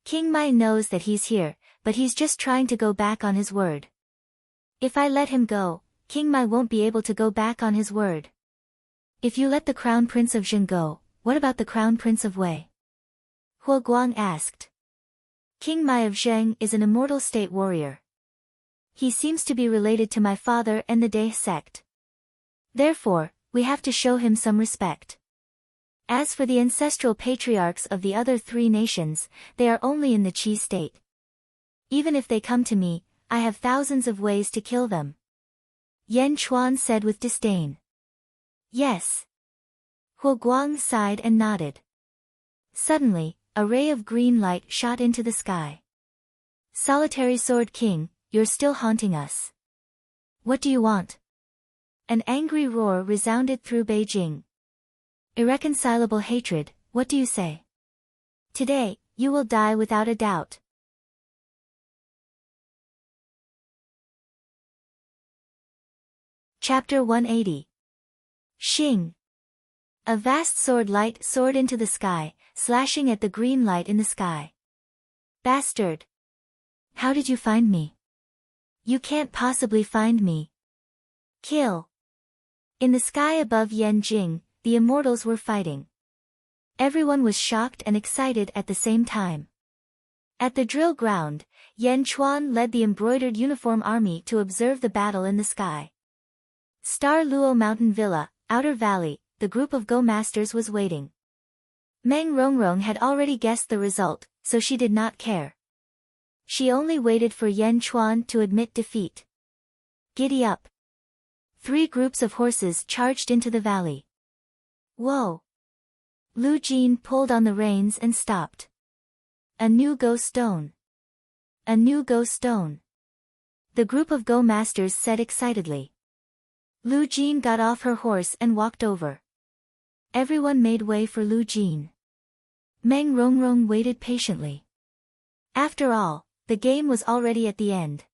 King Mai knows that he's here, but he's just trying to go back on his word. If I let him go, King Mai won't be able to go back on his word. If you let the Crown Prince of Jin go, what about the Crown Prince of Wei? Huo Guang asked. King Mai of Zheng is an immortal state warrior. He seems to be related to my father and the Dai sect. Therefore, we have to show him some respect. As for the ancestral patriarchs of the other three nations, they are only in the Qi state. Even if they come to me, I have thousands of ways to kill them. Yan Chuan said with disdain. Yes. Huo Guang sighed and nodded. Suddenly, a ray of green light shot into the sky. Solitary Sword King, you're still haunting us. What do you want? An angry roar resounded through Beijing. Irreconcilable hatred, what do you say? Today, you will die without a doubt. Chapter 180. Xing. A vast sword light soared into the sky, slashing at the green light in the sky. Bastard! How did you find me? You can't possibly find me. Kill! In the sky above Yanjing, the immortals were fighting. Everyone was shocked and excited at the same time. At the drill ground, Yan Chuan led the embroidered uniform army to observe the battle in the sky. Star Luo Mountain Villa, Outer Valley, the group of Go Masters was waiting. Meng Rongrong had already guessed the result, so she did not care. She only waited for Yan Chuan to admit defeat. Giddy up! 3 groups of horses charged into the valley. Whoa! Lu Jin pulled on the reins and stopped. A new Go Stone. A new Go Stone. The group of Go Masters said excitedly. Lu Jin got off her horse and walked over. Everyone made way for Lu Jin. Meng Rongrong waited patiently. After all, the game was already at the end.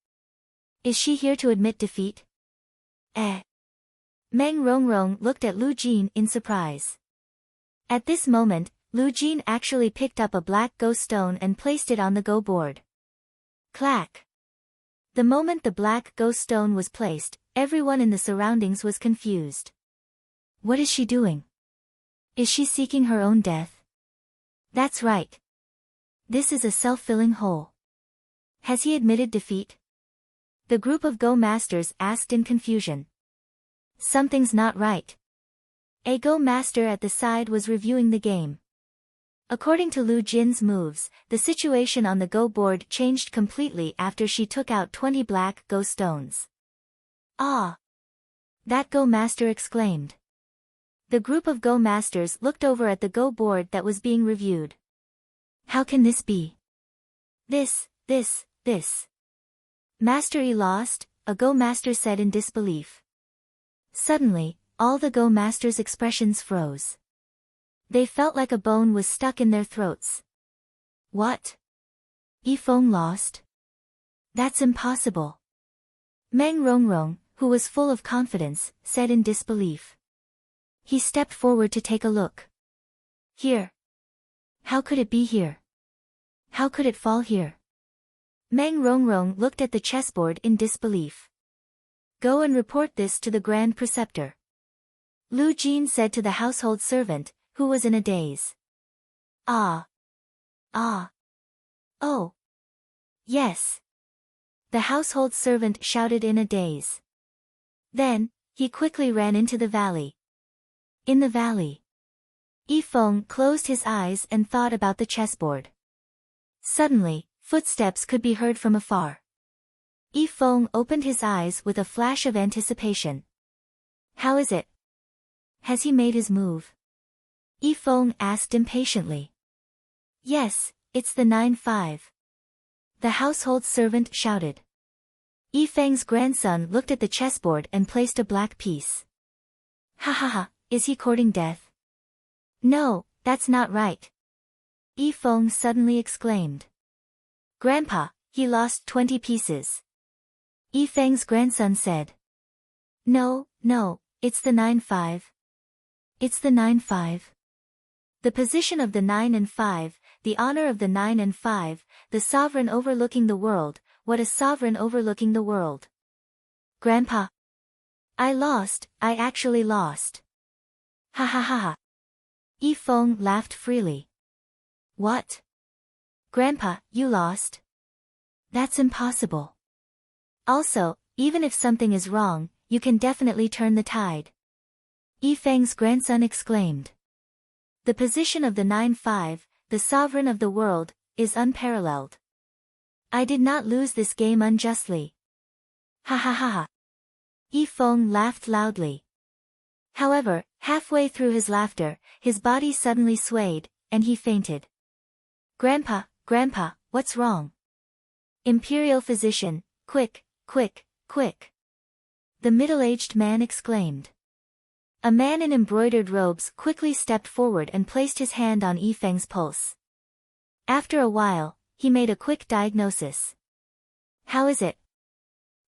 Is she here to admit defeat? Meng Rongrong looked at Lu Jin in surprise. At this moment, Lu Jin actually picked up a black Go stone and placed it on the Go board. Clack! The moment the black Go stone was placed, everyone in the surroundings was confused. What is she doing? Is she seeking her own death? That's right. This is a self-filling hole. Has he admitted defeat? The group of Go Masters asked in confusion. Something's not right. A Go Master at the side was reviewing the game. According to Lu Jin's moves, the situation on the Go board changed completely after she took out 20 black Go stones. Ah! That Go Master exclaimed. The group of Go Masters looked over at the Go board that was being reviewed. How can this be? This. Master Yi lost, a Go Master said in disbelief. Suddenly, all the Go Masters' expressions froze. They felt like a bone was stuck in their throats. What? Yifeng lost? That's impossible. Meng Rongrong, who was full of confidence, said in disbelief. He stepped forward to take a look. Here. How could it be here? How could it fall here? Meng Rongrong looked at the chessboard in disbelief. Go and report this to the Grand Preceptor. Lu Jin said to the household servant, who was in a daze. Ah. Ah. Oh. Yes. The household servant shouted in a daze. Then, he quickly ran into the valley. In the valley, Yifeng closed his eyes and thought about the chessboard. Suddenly, footsteps could be heard from afar. Yifeng opened his eyes with a flash of anticipation. How is it? Has he made his move? Yifeng asked impatiently. Yes, it's the 9-5. The household servant shouted. Yifeng's grandson looked at the chessboard and placed a black piece. Ha ha ha, is he courting death? No, that's not right. Yifeng suddenly exclaimed. Grandpa, he lost 20 pieces. Yifeng's grandson said. No, it's the 9-5. It's the 9-5. The position of the 9 and 5, the honor of the 9 and 5, the sovereign overlooking the world, what a sovereign overlooking the world. Grandpa. I actually lost. Ha ha ha ha. Yifeng laughed freely. What? Grandpa, you lost? That's impossible. Also, even if something is wrong, you can definitely turn the tide. Yifeng's grandson exclaimed. The position of the 9-5, the sovereign of the world, is unparalleled. I did not lose this game unjustly. Ha ha ha ha. Yifeng laughed loudly. However, halfway through his laughter, his body suddenly swayed, and he fainted. Grandpa, what's wrong? Imperial physician, quick. The middle-aged man exclaimed. A man in embroidered robes quickly stepped forward and placed his hand on Yifeng's pulse. After a while, he made a quick diagnosis. How is it?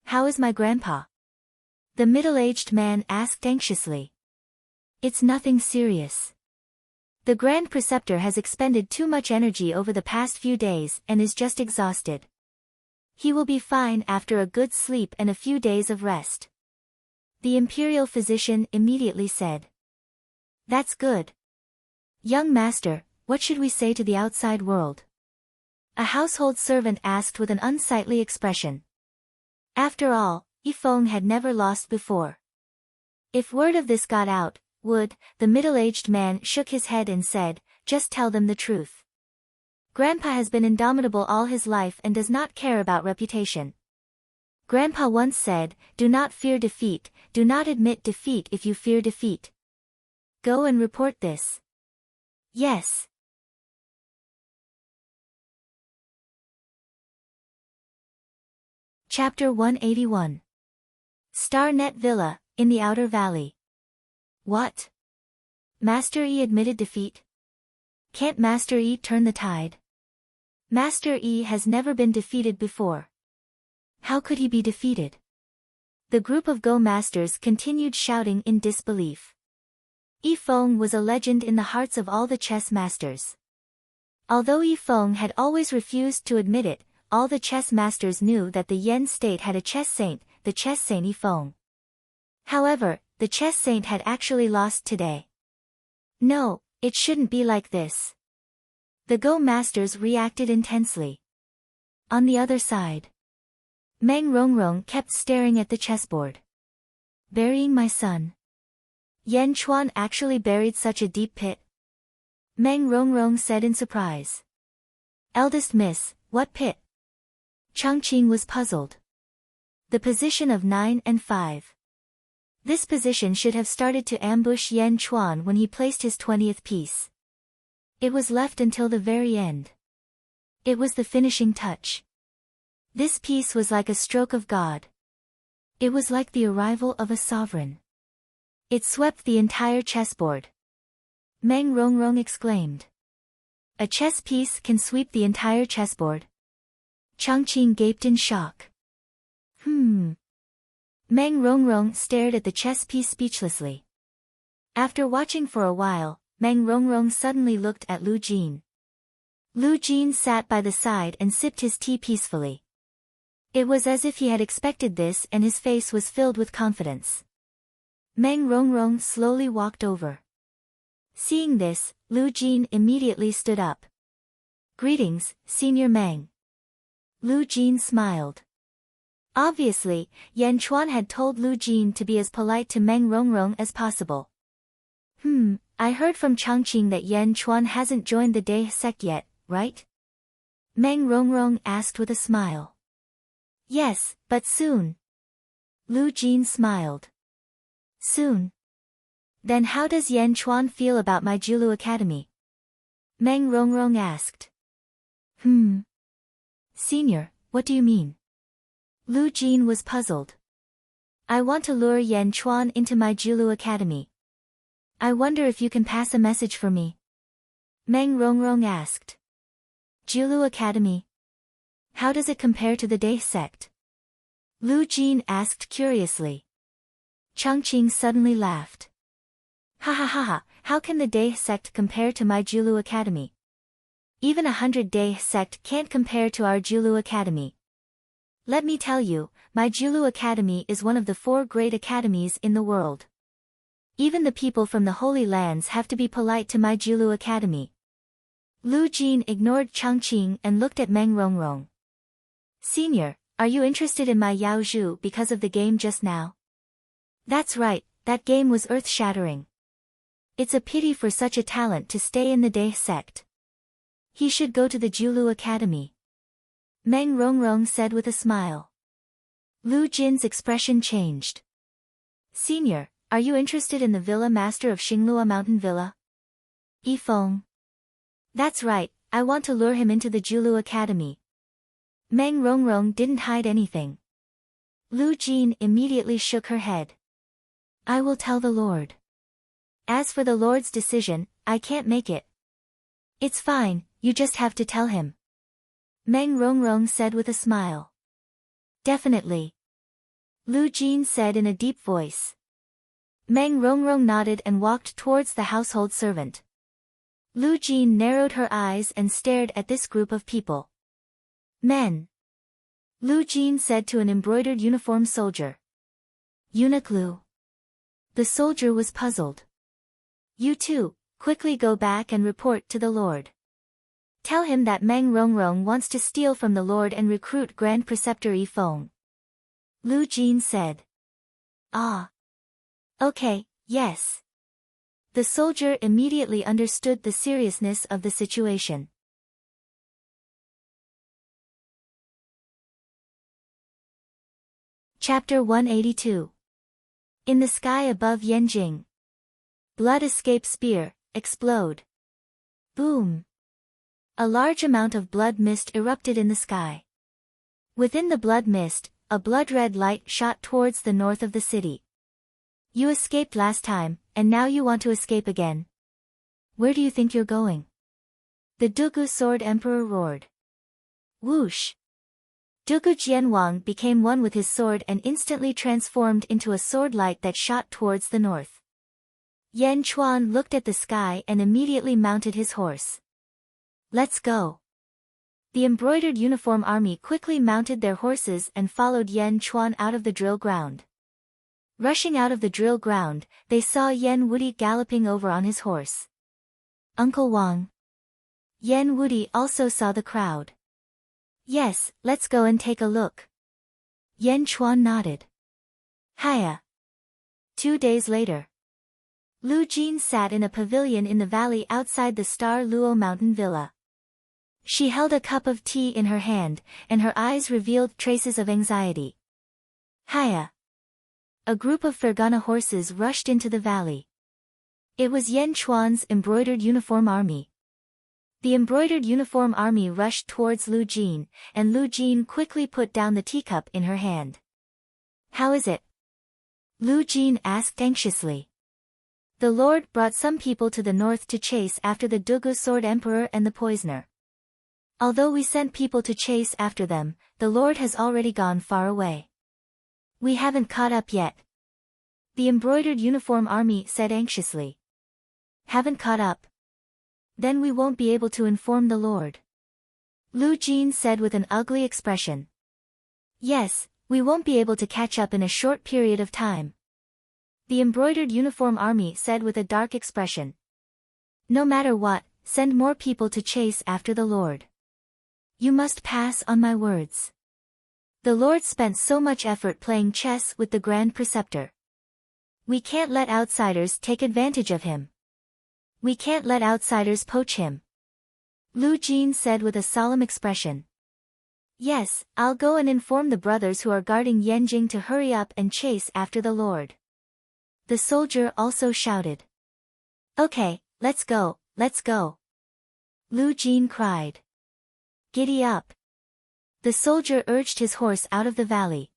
How is my grandpa? The middle-aged man asked anxiously. It's nothing serious. The Grand Preceptor has expended too much energy over the past few days and is just exhausted. He will be fine after a good sleep and a few days of rest. The imperial physician immediately said. That's good. Young master, what should we say to the outside world? A household servant asked with an unsightly expression. After all, Yifeng had never lost before. If word of this got out, the middle-aged man shook his head and said, just tell them the truth. Grandpa has been indomitable all his life and does not care about reputation. Grandpa once said, do not fear defeat, do not admit defeat if you fear defeat. Go and report this. Yes. Chapter 181. Starnet Villa, in the Outer Valley. What? Master Yi admitted defeat? Can't Master Yi turn the tide? Master Yi has never been defeated before. How could he be defeated? The group of Go masters continued shouting in disbelief. Yifeng was a legend in the hearts of all the chess masters. Although Yifeng had always refused to admit it, all the chess masters knew that the Yen state had a chess saint, the chess saint Yifeng. However, the chess saint had actually lost today. No, it shouldn't be like this. The Go masters reacted intensely. On the other side, Meng Rongrong kept staring at the chessboard. Burying my son. Yen Chuan actually buried such a deep pit? Meng Rongrong said in surprise. Eldest miss, what pit? Changqing was puzzled. The position of 9 and 5. This position should have started to ambush Yen Chuan when he placed his 20th piece. It was left until the very end. It was the finishing touch. This piece was like a stroke of God. It was like the arrival of a sovereign. It swept the entire chessboard. Meng Rongrong exclaimed. A chess piece can sweep the entire chessboard? Changqing gaped in shock. Meng Rongrong stared at the chess piece speechlessly. After watching for a while, Meng Rongrong suddenly looked at Lu Jin. Lu Jin sat by the side and sipped his tea peacefully. It was as if he had expected this and his face was filled with confidence. Meng Rongrong slowly walked over. Seeing this, Lu Jin immediately stood up. Greetings, Senior Meng. Lu Jin smiled. Obviously, Yan Chuan had told Lu Jin to be as polite to Meng Rongrong as possible. I heard from Changqing that Yan Chuan hasn't joined the Dae sect yet, right? Meng Rongrong asked with a smile. Yes, but soon. Lu Jin smiled. Soon. Then how does Yan Chuan feel about my Julu Academy? Meng Rongrong asked. Senior, what do you mean? Lu Jin was puzzled. I want to lure Yan Chuan into my Julu Academy. I wonder if you can pass a message for me. Meng Rongrong asked. Julu Academy? How does it compare to the Dae sect? Lu Jin asked curiously. Changqing suddenly laughed. Ha ha ha ha, how can the Dae sect compare to my Julu Academy? Even 100 Dae sect can't compare to our Julu Academy. Let me tell you, my Julu Academy is one of the 4 great academies in the world. Even the people from the Holy Lands have to be polite to my Julu Academy. Lu Jin ignored Changqing and looked at Meng Rongrong. Senior, are you interested in my Yao Zhu because of the game just now? That's right, that game was earth-shattering. It's a pity for such a talent to stay in the Dae sect. He should go to the Julu Academy. Meng Rongrong said with a smile. Lu Jin's expression changed. Senior, are you interested in the Villa Master of Xinglua Mountain Villa? Yifeng. That's right, I want to lure him into the Julu Academy. Meng Rongrong didn't hide anything. Lu Jin immediately shook her head. I will tell the Lord. As for the Lord's decision, I can't make it. It's fine, you just have to tell him. Meng Rongrong said with a smile. Definitely. Lu Jin said in a deep voice. Meng Rongrong nodded and walked towards the household servant. Lu Jin narrowed her eyes and stared at this group of people. Men. Lu Jin said to an embroidered uniform soldier. Eunuch Lu. The soldier was puzzled. You two, quickly go back and report to the Lord. Tell him that Meng Rongrong wants to steal from the Lord and recruit Grand Preceptor Yifeng. Lu Jin said. Ah. Okay, yes. The soldier immediately understood the seriousness of the situation. Chapter 182. In the sky above Yanjing. Blood escape spear, explode. Boom. A large amount of blood mist erupted in the sky. Within the blood mist, a blood-red light shot towards the north of the city. You escaped last time, and now you want to escape again. Where do you think you're going? The Dugu Sword Emperor roared. Whoosh! Dugu Jianwang became one with his sword and instantly transformed into a sword light that shot towards the north. Yan Chuan looked at the sky and immediately mounted his horse. Let's go. The embroidered uniform army quickly mounted their horses and followed Yan Chuan out of the drill ground. Rushing out of the drill ground, they saw Yan Wudi galloping over on his horse. Uncle Wang. Yan Wudi also saw the crowd. Yes, let's go and take a look. Yan Chuan nodded. Hiya. 2 days later. Lu Jin sat in a pavilion in the valley outside the Star Luo Mountain Villa. She held a cup of tea in her hand, and her eyes revealed traces of anxiety. Hiya. A group of Fergana horses rushed into the valley. It was Yan Chuan's embroidered uniform army. The embroidered uniform army rushed towards Lu Jin, and Lu Jin quickly put down the teacup in her hand. How is it? Lu Jin asked anxiously. The Lord brought some people to the north to chase after the Dugu Sword Emperor and the Poisoner. Although we sent people to chase after them, the Lord has already gone far away. We haven't caught up yet. The embroidered uniform army said anxiously. Haven't caught up? Then we won't be able to inform the Lord. Lu Jin said with an ugly expression. Yes, we won't be able to catch up in a short period of time. The embroidered uniform army said with a dark expression. No matter what, send more people to chase after the Lord. You must pass on my words. The Lord spent so much effort playing chess with the Grand Preceptor. We can't let outsiders take advantage of him. We can't let outsiders poach him. Lu Jin said with a solemn expression. Yes, I'll go and inform the brothers who are guarding Yanjing to hurry up and chase after the Lord. The soldier also shouted. Okay, let's go, let's go. Lu Jin cried. Giddy up. The soldier urged his horse out of the valley.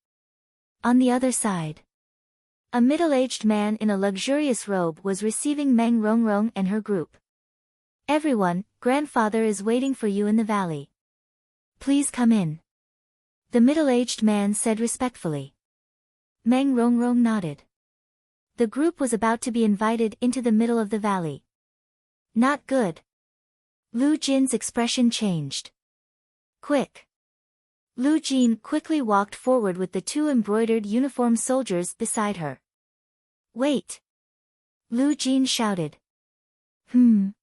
On the other side, a middle-aged man in a luxurious robe was receiving Meng Rongrong and her group. Everyone, grandfather is waiting for you in the valley. Please come in. The middle-aged man said respectfully. Meng Rongrong nodded. The group was about to be invited into the middle of the valley. Not good. Lu Jin's expression changed. Quick. Lu Jin quickly walked forward with the two embroidered uniformed soldiers beside her. Wait. Lu Jin shouted. Meng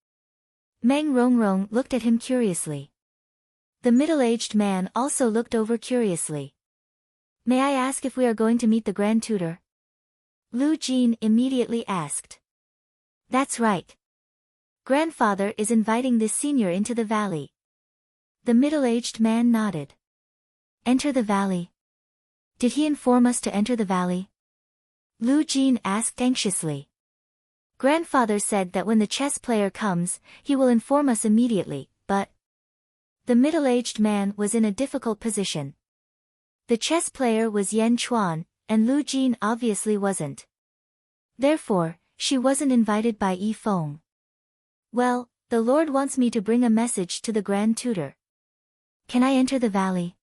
Rongrong looked at him curiously. The middle-aged man also looked over curiously. May I ask if we are going to meet the Grand Tutor? Lu Jin immediately asked. That's right. Grandfather is inviting this senior into the valley. The middle-aged man nodded. Enter the valley. Did he inform us to enter the valley? Lu Jin asked anxiously. Grandfather said that when the chess player comes, he will inform us immediately, but... The middle-aged man was in a difficult position. The chess player was Yan Chuan, and Lu Jin obviously wasn't. Therefore, she wasn't invited by Yi Feng. Well, the Lord wants me to bring a message to the Grand Tutor. Can I enter the valley?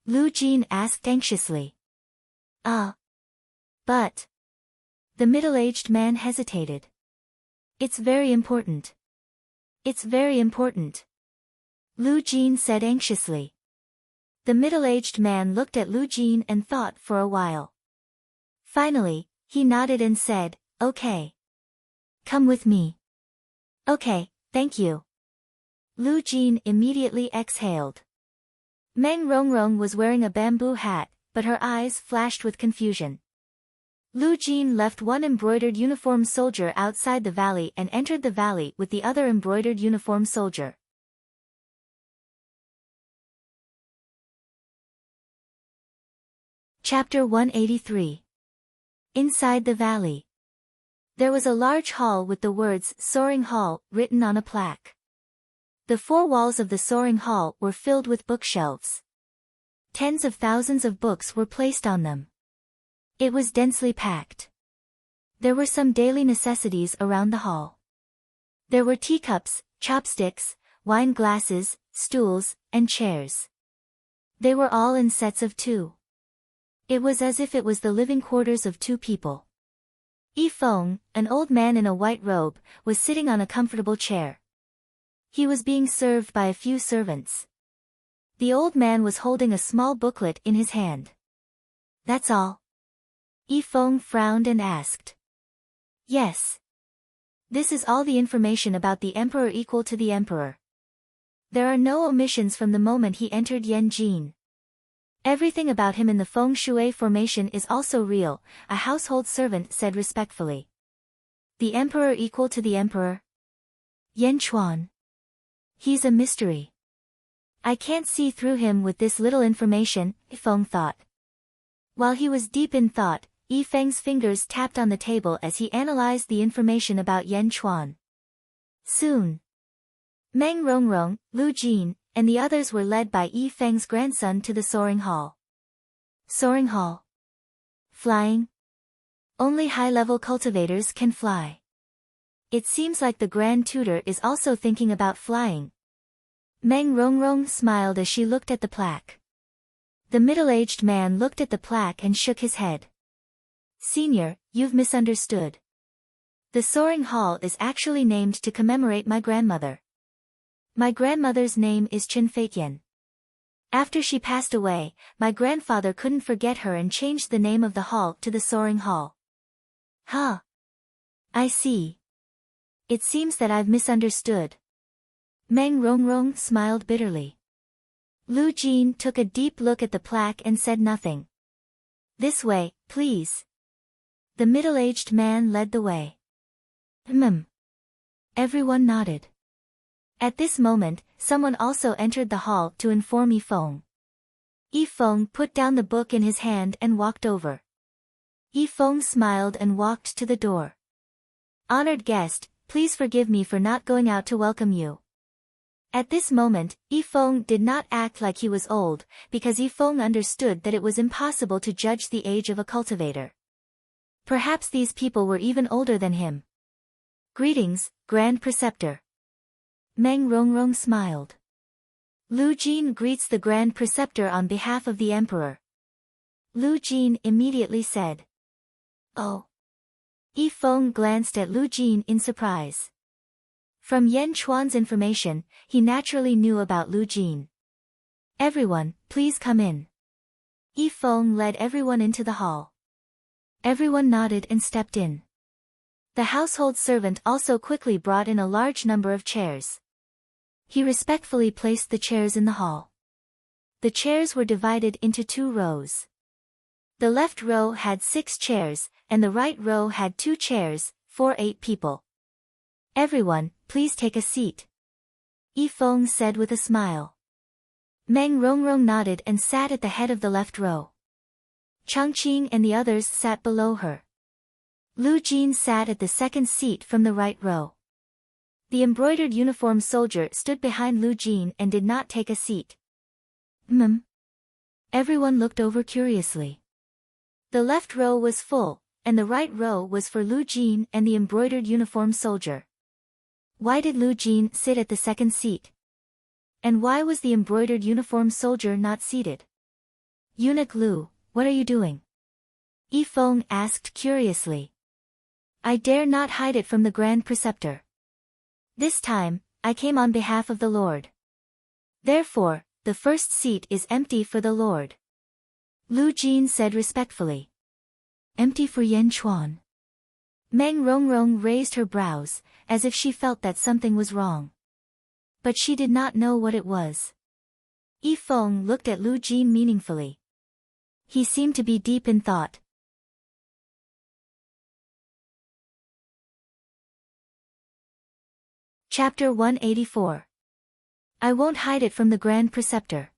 Lu Jin asked anxiously. But... The middle-aged man hesitated. It's very important. It's very important. Lu Jin said anxiously. The middle-aged man looked at Lu Jin and thought for a while. Finally, he nodded and said, Okay. Come with me. Okay, thank you. Lu Jin immediately exhaled. Meng Rongrong was wearing a bamboo hat, but her eyes flashed with confusion. Lu Jin left one embroidered uniformed soldier outside the valley and entered the valley with the other embroidered uniformed soldier. Chapter 183. Inside the valley. There was a large hall with the words Soaring Hall written on a plaque. The four walls of the Soaring Hall were filled with bookshelves. Tens of thousands of books were placed on them. It was densely packed. There were some daily necessities around the hall. There were teacups, chopsticks, wine glasses, stools, and chairs. They were all in sets of two. It was as if it was the living quarters of two people. Yi Feng, an old man in a white robe, was sitting on a comfortable chair. He was being served by a few servants. The old man was holding a small booklet in his hand. That's all? Yi Feng frowned and asked. Yes. This is all the information about the emperor equal to the emperor. There are no omissions from the moment he entered Yanjin. Everything about him in the feng shui formation is also real, a household servant said respectfully. The emperor equal to the emperor? Yan Chuan. He's a mystery. I can't see through him with this little information, Yi Feng thought. While he was deep in thought, Yi Feng's fingers tapped on the table as he analyzed the information about Yan Chuan. Soon, Meng Rongrong, Lu Jin, and the others were led by Yi Feng's grandson to the Soaring Hall. Soaring Hall. Flying? Only high-level cultivators can fly. It seems like the Grand Tutor is also thinking about flying. Meng Rongrong smiled as she looked at the plaque. The middle-aged man looked at the plaque and shook his head. Senior, you've misunderstood. The Soaring Hall is actually named to commemorate my grandmother. My grandmother's name is Chen Feitian. After she passed away, my grandfather couldn't forget her and changed the name of the hall to the Soaring Hall. Huh. I see. It seems that I've misunderstood. Meng Rongrong smiled bitterly. Lu Jin took a deep look at the plaque and said nothing. This way, please. The middle-aged man led the way. Everyone nodded. At this moment, someone also entered the hall to inform Yifeng. Yifeng put down the book in his hand and walked over. Yifeng smiled and walked to the door. Honored guest, please forgive me for not going out to welcome you. At this moment, Yifeng did not act like he was old, because Yifeng understood that it was impossible to judge the age of a cultivator. Perhaps these people were even older than him. Greetings, Grand Preceptor. Meng Rongrong smiled. Lu Jin greets the Grand Preceptor on behalf of the Emperor. Lu Jin immediately said. Oh. Yifeng glanced at Lu Jin in surprise. From Yan Chuan's information, he naturally knew about Lu Jin. Everyone, please come in. Yifeng led everyone into the hall. Everyone nodded and stepped in. The household servant also quickly brought in a large number of chairs. He respectfully placed the chairs in the hall. The chairs were divided into 2 rows. The left row had 6 chairs, and the right row had 2 chairs, for 8 people. Everyone, please take a seat. Yifeng said with a smile. Meng Rongrong nodded and sat at the head of the left row. Changqing and the others sat below her. Lu Jin sat at the second seat from the right row. The embroidered uniformed soldier stood behind Lu Jin and did not take a seat. Everyone looked over curiously. The left row was full, and the right row was for Lu Jin and the embroidered uniformed soldier. Why did Lu Jin sit at the second seat? And why was the embroidered uniformed soldier not seated? Eunuch Lu, what are you doing? Yifeng asked curiously. I dare not hide it from the Grand Preceptor. This time, I came on behalf of the Lord. Therefore, the first seat is empty for the Lord. Lu Jin said respectfully. Empty for Yan Chuan. Meng Rongrong raised her brows, as if she felt that something was wrong. But she did not know what it was. Yifeng looked at Lu Jin meaningfully. He seemed to be deep in thought. Chapter 184. I won't hide it from the Grand Preceptor.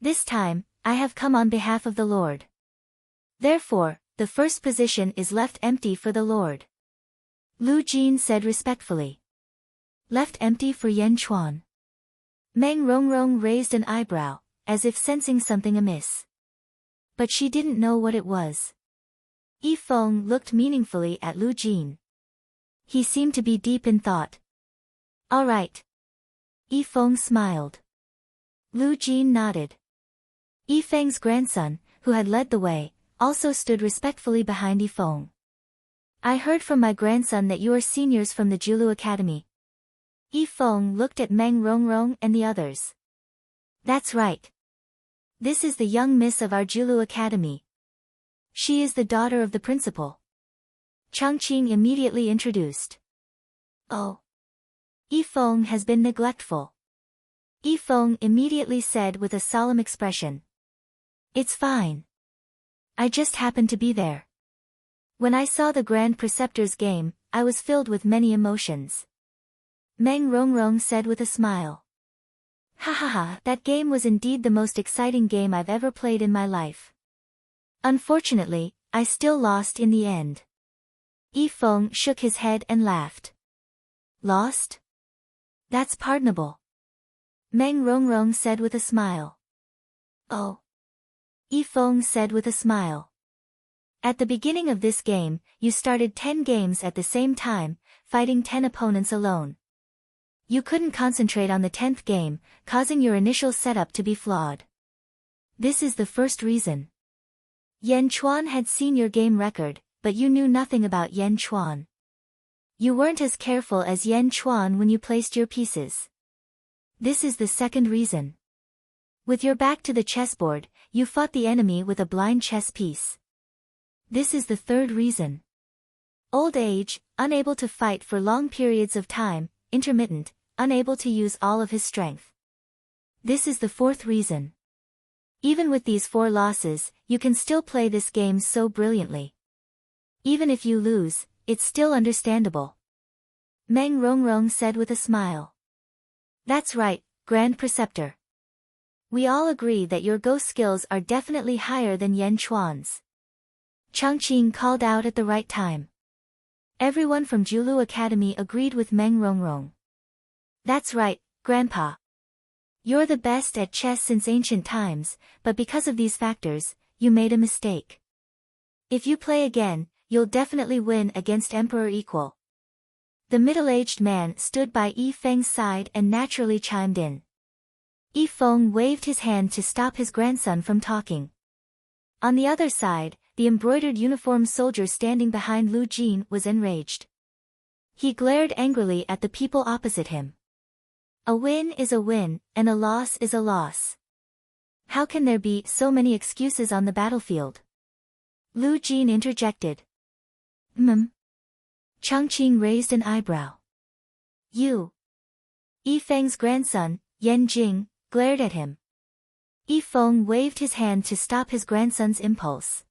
This time, I have come on behalf of the Lord. Therefore, the first position is left empty for the Lord. Lu Jin said respectfully. Left empty for Yan Chuan. Meng Rongrong raised an eyebrow, as if sensing something amiss. But she didn't know what it was. Yifeng looked meaningfully at Lu Jin. He seemed to be deep in thought. All right. Yifeng smiled. Lu Jin nodded. Yifeng's grandson, who had led the way, also stood respectfully behind Yifeng. I heard from my grandson that you are seniors from the Jiulu Academy. Yifeng looked at Meng Rongrong and the others. That's right. This is the young miss of our Jiulu Academy. She is the daughter of the principal. Changqing immediately introduced. Oh. Yifeng has been neglectful. Yifeng immediately said with a solemn expression. It's fine. I just happened to be there. When I saw the Grand Preceptor's game, I was filled with many emotions. Meng Rongrong said with a smile. Ha ha ha, that game was indeed the most exciting game I've ever played in my life. Unfortunately, I still lost in the end. Yifeng shook his head and laughed. Lost? That's pardonable. Meng Rongrong said with a smile. Oh. Yifeng said with a smile. At the beginning of this game, you started 10 games at the same time, fighting 10 opponents alone. You couldn't concentrate on the 10th game, causing your initial setup to be flawed. This is the first reason. Yan Chuan had seen your game record, but you knew nothing about Yan Chuan. You weren't as careful as Yan Chuan when you placed your pieces. This is the second reason. With your back to the chessboard, you fought the enemy with a blind chess piece. This is the third reason. Old age, unable to fight for long periods of time, intermittent, unable to use all of his strength. This is the fourth reason. Even with these 4 losses, you can still play this game so brilliantly. Even if you lose, it's still understandable. Meng Rongrong said with a smile. That's right, Grand Preceptor. We all agree that your Go skills are definitely higher than Yan Chuan's. Changqing called out at the right time. Everyone from Julu Academy agreed with Meng Rongrong. That's right, Grandpa. You're the best at chess since ancient times, but because of these factors, you made a mistake. If you play again, you'll definitely win against Emperor Equal. The middle-aged man stood by Yi Feng's side and naturally chimed in. Yi Feng waved his hand to stop his grandson from talking. On the other side, the embroidered uniformed soldier standing behind Lu Jin was enraged. He glared angrily at the people opposite him. A win is a win, and a loss is a loss. How can there be so many excuses on the battlefield? Lu Jin interjected. Changqing raised an eyebrow. You. Yi Feng's grandson, Yan Jing, glared at him. Yi Feng waved his hand to stop his grandson's impulse.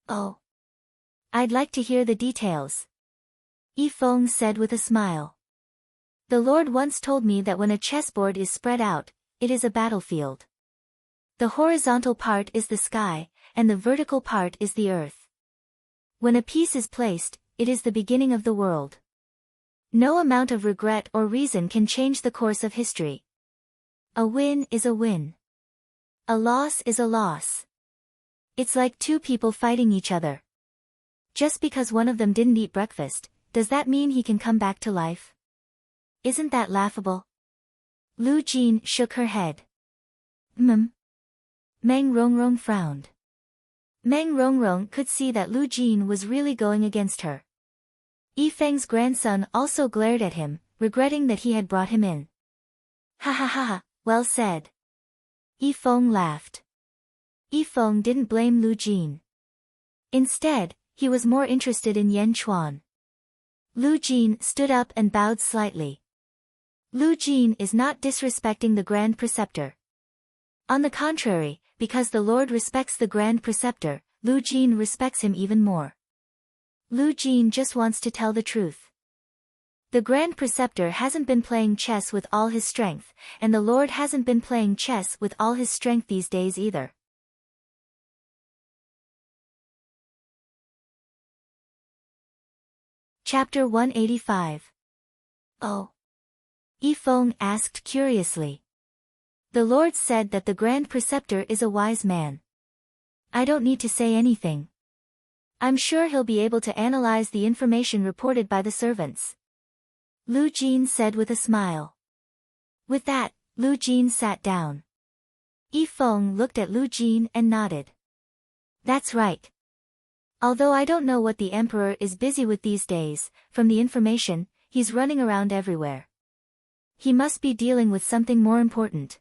Oh. I'd like to hear the details. Yi Feng said with a smile. The Lord once told me that when a chessboard is spread out, it is a battlefield. The horizontal part is the sky, and the vertical part is the earth. When a piece is placed, it is the beginning of the world. No amount of regret or reason can change the course of history. A win is a win. A loss is a loss. It's like 2 people fighting each other. Just because one of them didn't eat breakfast, does that mean he can come back to life? Isn't that laughable? Lu Jin shook her head. Meng Rongrong frowned. Meng Rongrong could see that Lu Jin was really going against her. Yi Feng's grandson also glared at him, regretting that he had brought him in. Ha ha ha, well said. Yi Feng laughed. Yi Feng didn't blame Lu Jin. Instead, he was more interested in Yan Chuan. Lu Jin stood up and bowed slightly. Lu Jin is not disrespecting the Grand Preceptor. On the contrary, because the Lord respects the Grand Preceptor, Lu Jin respects him even more. Lu Jin just wants to tell the truth. The Grand Preceptor hasn't been playing chess with all his strength, and the Lord hasn't been playing chess with all his strength these days either. Chapter 185. Oh. Yi Feng asked curiously. The Lord said that the Grand Preceptor is a wise man. I don't need to say anything. I'm sure he'll be able to analyze the information reported by the servants. Lu Jin said with a smile. With that, Lu Jin sat down. Yi Feng looked at Lu Jin and nodded. That's right. Although I don't know what the Emperor is busy with these days, from the information, he's running around everywhere. He must be dealing with something more important.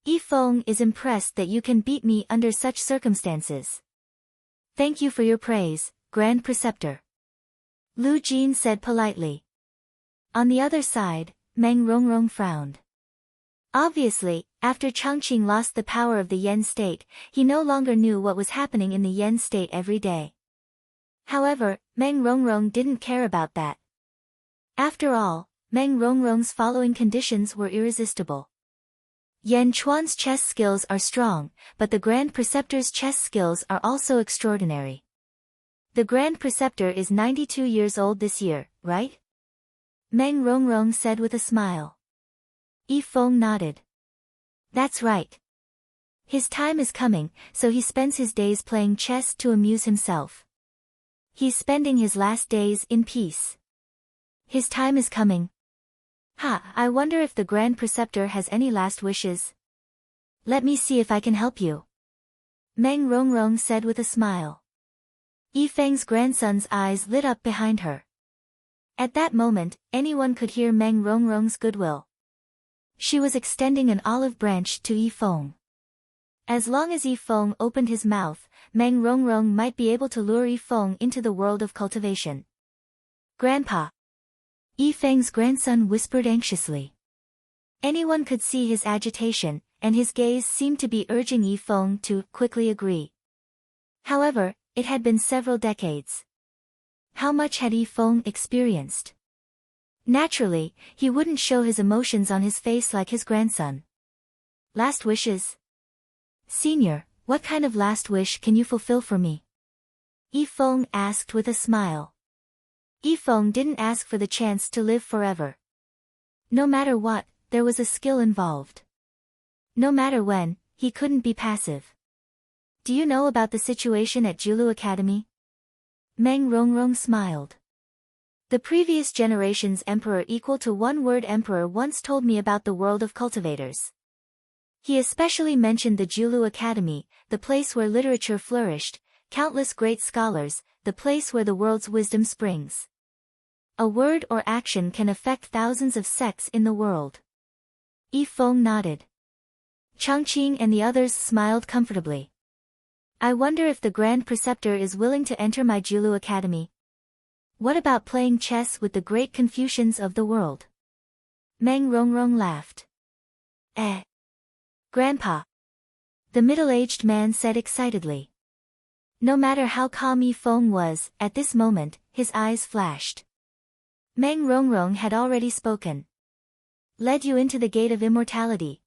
Yi Feng is impressed that you can beat me under such circumstances. Thank you for your praise, Grand Preceptor. Lu Jin said politely. On the other side, Meng Rongrong frowned. Obviously, after Changqing lost the power of the Yen state, he no longer knew what was happening in the Yen state every day. However, Meng Rongrong didn't care about that. After all, Meng Rongrong's following conditions were irresistible. Yan Chuan's chess skills are strong, but the Grand Preceptor's chess skills are also extraordinary. The Grand Preceptor is 92 years old this year, right? Meng Rongrong said with a smile. Yi Feng nodded. That's right. His time is coming, so he spends his days playing chess to amuse himself. He's spending his last days in peace. His time is coming. I wonder if the Grand Preceptor has any last wishes. Let me see if I can help you. Meng Rongrong said with a smile. Yi Feng's grandson's eyes lit up behind her. At that moment, anyone could hear Meng Rongrong's goodwill. She was extending an olive branch to Yi Feng. As long as Yifeng opened his mouth, Meng Rongrong might be able to lure Yifeng into the world of cultivation. Grandpa. Yifeng's grandson whispered anxiously. Anyone could see his agitation, and his gaze seemed to be urging Yifeng to quickly agree. However, it had been several decades. How much had Yifeng experienced? Naturally, he wouldn't show his emotions on his face like his grandson. Last wishes? Senior, what kind of last wish can you fulfill for me? Yifeng asked with a smile. Yifeng didn't ask for the chance to live forever. No matter what, there was a skill involved. No matter when, he couldn't be passive. Do you know about the situation at Julu Academy? Meng Rongrong smiled. The previous generation's emperor equal to one-word emperor once told me about the world of cultivators. He especially mentioned the Julu Academy, the place where literature flourished, countless great scholars, the place where the world's wisdom springs. A word or action can affect thousands of sects in the world. Yifeng nodded. Changqing and the others smiled comfortably. I wonder if the Grand Preceptor is willing to enter my Julu Academy. What about playing chess with the great Confucians of the world? Meng Rongrong laughed. Grandpa. The middle-aged man said excitedly. No matter how calm Yifeng was, at this moment, his eyes flashed. Meng Rongrong had already spoken. Led you into the gate of immortality.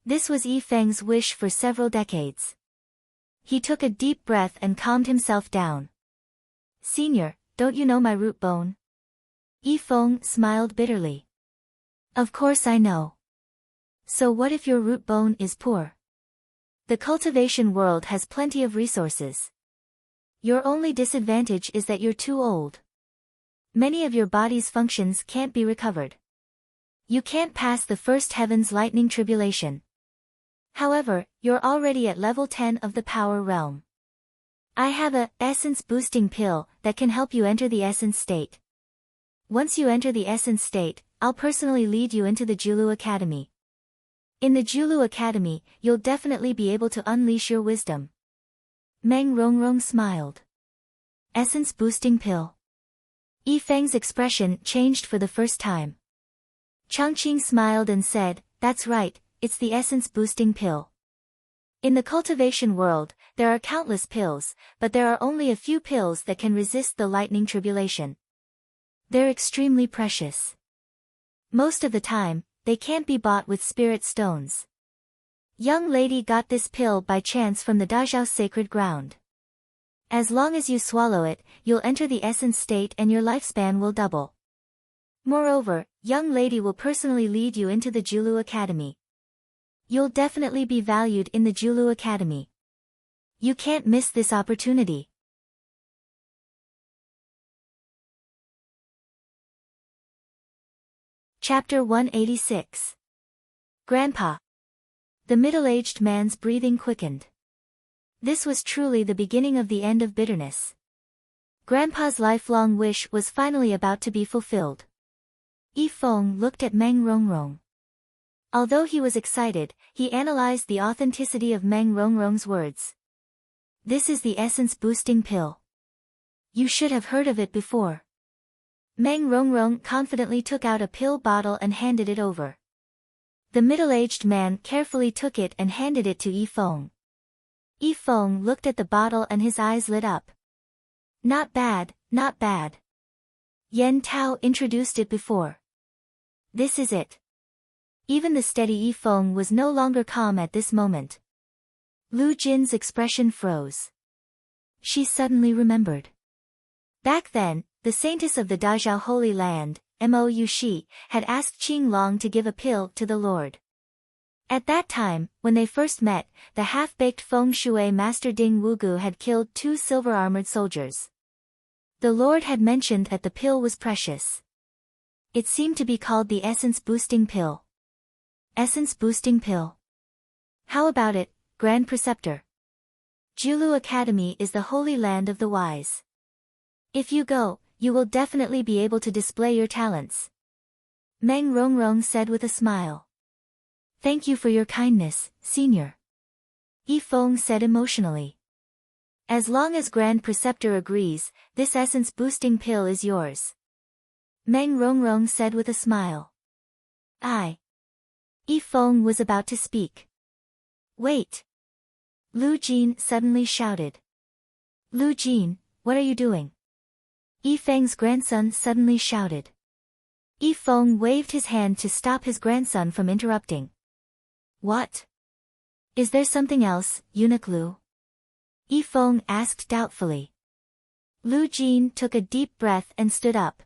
This was Yifeng's wish for several decades. He took a deep breath and calmed himself down. Senior, don't you know my root bone? Yifeng smiled bitterly. Of course I know. So what if your root bone is poor? The cultivation world has plenty of resources. Your only disadvantage is that you're too old. Many of your body's functions can't be recovered. You can't pass the first heaven's lightning tribulation. However, you're already at level 10 of the power realm. I have a essence boosting pill that can help you enter the essence state. Once you enter the essence state, I'll personally lead you into the Julu Academy. In the Julu Academy, you'll definitely be able to unleash your wisdom. Meng Rongrong smiled. Essence boosting pill. Yifeng's expression changed for the first time. Changqing smiled and said, that's right, it's the essence boosting pill. In the cultivation world, there are countless pills, but there are only a few pills that can resist the lightning tribulation. They're extremely precious. Most of the time, they can't be bought with spirit stones. Young lady got this pill by chance from the Dajiao's sacred ground. As long as you swallow it, you'll enter the essence state and your lifespan will double. Moreover, young lady will personally lead you into the Julu Academy. You'll definitely be valued in the Julu Academy. You can't miss this opportunity. Chapter 186. Grandpa. The middle-aged man's breathing quickened. This was truly the beginning of the end of bitterness. Grandpa's lifelong wish was finally about to be fulfilled. Yifeng looked at Meng Rongrong. Although he was excited, he analyzed the authenticity of Meng Rongrong's words. This is the essence-boosting pill. You should have heard of it before. Meng Rongrong confidently took out a pill bottle and handed it over. The middle-aged man carefully took it and handed it to Yifeng. Yifeng looked at the bottle and his eyes lit up. Not bad, not bad. Yen Tao introduced it before. This is it. Even the steady Yifeng was no longer calm at this moment. Lu Jin's expression froze. She suddenly remembered. Back then, the saintess of the Dajiao Holy Land, Mo Shi, had asked Qing Long to give a pill to the Lord. At that time, when they first met, the half-baked feng shui master Ding Wugu had killed 2 silver-armored soldiers. The Lord had mentioned that the pill was precious. It seemed to be called the essence-boosting pill. Essence-boosting pill. How about it, Grand Preceptor? Julu Academy is the holy land of the wise. If you go, you will definitely be able to display your talents. Meng Rongrong said with a smile. Thank you for your kindness, Senior. Yifeng said emotionally. As long as Grand Preceptor agrees, this essence-boosting pill is yours. Meng Rongrong said with a smile. Yifeng was about to speak. Wait! Lu Jin suddenly shouted. Lu Jin, what are you doing? Yifeng's grandson suddenly shouted. Yifeng waved his hand to stop his grandson from interrupting. What? Is there something else, Eunuch Lu? Yifeng asked doubtfully. Lu Jin took a deep breath and stood up.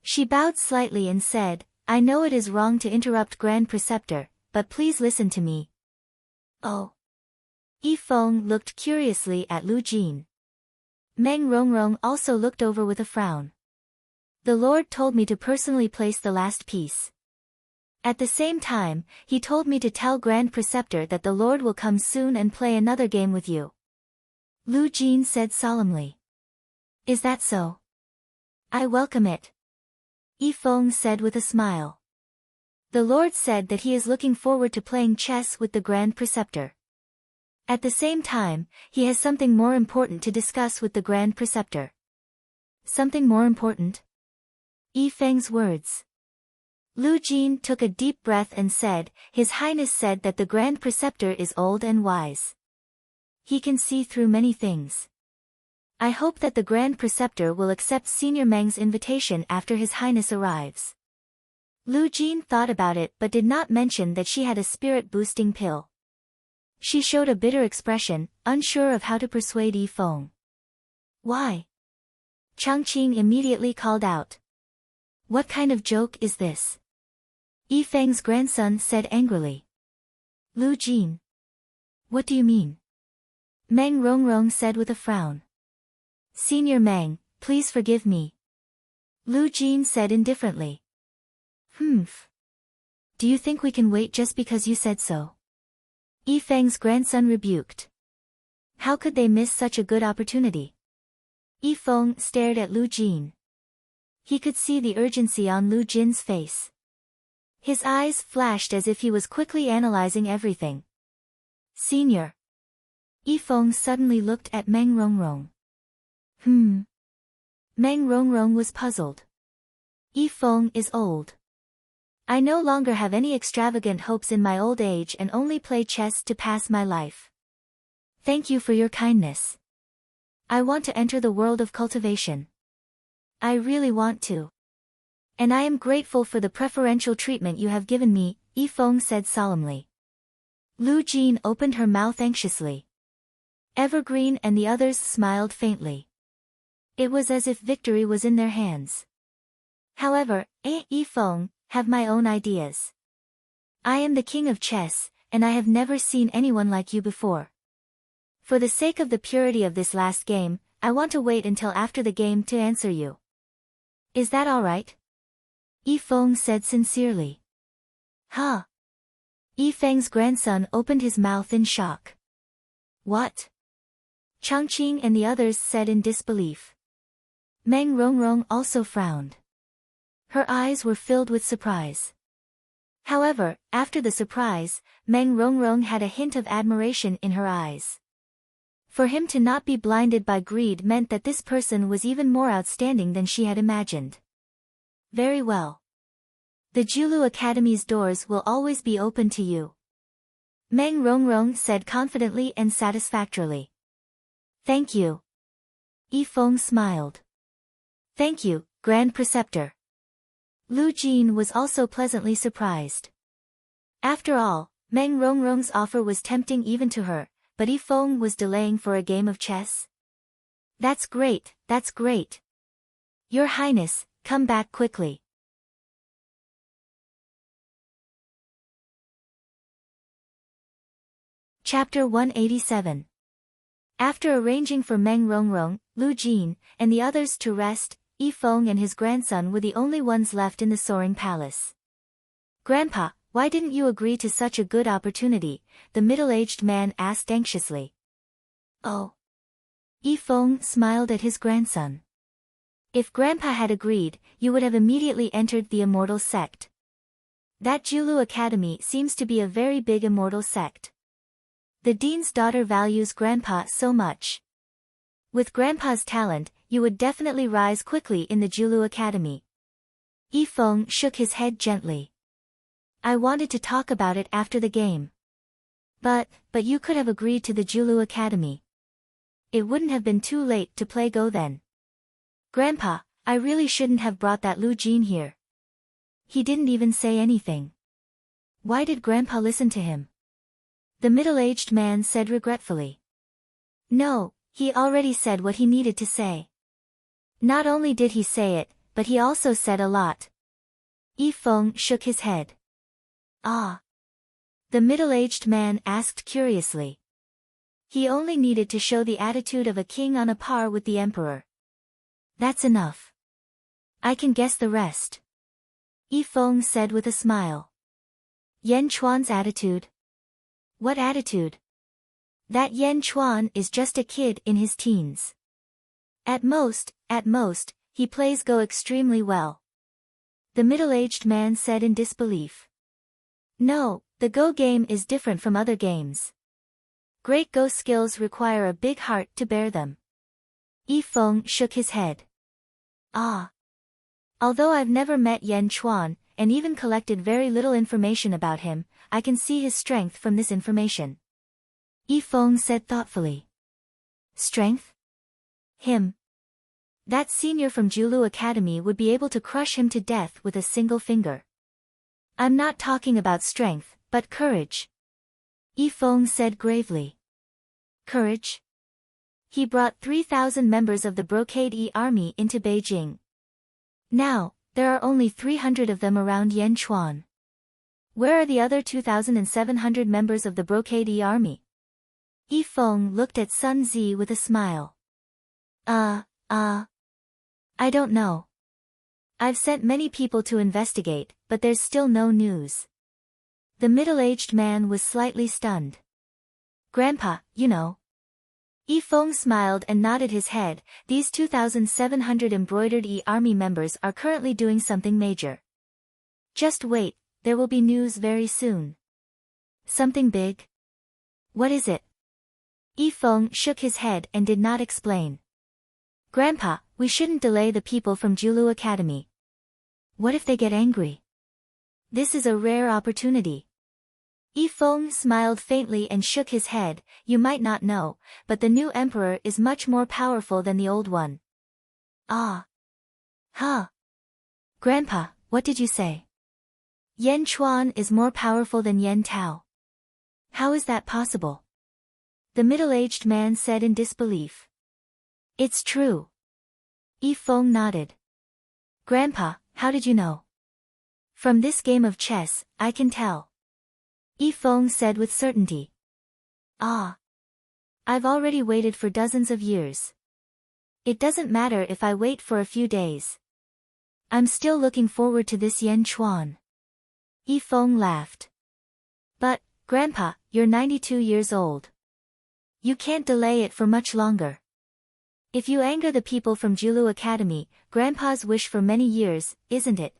She bowed slightly and said, I know it is wrong to interrupt Grand Preceptor, but please listen to me. Oh. Yifeng looked curiously at Lu Jin. Meng Rongrong also looked over with a frown. The Lord told me to personally place the last piece. At the same time, he told me to tell Grand Preceptor that the Lord will come soon and play another game with you. Lu Jin said solemnly. Is that so? I welcome it. Yifeng said with a smile. The Lord said that he is looking forward to playing chess with the Grand Preceptor. At the same time, he has something more important to discuss with the Grand Preceptor. Something more important? Yifeng's words. Lu Jin took a deep breath and said, His Highness said that the Grand Preceptor is old and wise. He can see through many things. I hope that the Grand Preceptor will accept Senior Meng's invitation after His Highness arrives. Lu Jin thought about it but did not mention that she had a spirit-boosting pill. She showed a bitter expression, unsure of how to persuade Yifeng. Why? Changqing immediately called out. What kind of joke is this? Yifeng's grandson said angrily. Lu Jin. What do you mean? Meng Rongrong said with a frown. Senior Meng, please forgive me. Lu Jin said indifferently. Do you think we can wait just because you said so? Yifeng's grandson rebuked. How could they miss such a good opportunity? Yifeng stared at Lu Jin. He could see the urgency on Lu Jin's face. His eyes flashed as if he was quickly analyzing everything. Senior. Yifeng suddenly looked at Meng Rongrong. Meng Rongrong was puzzled. Yifeng is old. I no longer have any extravagant hopes in my old age and only play chess to pass my life. Thank you for your kindness. I want to enter the world of cultivation. I really want to. And I am grateful for the preferential treatment you have given me, Yifeng said solemnly. Lu Jin opened her mouth anxiously. Evergreen and the others smiled faintly. It was as if victory was in their hands. However, Yifeng, have my own ideas. I am the king of chess, and I have never seen anyone like you before. For the sake of the purity of this last game, I want to wait until after the game to answer you. Is that all right? Yifeng said sincerely. Huh? Yifeng's grandson opened his mouth in shock. What? Changqing and the others said in disbelief. Meng Rongrong also frowned. Her eyes were filled with surprise. However, after the surprise, Meng Rongrong had a hint of admiration in her eyes. For him to not be blinded by greed meant that this person was even more outstanding than she had imagined. Very well. The Julu Academy's doors will always be open to you. Meng Rongrong said confidently and satisfactorily. Thank you. Yifeng smiled. Thank you, Grand Preceptor. Lu Jin was also pleasantly surprised. After all, Meng Rongrong's offer was tempting even to her, but Yifeng was delaying for a game of chess. That's great, that's great. Your Highness, come back quickly. Chapter 187. After arranging for Meng Rongrong, Lu Jin, and the others to rest, Yifeng and his grandson were the only ones left in the soaring palace. Grandpa, why didn't you agree to such a good opportunity? The middle-aged man asked anxiously. Oh. Yifeng smiled at his grandson. If Grandpa had agreed, you would have immediately entered the Immortal sect. That Julu Academy seems to be a very big Immortal sect. The dean's daughter values Grandpa so much. With Grandpa's talent, you would definitely rise quickly in the Julu Academy. Yifeng shook his head gently. I wanted to talk about it after the game. But you could have agreed to the Julu Academy. It wouldn't have been too late to play Go then. Grandpa, I really shouldn't have brought that Lu Jin here. He didn't even say anything. Why did Grandpa listen to him? The middle-aged man said regretfully. No, he already said what he needed to say. Not only did he say it, but he also said a lot. Yifeng shook his head. Ah. The middle-aged man asked curiously. He only needed to show the attitude of a king on a par with the emperor. That's enough. I can guess the rest. Yifeng said with a smile. Yan Chuan's attitude? What attitude? That Yan Chuan is just a kid in his teens. At most, he plays Go extremely well. The middle-aged man said in disbelief. No, the Go game is different from other games. Great Go skills require a big heart to bear them. Yifeng shook his head. Ah. Although I've never met Yan Chuan, and even collected very little information about him, I can see his strength from this information. Yifeng said thoughtfully. Strength? Him. That senior from Julu Academy would be able to crush him to death with a single finger. I'm not talking about strength, but courage. Yifeng said gravely. Courage? He brought 3,000 members of the Brocade E army into Beijing. Now, there are only 300 of them around Yan Chuan. Where are the other 2,700 members of the Brocade E army? Yifeng looked at Sun Zi with a smile. I don't know. I've sent many people to investigate, but there's still no news. The middle-aged man was slightly stunned. Grandpa, you know. Yifeng smiled and nodded his head. These 2,700 embroidered E army members are currently doing something major. Just wait, there will be news very soon. Something big? What is it? Yifeng shook his head and did not explain. Grandpa, we shouldn't delay the people from Julu Academy. What if they get angry? This is a rare opportunity. Yifeng smiled faintly and shook his head. You might not know, but the new emperor is much more powerful than the old one. Ah. Huh. Grandpa, what did you say? Yan Chuan is more powerful than Yan Tao. How is that possible? The middle-aged man said in disbelief. It's true. Yifeng nodded. Grandpa, how did you know? From this game of chess, I can tell. Yifeng said with certainty. Ah. I've already waited for dozens of years. It doesn't matter if I wait for a few days. I'm still looking forward to this Yan Chuan. Yifeng laughed. But, Grandpa, you're 92 years old. You can't delay it for much longer. If you anger the people from Julu Academy, Grandpa's wish for many years, isn't it?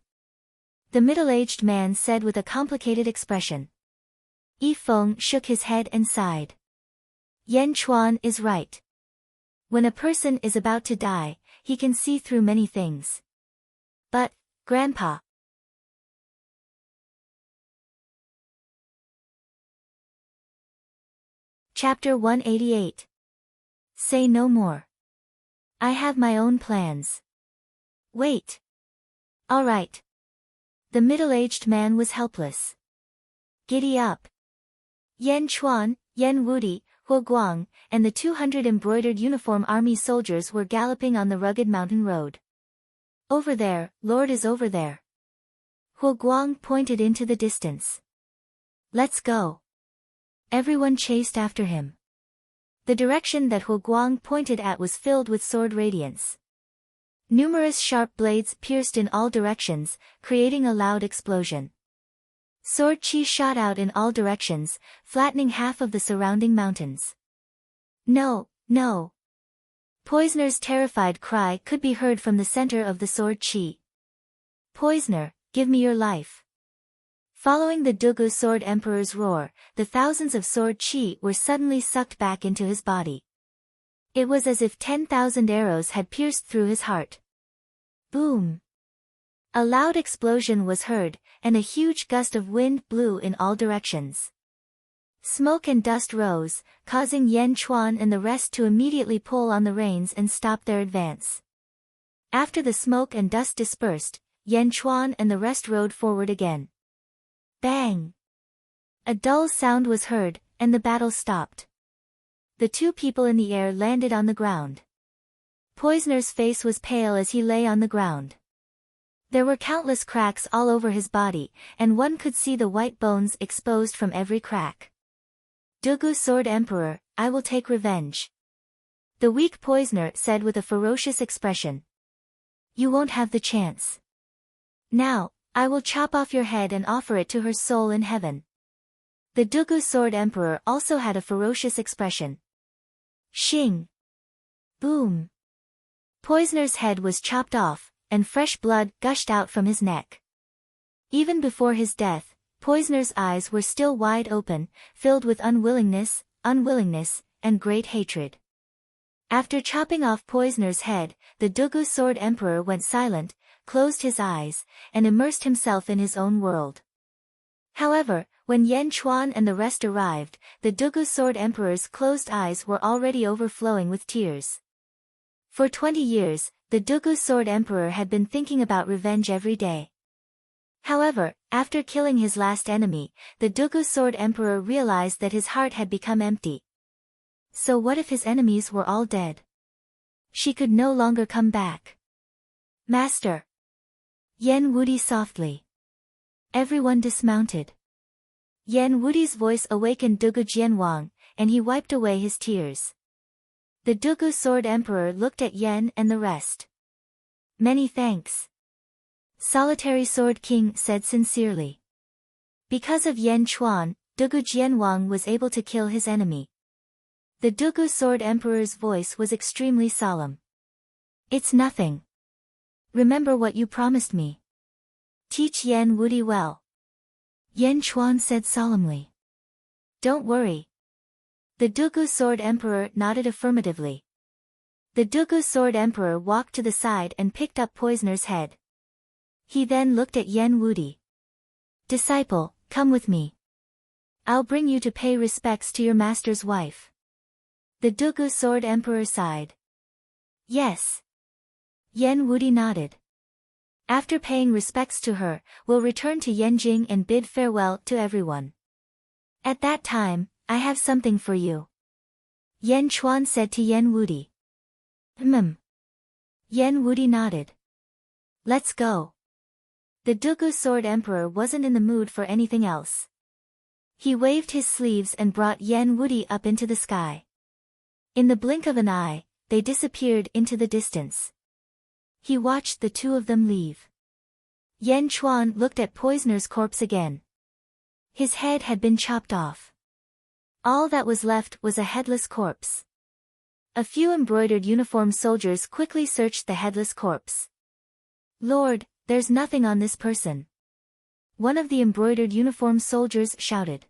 The middle-aged man said with a complicated expression. Yifeng shook his head and sighed. Yan Chuan is right. When a person is about to die, he can see through many things. But, Grandpa. Chapter 188. Say no more. I have my own plans. Wait. All right. The middle-aged man was helpless. Giddy up. Yan Chuan, Yan Wudi, Huo Guang, and the 200 embroidered uniform army soldiers were galloping on the rugged mountain road. Over there, Lord is over there. Huo Guang pointed into the distance. Let's go. Everyone chased after him. The direction that Huo Guang pointed at was filled with sword radiance. Numerous sharp blades pierced in all directions, creating a loud explosion. Sword chi shot out in all directions, flattening half of the surrounding mountains. No, no. Poisoner's terrified cry could be heard from the center of the sword chi. Poisoner, give me your life. Following the Dugu Sword Emperor's roar, the thousands of sword chi were suddenly sucked back into his body. It was as if 10,000 arrows had pierced through his heart. Boom! A loud explosion was heard, and a huge gust of wind blew in all directions. Smoke and dust rose, causing Yan Chuan and the rest to immediately pull on the reins and stop their advance. After the smoke and dust dispersed, Yan Chuan and the rest rode forward again. Bang! A dull sound was heard, and the battle stopped. The two people in the air landed on the ground. Poisoner's face was pale as he lay on the ground. There were countless cracks all over his body, and one could see the white bones exposed from every crack. Dugu Sword Emperor, I will take revenge. The weak poisoner said with a ferocious expression. You won't have the chance. Now, I will chop off your head and offer it to her soul in heaven. The Dugu Sword Emperor also had a ferocious expression. Shing! Boom! Poisoner's head was chopped off, and fresh blood gushed out from his neck. Even before his death, Poisoner's eyes were still wide open, filled with unwillingness, and great hatred. After chopping off Poisoner's head, the Dugu Sword Emperor went silent, closed his eyes, and immersed himself in his own world. However, when Yan Chuan and the rest arrived, the Dugu Sword Emperor's closed eyes were already overflowing with tears. For 20 years, the Dugu Sword Emperor had been thinking about revenge every day. However, after killing his last enemy, the Dugu Sword Emperor realized that his heart had become empty. So what if his enemies were all dead? She could no longer come back. Master! Yen Wudi softly. Everyone dismounted. Yen Wudi's voice awakened Dugu Jianwang, and he wiped away his tears. The Dugu Sword Emperor looked at Yen and the rest. Many thanks. Solitary Sword King said sincerely. Because of Yan Chuan, Dugu Jianwang was able to kill his enemy. The Dugu Sword Emperor's voice was extremely solemn. It's nothing. Remember what you promised me. Teach Yen Wudi well. Yan Chuan said solemnly. Don't worry. The Dugu Sword Emperor nodded affirmatively. The Dugu Sword Emperor walked to the side and picked up Poisoner's head. He then looked at Yen Wudi. Disciple, come with me. I'll bring you to pay respects to your master's wife. The Dugu Sword Emperor sighed. Yes. Yen Wudi nodded. After paying respects to her, we'll return to Yanjing and bid farewell to everyone. At that time, I have something for you. Yan Chuan said to Yen Wudi. Yen Wudi nodded. Let's go. The Dugu Sword Emperor wasn't in the mood for anything else. He waved his sleeves and brought Yen Wudi up into the sky. In the blink of an eye, they disappeared into the distance. He watched the two of them leave. Yan Chuan looked at Poisoner's corpse again. His head had been chopped off. All that was left was a headless corpse. A few embroidered uniformed soldiers quickly searched the headless corpse. Lord, there's nothing on this person. One of the embroidered uniformed soldiers shouted.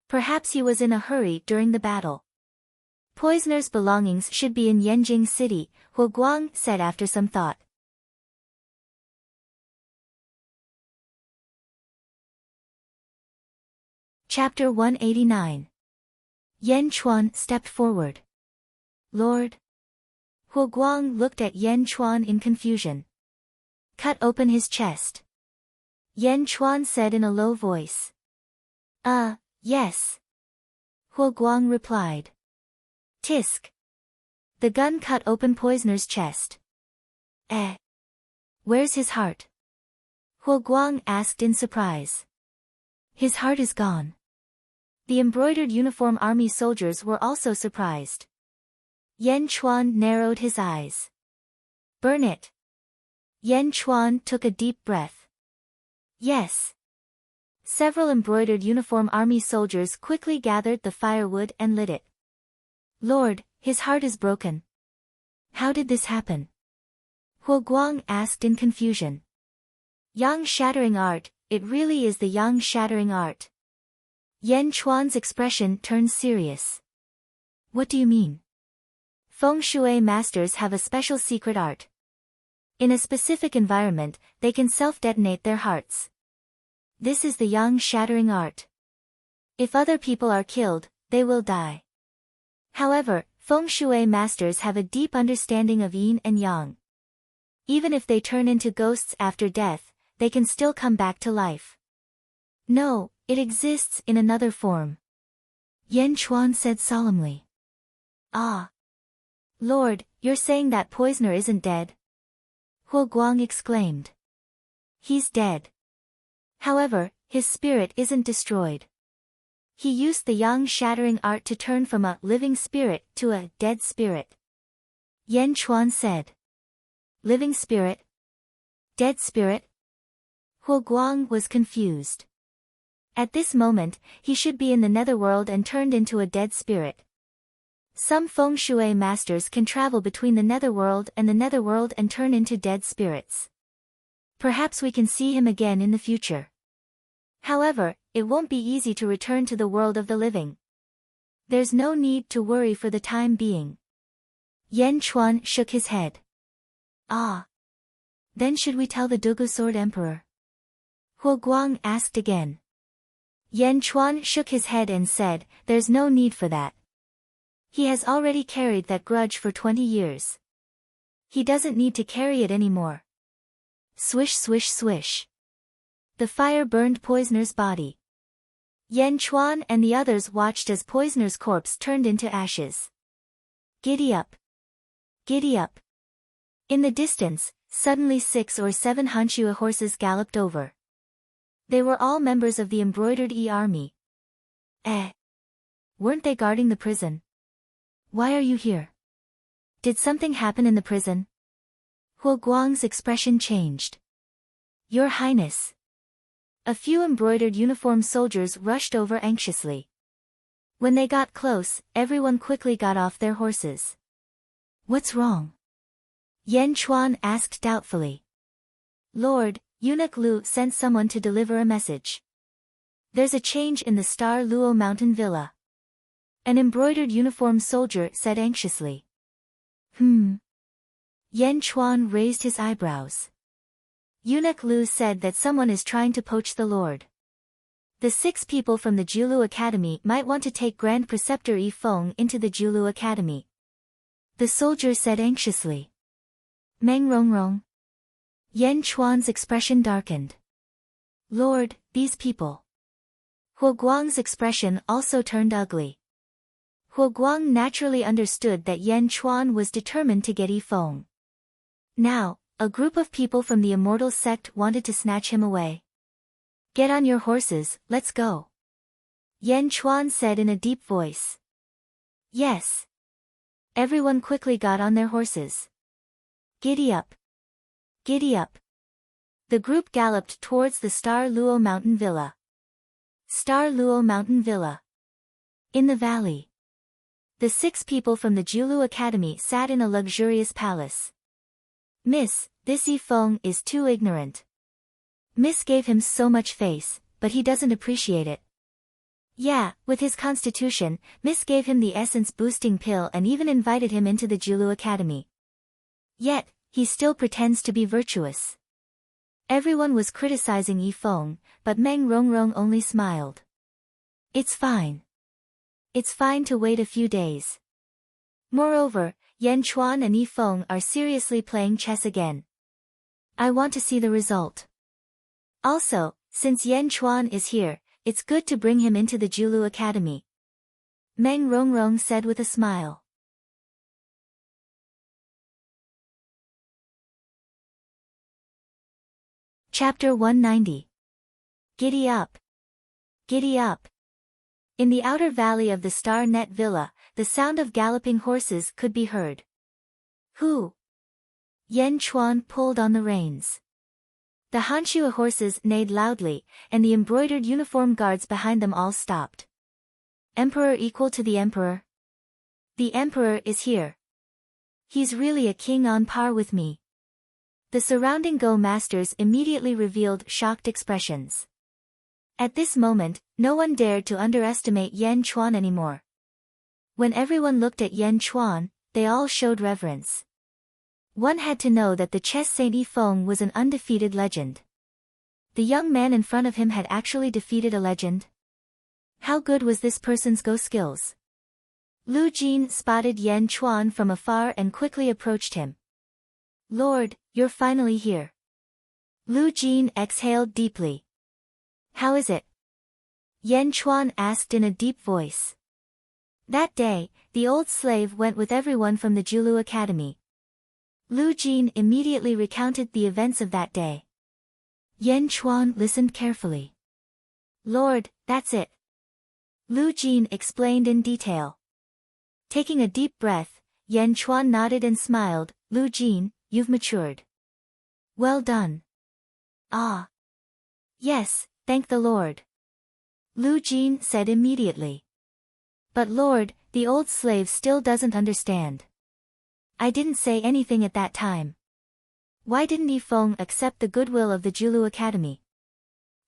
Perhaps he was in a hurry during the battle. Poisoner's belongings should be in Yanjing City, Huo Guang said after some thought. Chapter 189. Yan Chuan stepped forward. Lord. Huo Guang looked at Yan Chuan in confusion. Cut open his chest. Yan Chuan said in a low voice. Yes. Huo Guang replied. Tisk. The gun cut open Poisoner's chest. Where's his heart? Huo Guang asked in surprise. His heart is gone. The embroidered uniform army soldiers were also surprised. Yan Chuan narrowed his eyes. Burn it. Yan Chuan took a deep breath. Yes. Several embroidered uniform army soldiers quickly gathered the firewood and lit it. Lord, his heart is broken. How did this happen? Huo Guang asked in confusion. Yang shattering art, it really is the yang shattering art. Yan Chuan's expression turned serious. What do you mean? Feng Shui masters have a special secret art. In a specific environment, they can self-detonate their hearts. This is the yang shattering art. If other people are killed, they will die. However, Feng Shui masters have a deep understanding of yin and yang. Even if they turn into ghosts after death, they can still come back to life. No, it exists in another form. Yan Chuan said solemnly. Ah. Lord, you're saying that poisoner isn't dead? Huo Guang exclaimed. He's dead. However, his spirit isn't destroyed. He used the yang shattering art to turn from a living spirit to a dead spirit. Yan Chuan said. Living spirit? Dead spirit? Huo Guang was confused. At this moment, he should be in the netherworld and turned into a dead spirit. Some Feng Shui masters can travel between the netherworld and turn into dead spirits. Perhaps we can see him again in the future. However, it won't be easy to return to the world of the living. There's no need to worry for the time being. Yan Chuan shook his head. Ah. Then should we tell the Dugu Sword Emperor? Huo Guang asked again. Yan Chuan shook his head and said, there's no need for that. He has already carried that grudge for 20 years. He doesn't need to carry it anymore. Swish swish swish. The fire burned Poisoner's body. Yan Chuan and the others watched as Poisoner's corpse turned into ashes. Giddy up. Giddy up. In the distance, suddenly 6 or 7 Hanshua horses galloped over. They were all members of the embroidered army. Weren't they guarding the prison? Why are you here? Did something happen in the prison? Huo Guang's expression changed. Your Highness. A few embroidered uniformed soldiers rushed over anxiously. When they got close, everyone quickly got off their horses. What's wrong? Yan Chuan asked doubtfully. Lord, Eunuch Lu sent someone to deliver a message. There's a change in the Star Luo mountain villa. An embroidered uniformed soldier said anxiously. Yan Chuan raised his eyebrows. Eunuch Lu said that someone is trying to poach the Lord. The 6 people from the Jiulu Academy might want to take Grand Preceptor Yi Feng into the Jiulu Academy. The soldier said anxiously. Meng Rongrong. Yan Chuan's expression darkened. Lord, these people. Huo Guang's expression also turned ugly. Huo Guang naturally understood that Yan Chuan was determined to get Yi Feng. Now, a group of people from the Immortal sect wanted to snatch him away. Get on your horses, let's go. Yan Chuan said in a deep voice. Yes. Everyone quickly got on their horses. Giddy up. Giddy up. The group galloped towards the Star Luo mountain villa. Star Luo mountain villa. In the valley. The 6 people from the Jiulu Academy sat in a luxurious palace. Miss, this Yi Feng is too ignorant. Miss gave him so much face, but he doesn't appreciate it. Yeah, with his constitution, Miss gave him the essence-boosting pill and even invited him into the Jiulu Academy. Yet, he still pretends to be virtuous. Everyone was criticizing Yi Feng, but Meng Rongrong only smiled. It's fine. It's fine to wait a few days. Moreover, Yan Chuan and Yi Feng are seriously playing chess again. I want to see the result. Also, since Yan Chuan is here, it's good to bring him into the Jiulu Academy. Meng Rongrong said with a smile. Chapter 190. Giddy up. Giddy up. In the outer valley of the Star Net Villa, the sound of galloping horses could be heard. Who? Yan Chuan pulled on the reins. The Hanshua horses neighed loudly, and the embroidered uniform guards behind them all stopped. Emperor equal to the Emperor? The Emperor is here. He's really a king on par with me. The surrounding Go masters immediately revealed shocked expressions. At this moment, no one dared to underestimate Yan Chuan anymore. When everyone looked at Yan Chuan, they all showed reverence. One had to know that the chess saint Yi Feng was an undefeated legend. The young man in front of him had actually defeated a legend. How good was this person's Go skills? Lu Jin spotted Yan Chuan from afar and quickly approached him. Lord, you're finally here. Lu Jin exhaled deeply. How is it? Yan Chuan asked in a deep voice. That day, the old slave went with everyone from the Julu Academy. Lu Jin immediately recounted the events of that day. Yan Chuan listened carefully. Lord, that's it. Lu Jin explained in detail. Taking a deep breath, Yan Chuan nodded and smiled. Lu Jin, you've matured. Well done. Ah. Yes, thank the Lord. Lu Jin said immediately. But Lord, the old slave still doesn't understand. I didn't say anything at that time. Why didn't Yi Feng accept the goodwill of the Julu Academy?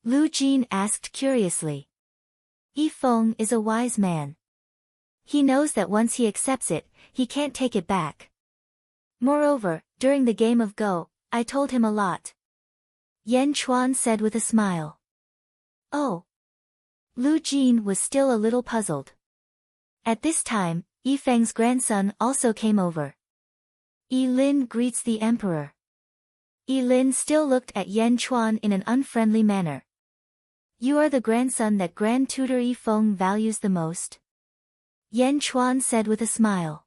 Lu Jin asked curiously. Yi Feng is a wise man. He knows that once he accepts it, he can't take it back. Moreover, during the game of Go, I told him a lot. Yan Chuan said with a smile. Oh. Lu Jin was still a little puzzled. At this time, Yi Feng's grandson also came over. Yi Lin greets the emperor. Yi Lin still looked at Yan Chuan in an unfriendly manner. You are the grandson that Grand Tutor Yi Feng values the most? Yan Chuan said with a smile.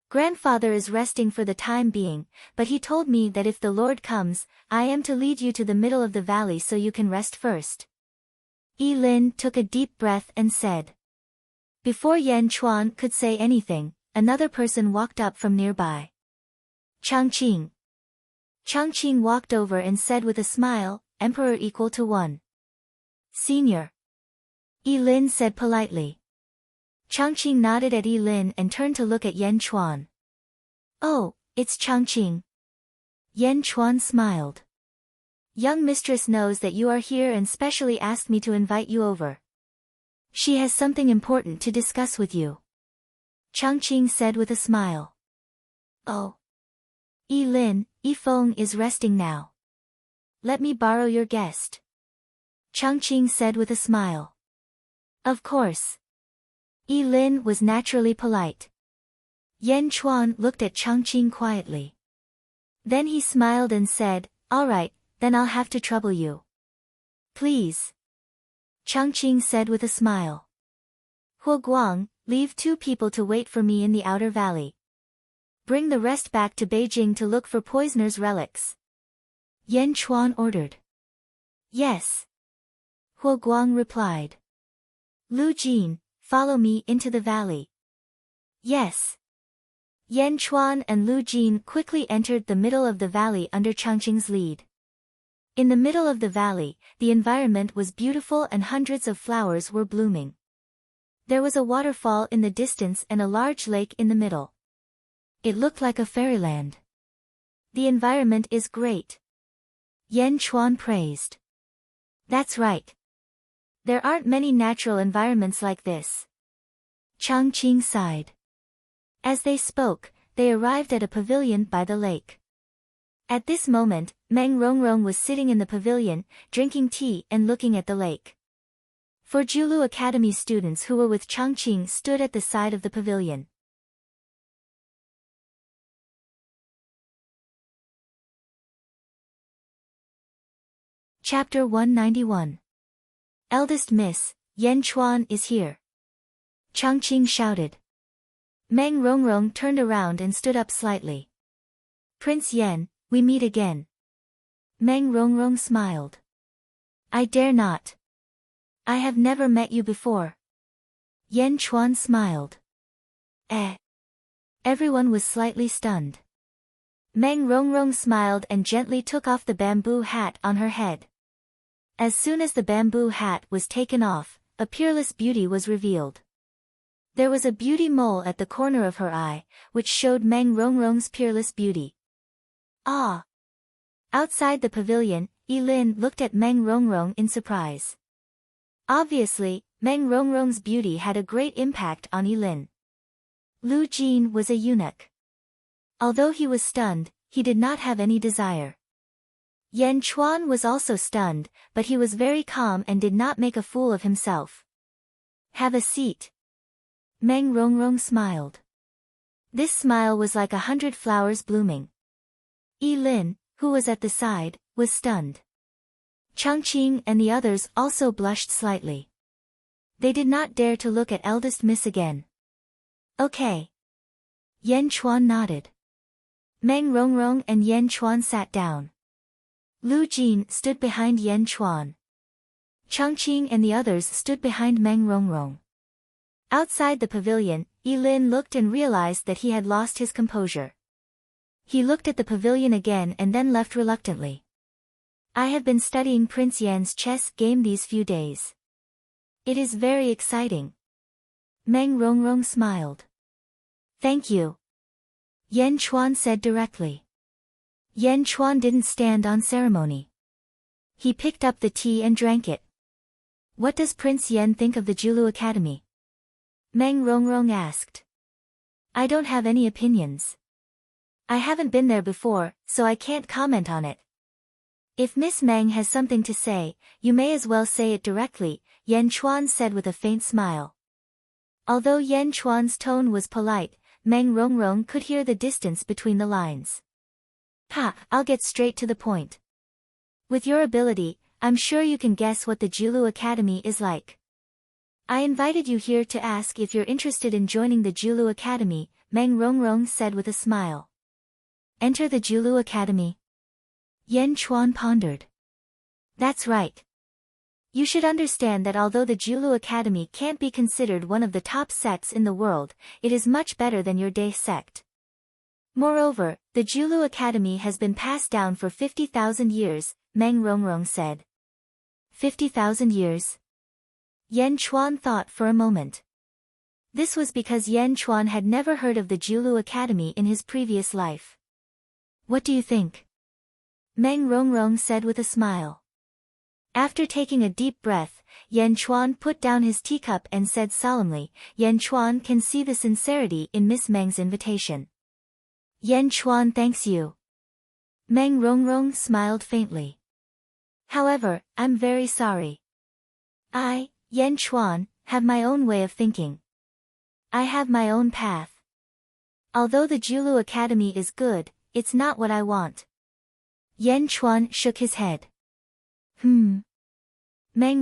Grandfather is resting for the time being, but he told me that if the Lord comes, I am to lead you to the middle of the valley so you can rest first. Yi Lin took a deep breath and said. Before Yan Chuan could say anything, another person walked up from nearby. Changqing. Changqing walked over and said with a smile, Emperor equal to 1. Senior. Yi Lin said politely. Changqing nodded at Yi Lin and turned to look at Yan Chuan. Oh, it's Changqing. Yan Chuan smiled. Young mistress knows that you are here and specially asked me to invite you over. She has something important to discuss with you. Changqing said with a smile. Oh. Yi Lin, Yi Feng is resting now. Let me borrow your guest. Changqing said with a smile. Of course. Yi Lin was naturally polite. Yan Chuan looked at Changqing quietly. Then he smiled and said, all right, then I'll have to trouble you. Please. Changqing said with a smile. Huo Guang, leave 2 people to wait for me in the outer valley. Bring the rest back to Beijing to look for poisoner's relics. Yan Chuan ordered. Yes. Huo Guang replied. Lu Jin, follow me into the valley. Yes. Yan Chuan and Lu Jin quickly entered the middle of the valley under Changqing's lead. In the middle of the valley, the environment was beautiful and hundreds of flowers were blooming. There was a waterfall in the distance and a large lake in the middle. It looked like a fairyland. The environment is great. Yan Chuan praised. That's right. There aren't many natural environments like this. Changqing sighed. As they spoke, they arrived at a pavilion by the lake. At this moment, Meng Rongrong was sitting in the pavilion, drinking tea and looking at the lake. 4 Julu Academy students who were with Changqing stood at the side of the pavilion. Chapter 191. Eldest Miss, Yan Chuan is here. Changqing shouted. Meng Rongrong turned around and stood up slightly. Prince Yan, we meet again. Meng Rongrong smiled. I dare not. I have never met you before. Yan Chuan smiled. Everyone was slightly stunned. Meng Rongrong smiled and gently took off the bamboo hat on her head. As soon as the bamboo hat was taken off, a peerless beauty was revealed. There was a beauty mole at the corner of her eye, which showed Meng Rongrong's peerless beauty. Ah! Outside the pavilion, Yilin looked at Meng Rongrong in surprise. Obviously, Meng Rongrong's beauty had a great impact on Yilin. Lu Jin was a eunuch. Although he was stunned, he did not have any desire. Yan Chuan was also stunned, but he was very calm and did not make a fool of himself. Have a seat. Meng Rongrong smiled. This smile was like 100 flowers blooming. Yilin, who was at the side, was stunned. Changqing and the others also blushed slightly. They did not dare to look at eldest miss again. Okay. Yan Chuan nodded. Meng Rongrong and Yan Chuan sat down. Lu Jin stood behind Yan Chuan. Changqing and the others stood behind Meng Rongrong. Outside the pavilion, Yilin looked and realized that he had lost his composure. He looked at the pavilion again and then left reluctantly. I have been studying Prince Yan's chess game these few days. It is very exciting. Meng Rongrong smiled. Thank you. Yan Chuan said directly. Yan Chuan didn't stand on ceremony. He picked up the tea and drank it. What does Prince Yan think of the Julu Academy? Meng Rongrong asked. I don't have any opinions. I haven't been there before, so I can't comment on it. If Miss Meng has something to say, you may as well say it directly, Yan Chuan said with a faint smile. Although Yan Chuan's tone was polite, Meng Rongrong could hear the distance between the lines. I'll get straight to the point. With your ability, I'm sure you can guess what the Julu Academy is like. I invited you here to ask if you're interested in joining the Julu Academy, Meng Rongrong said with a smile. Enter the Julu Academy? Yan Chuan pondered. That's right. You should understand that although the Julu Academy can't be considered one of the top sects in the world, it is much better than your Day sect. Moreover, the Julu Academy has been passed down for 50,000 years, Meng Rongrong said. 50,000 years? Yan Chuan thought for a moment. This was because Yan Chuan had never heard of the Julu Academy in his previous life. What do you think? Meng Rongrong said with a smile. After taking a deep breath, Yan Chuan put down his teacup and said solemnly, Yan Chuan can see the sincerity in Miss Meng's invitation. Yan Chuan thanks you. Meng Rongrong smiled faintly. However, I'm very sorry. I, Yan Chuan, have my own way of thinking. I have my own path. Although the Julu Academy is good, it's not what I want. Yan Chuan shook his head. Meng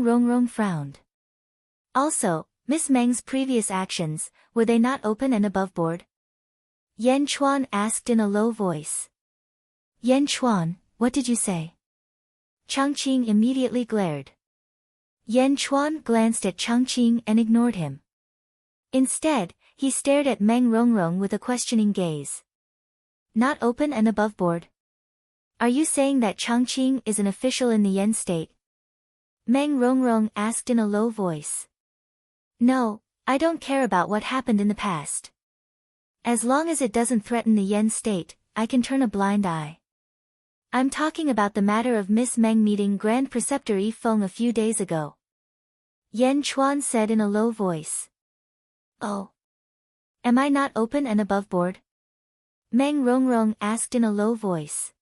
Rongrong frowned. Also, Miss Meng's previous actions, were they not open and above board? Yan Chuan asked in a low voice. Yan Chuan, what did you say? Changqing immediately glared. Yan Chuan glanced at Changqing and ignored him. Instead, he stared at Meng Rongrong with a questioning gaze. Not open and above board? Are you saying that Changqing is an official in the Yen state? Meng Rongrong asked in a low voice. No, I don't care about what happened in the past. As long as it doesn't threaten the Yen state, I can turn a blind eye. I'm talking about the matter of Miss Meng meeting Grand Preceptor Yi Feng a few days ago. Yan Chuan said in a low voice. Oh. Am I not open and above board? Meng Rongrong asked in a low voice.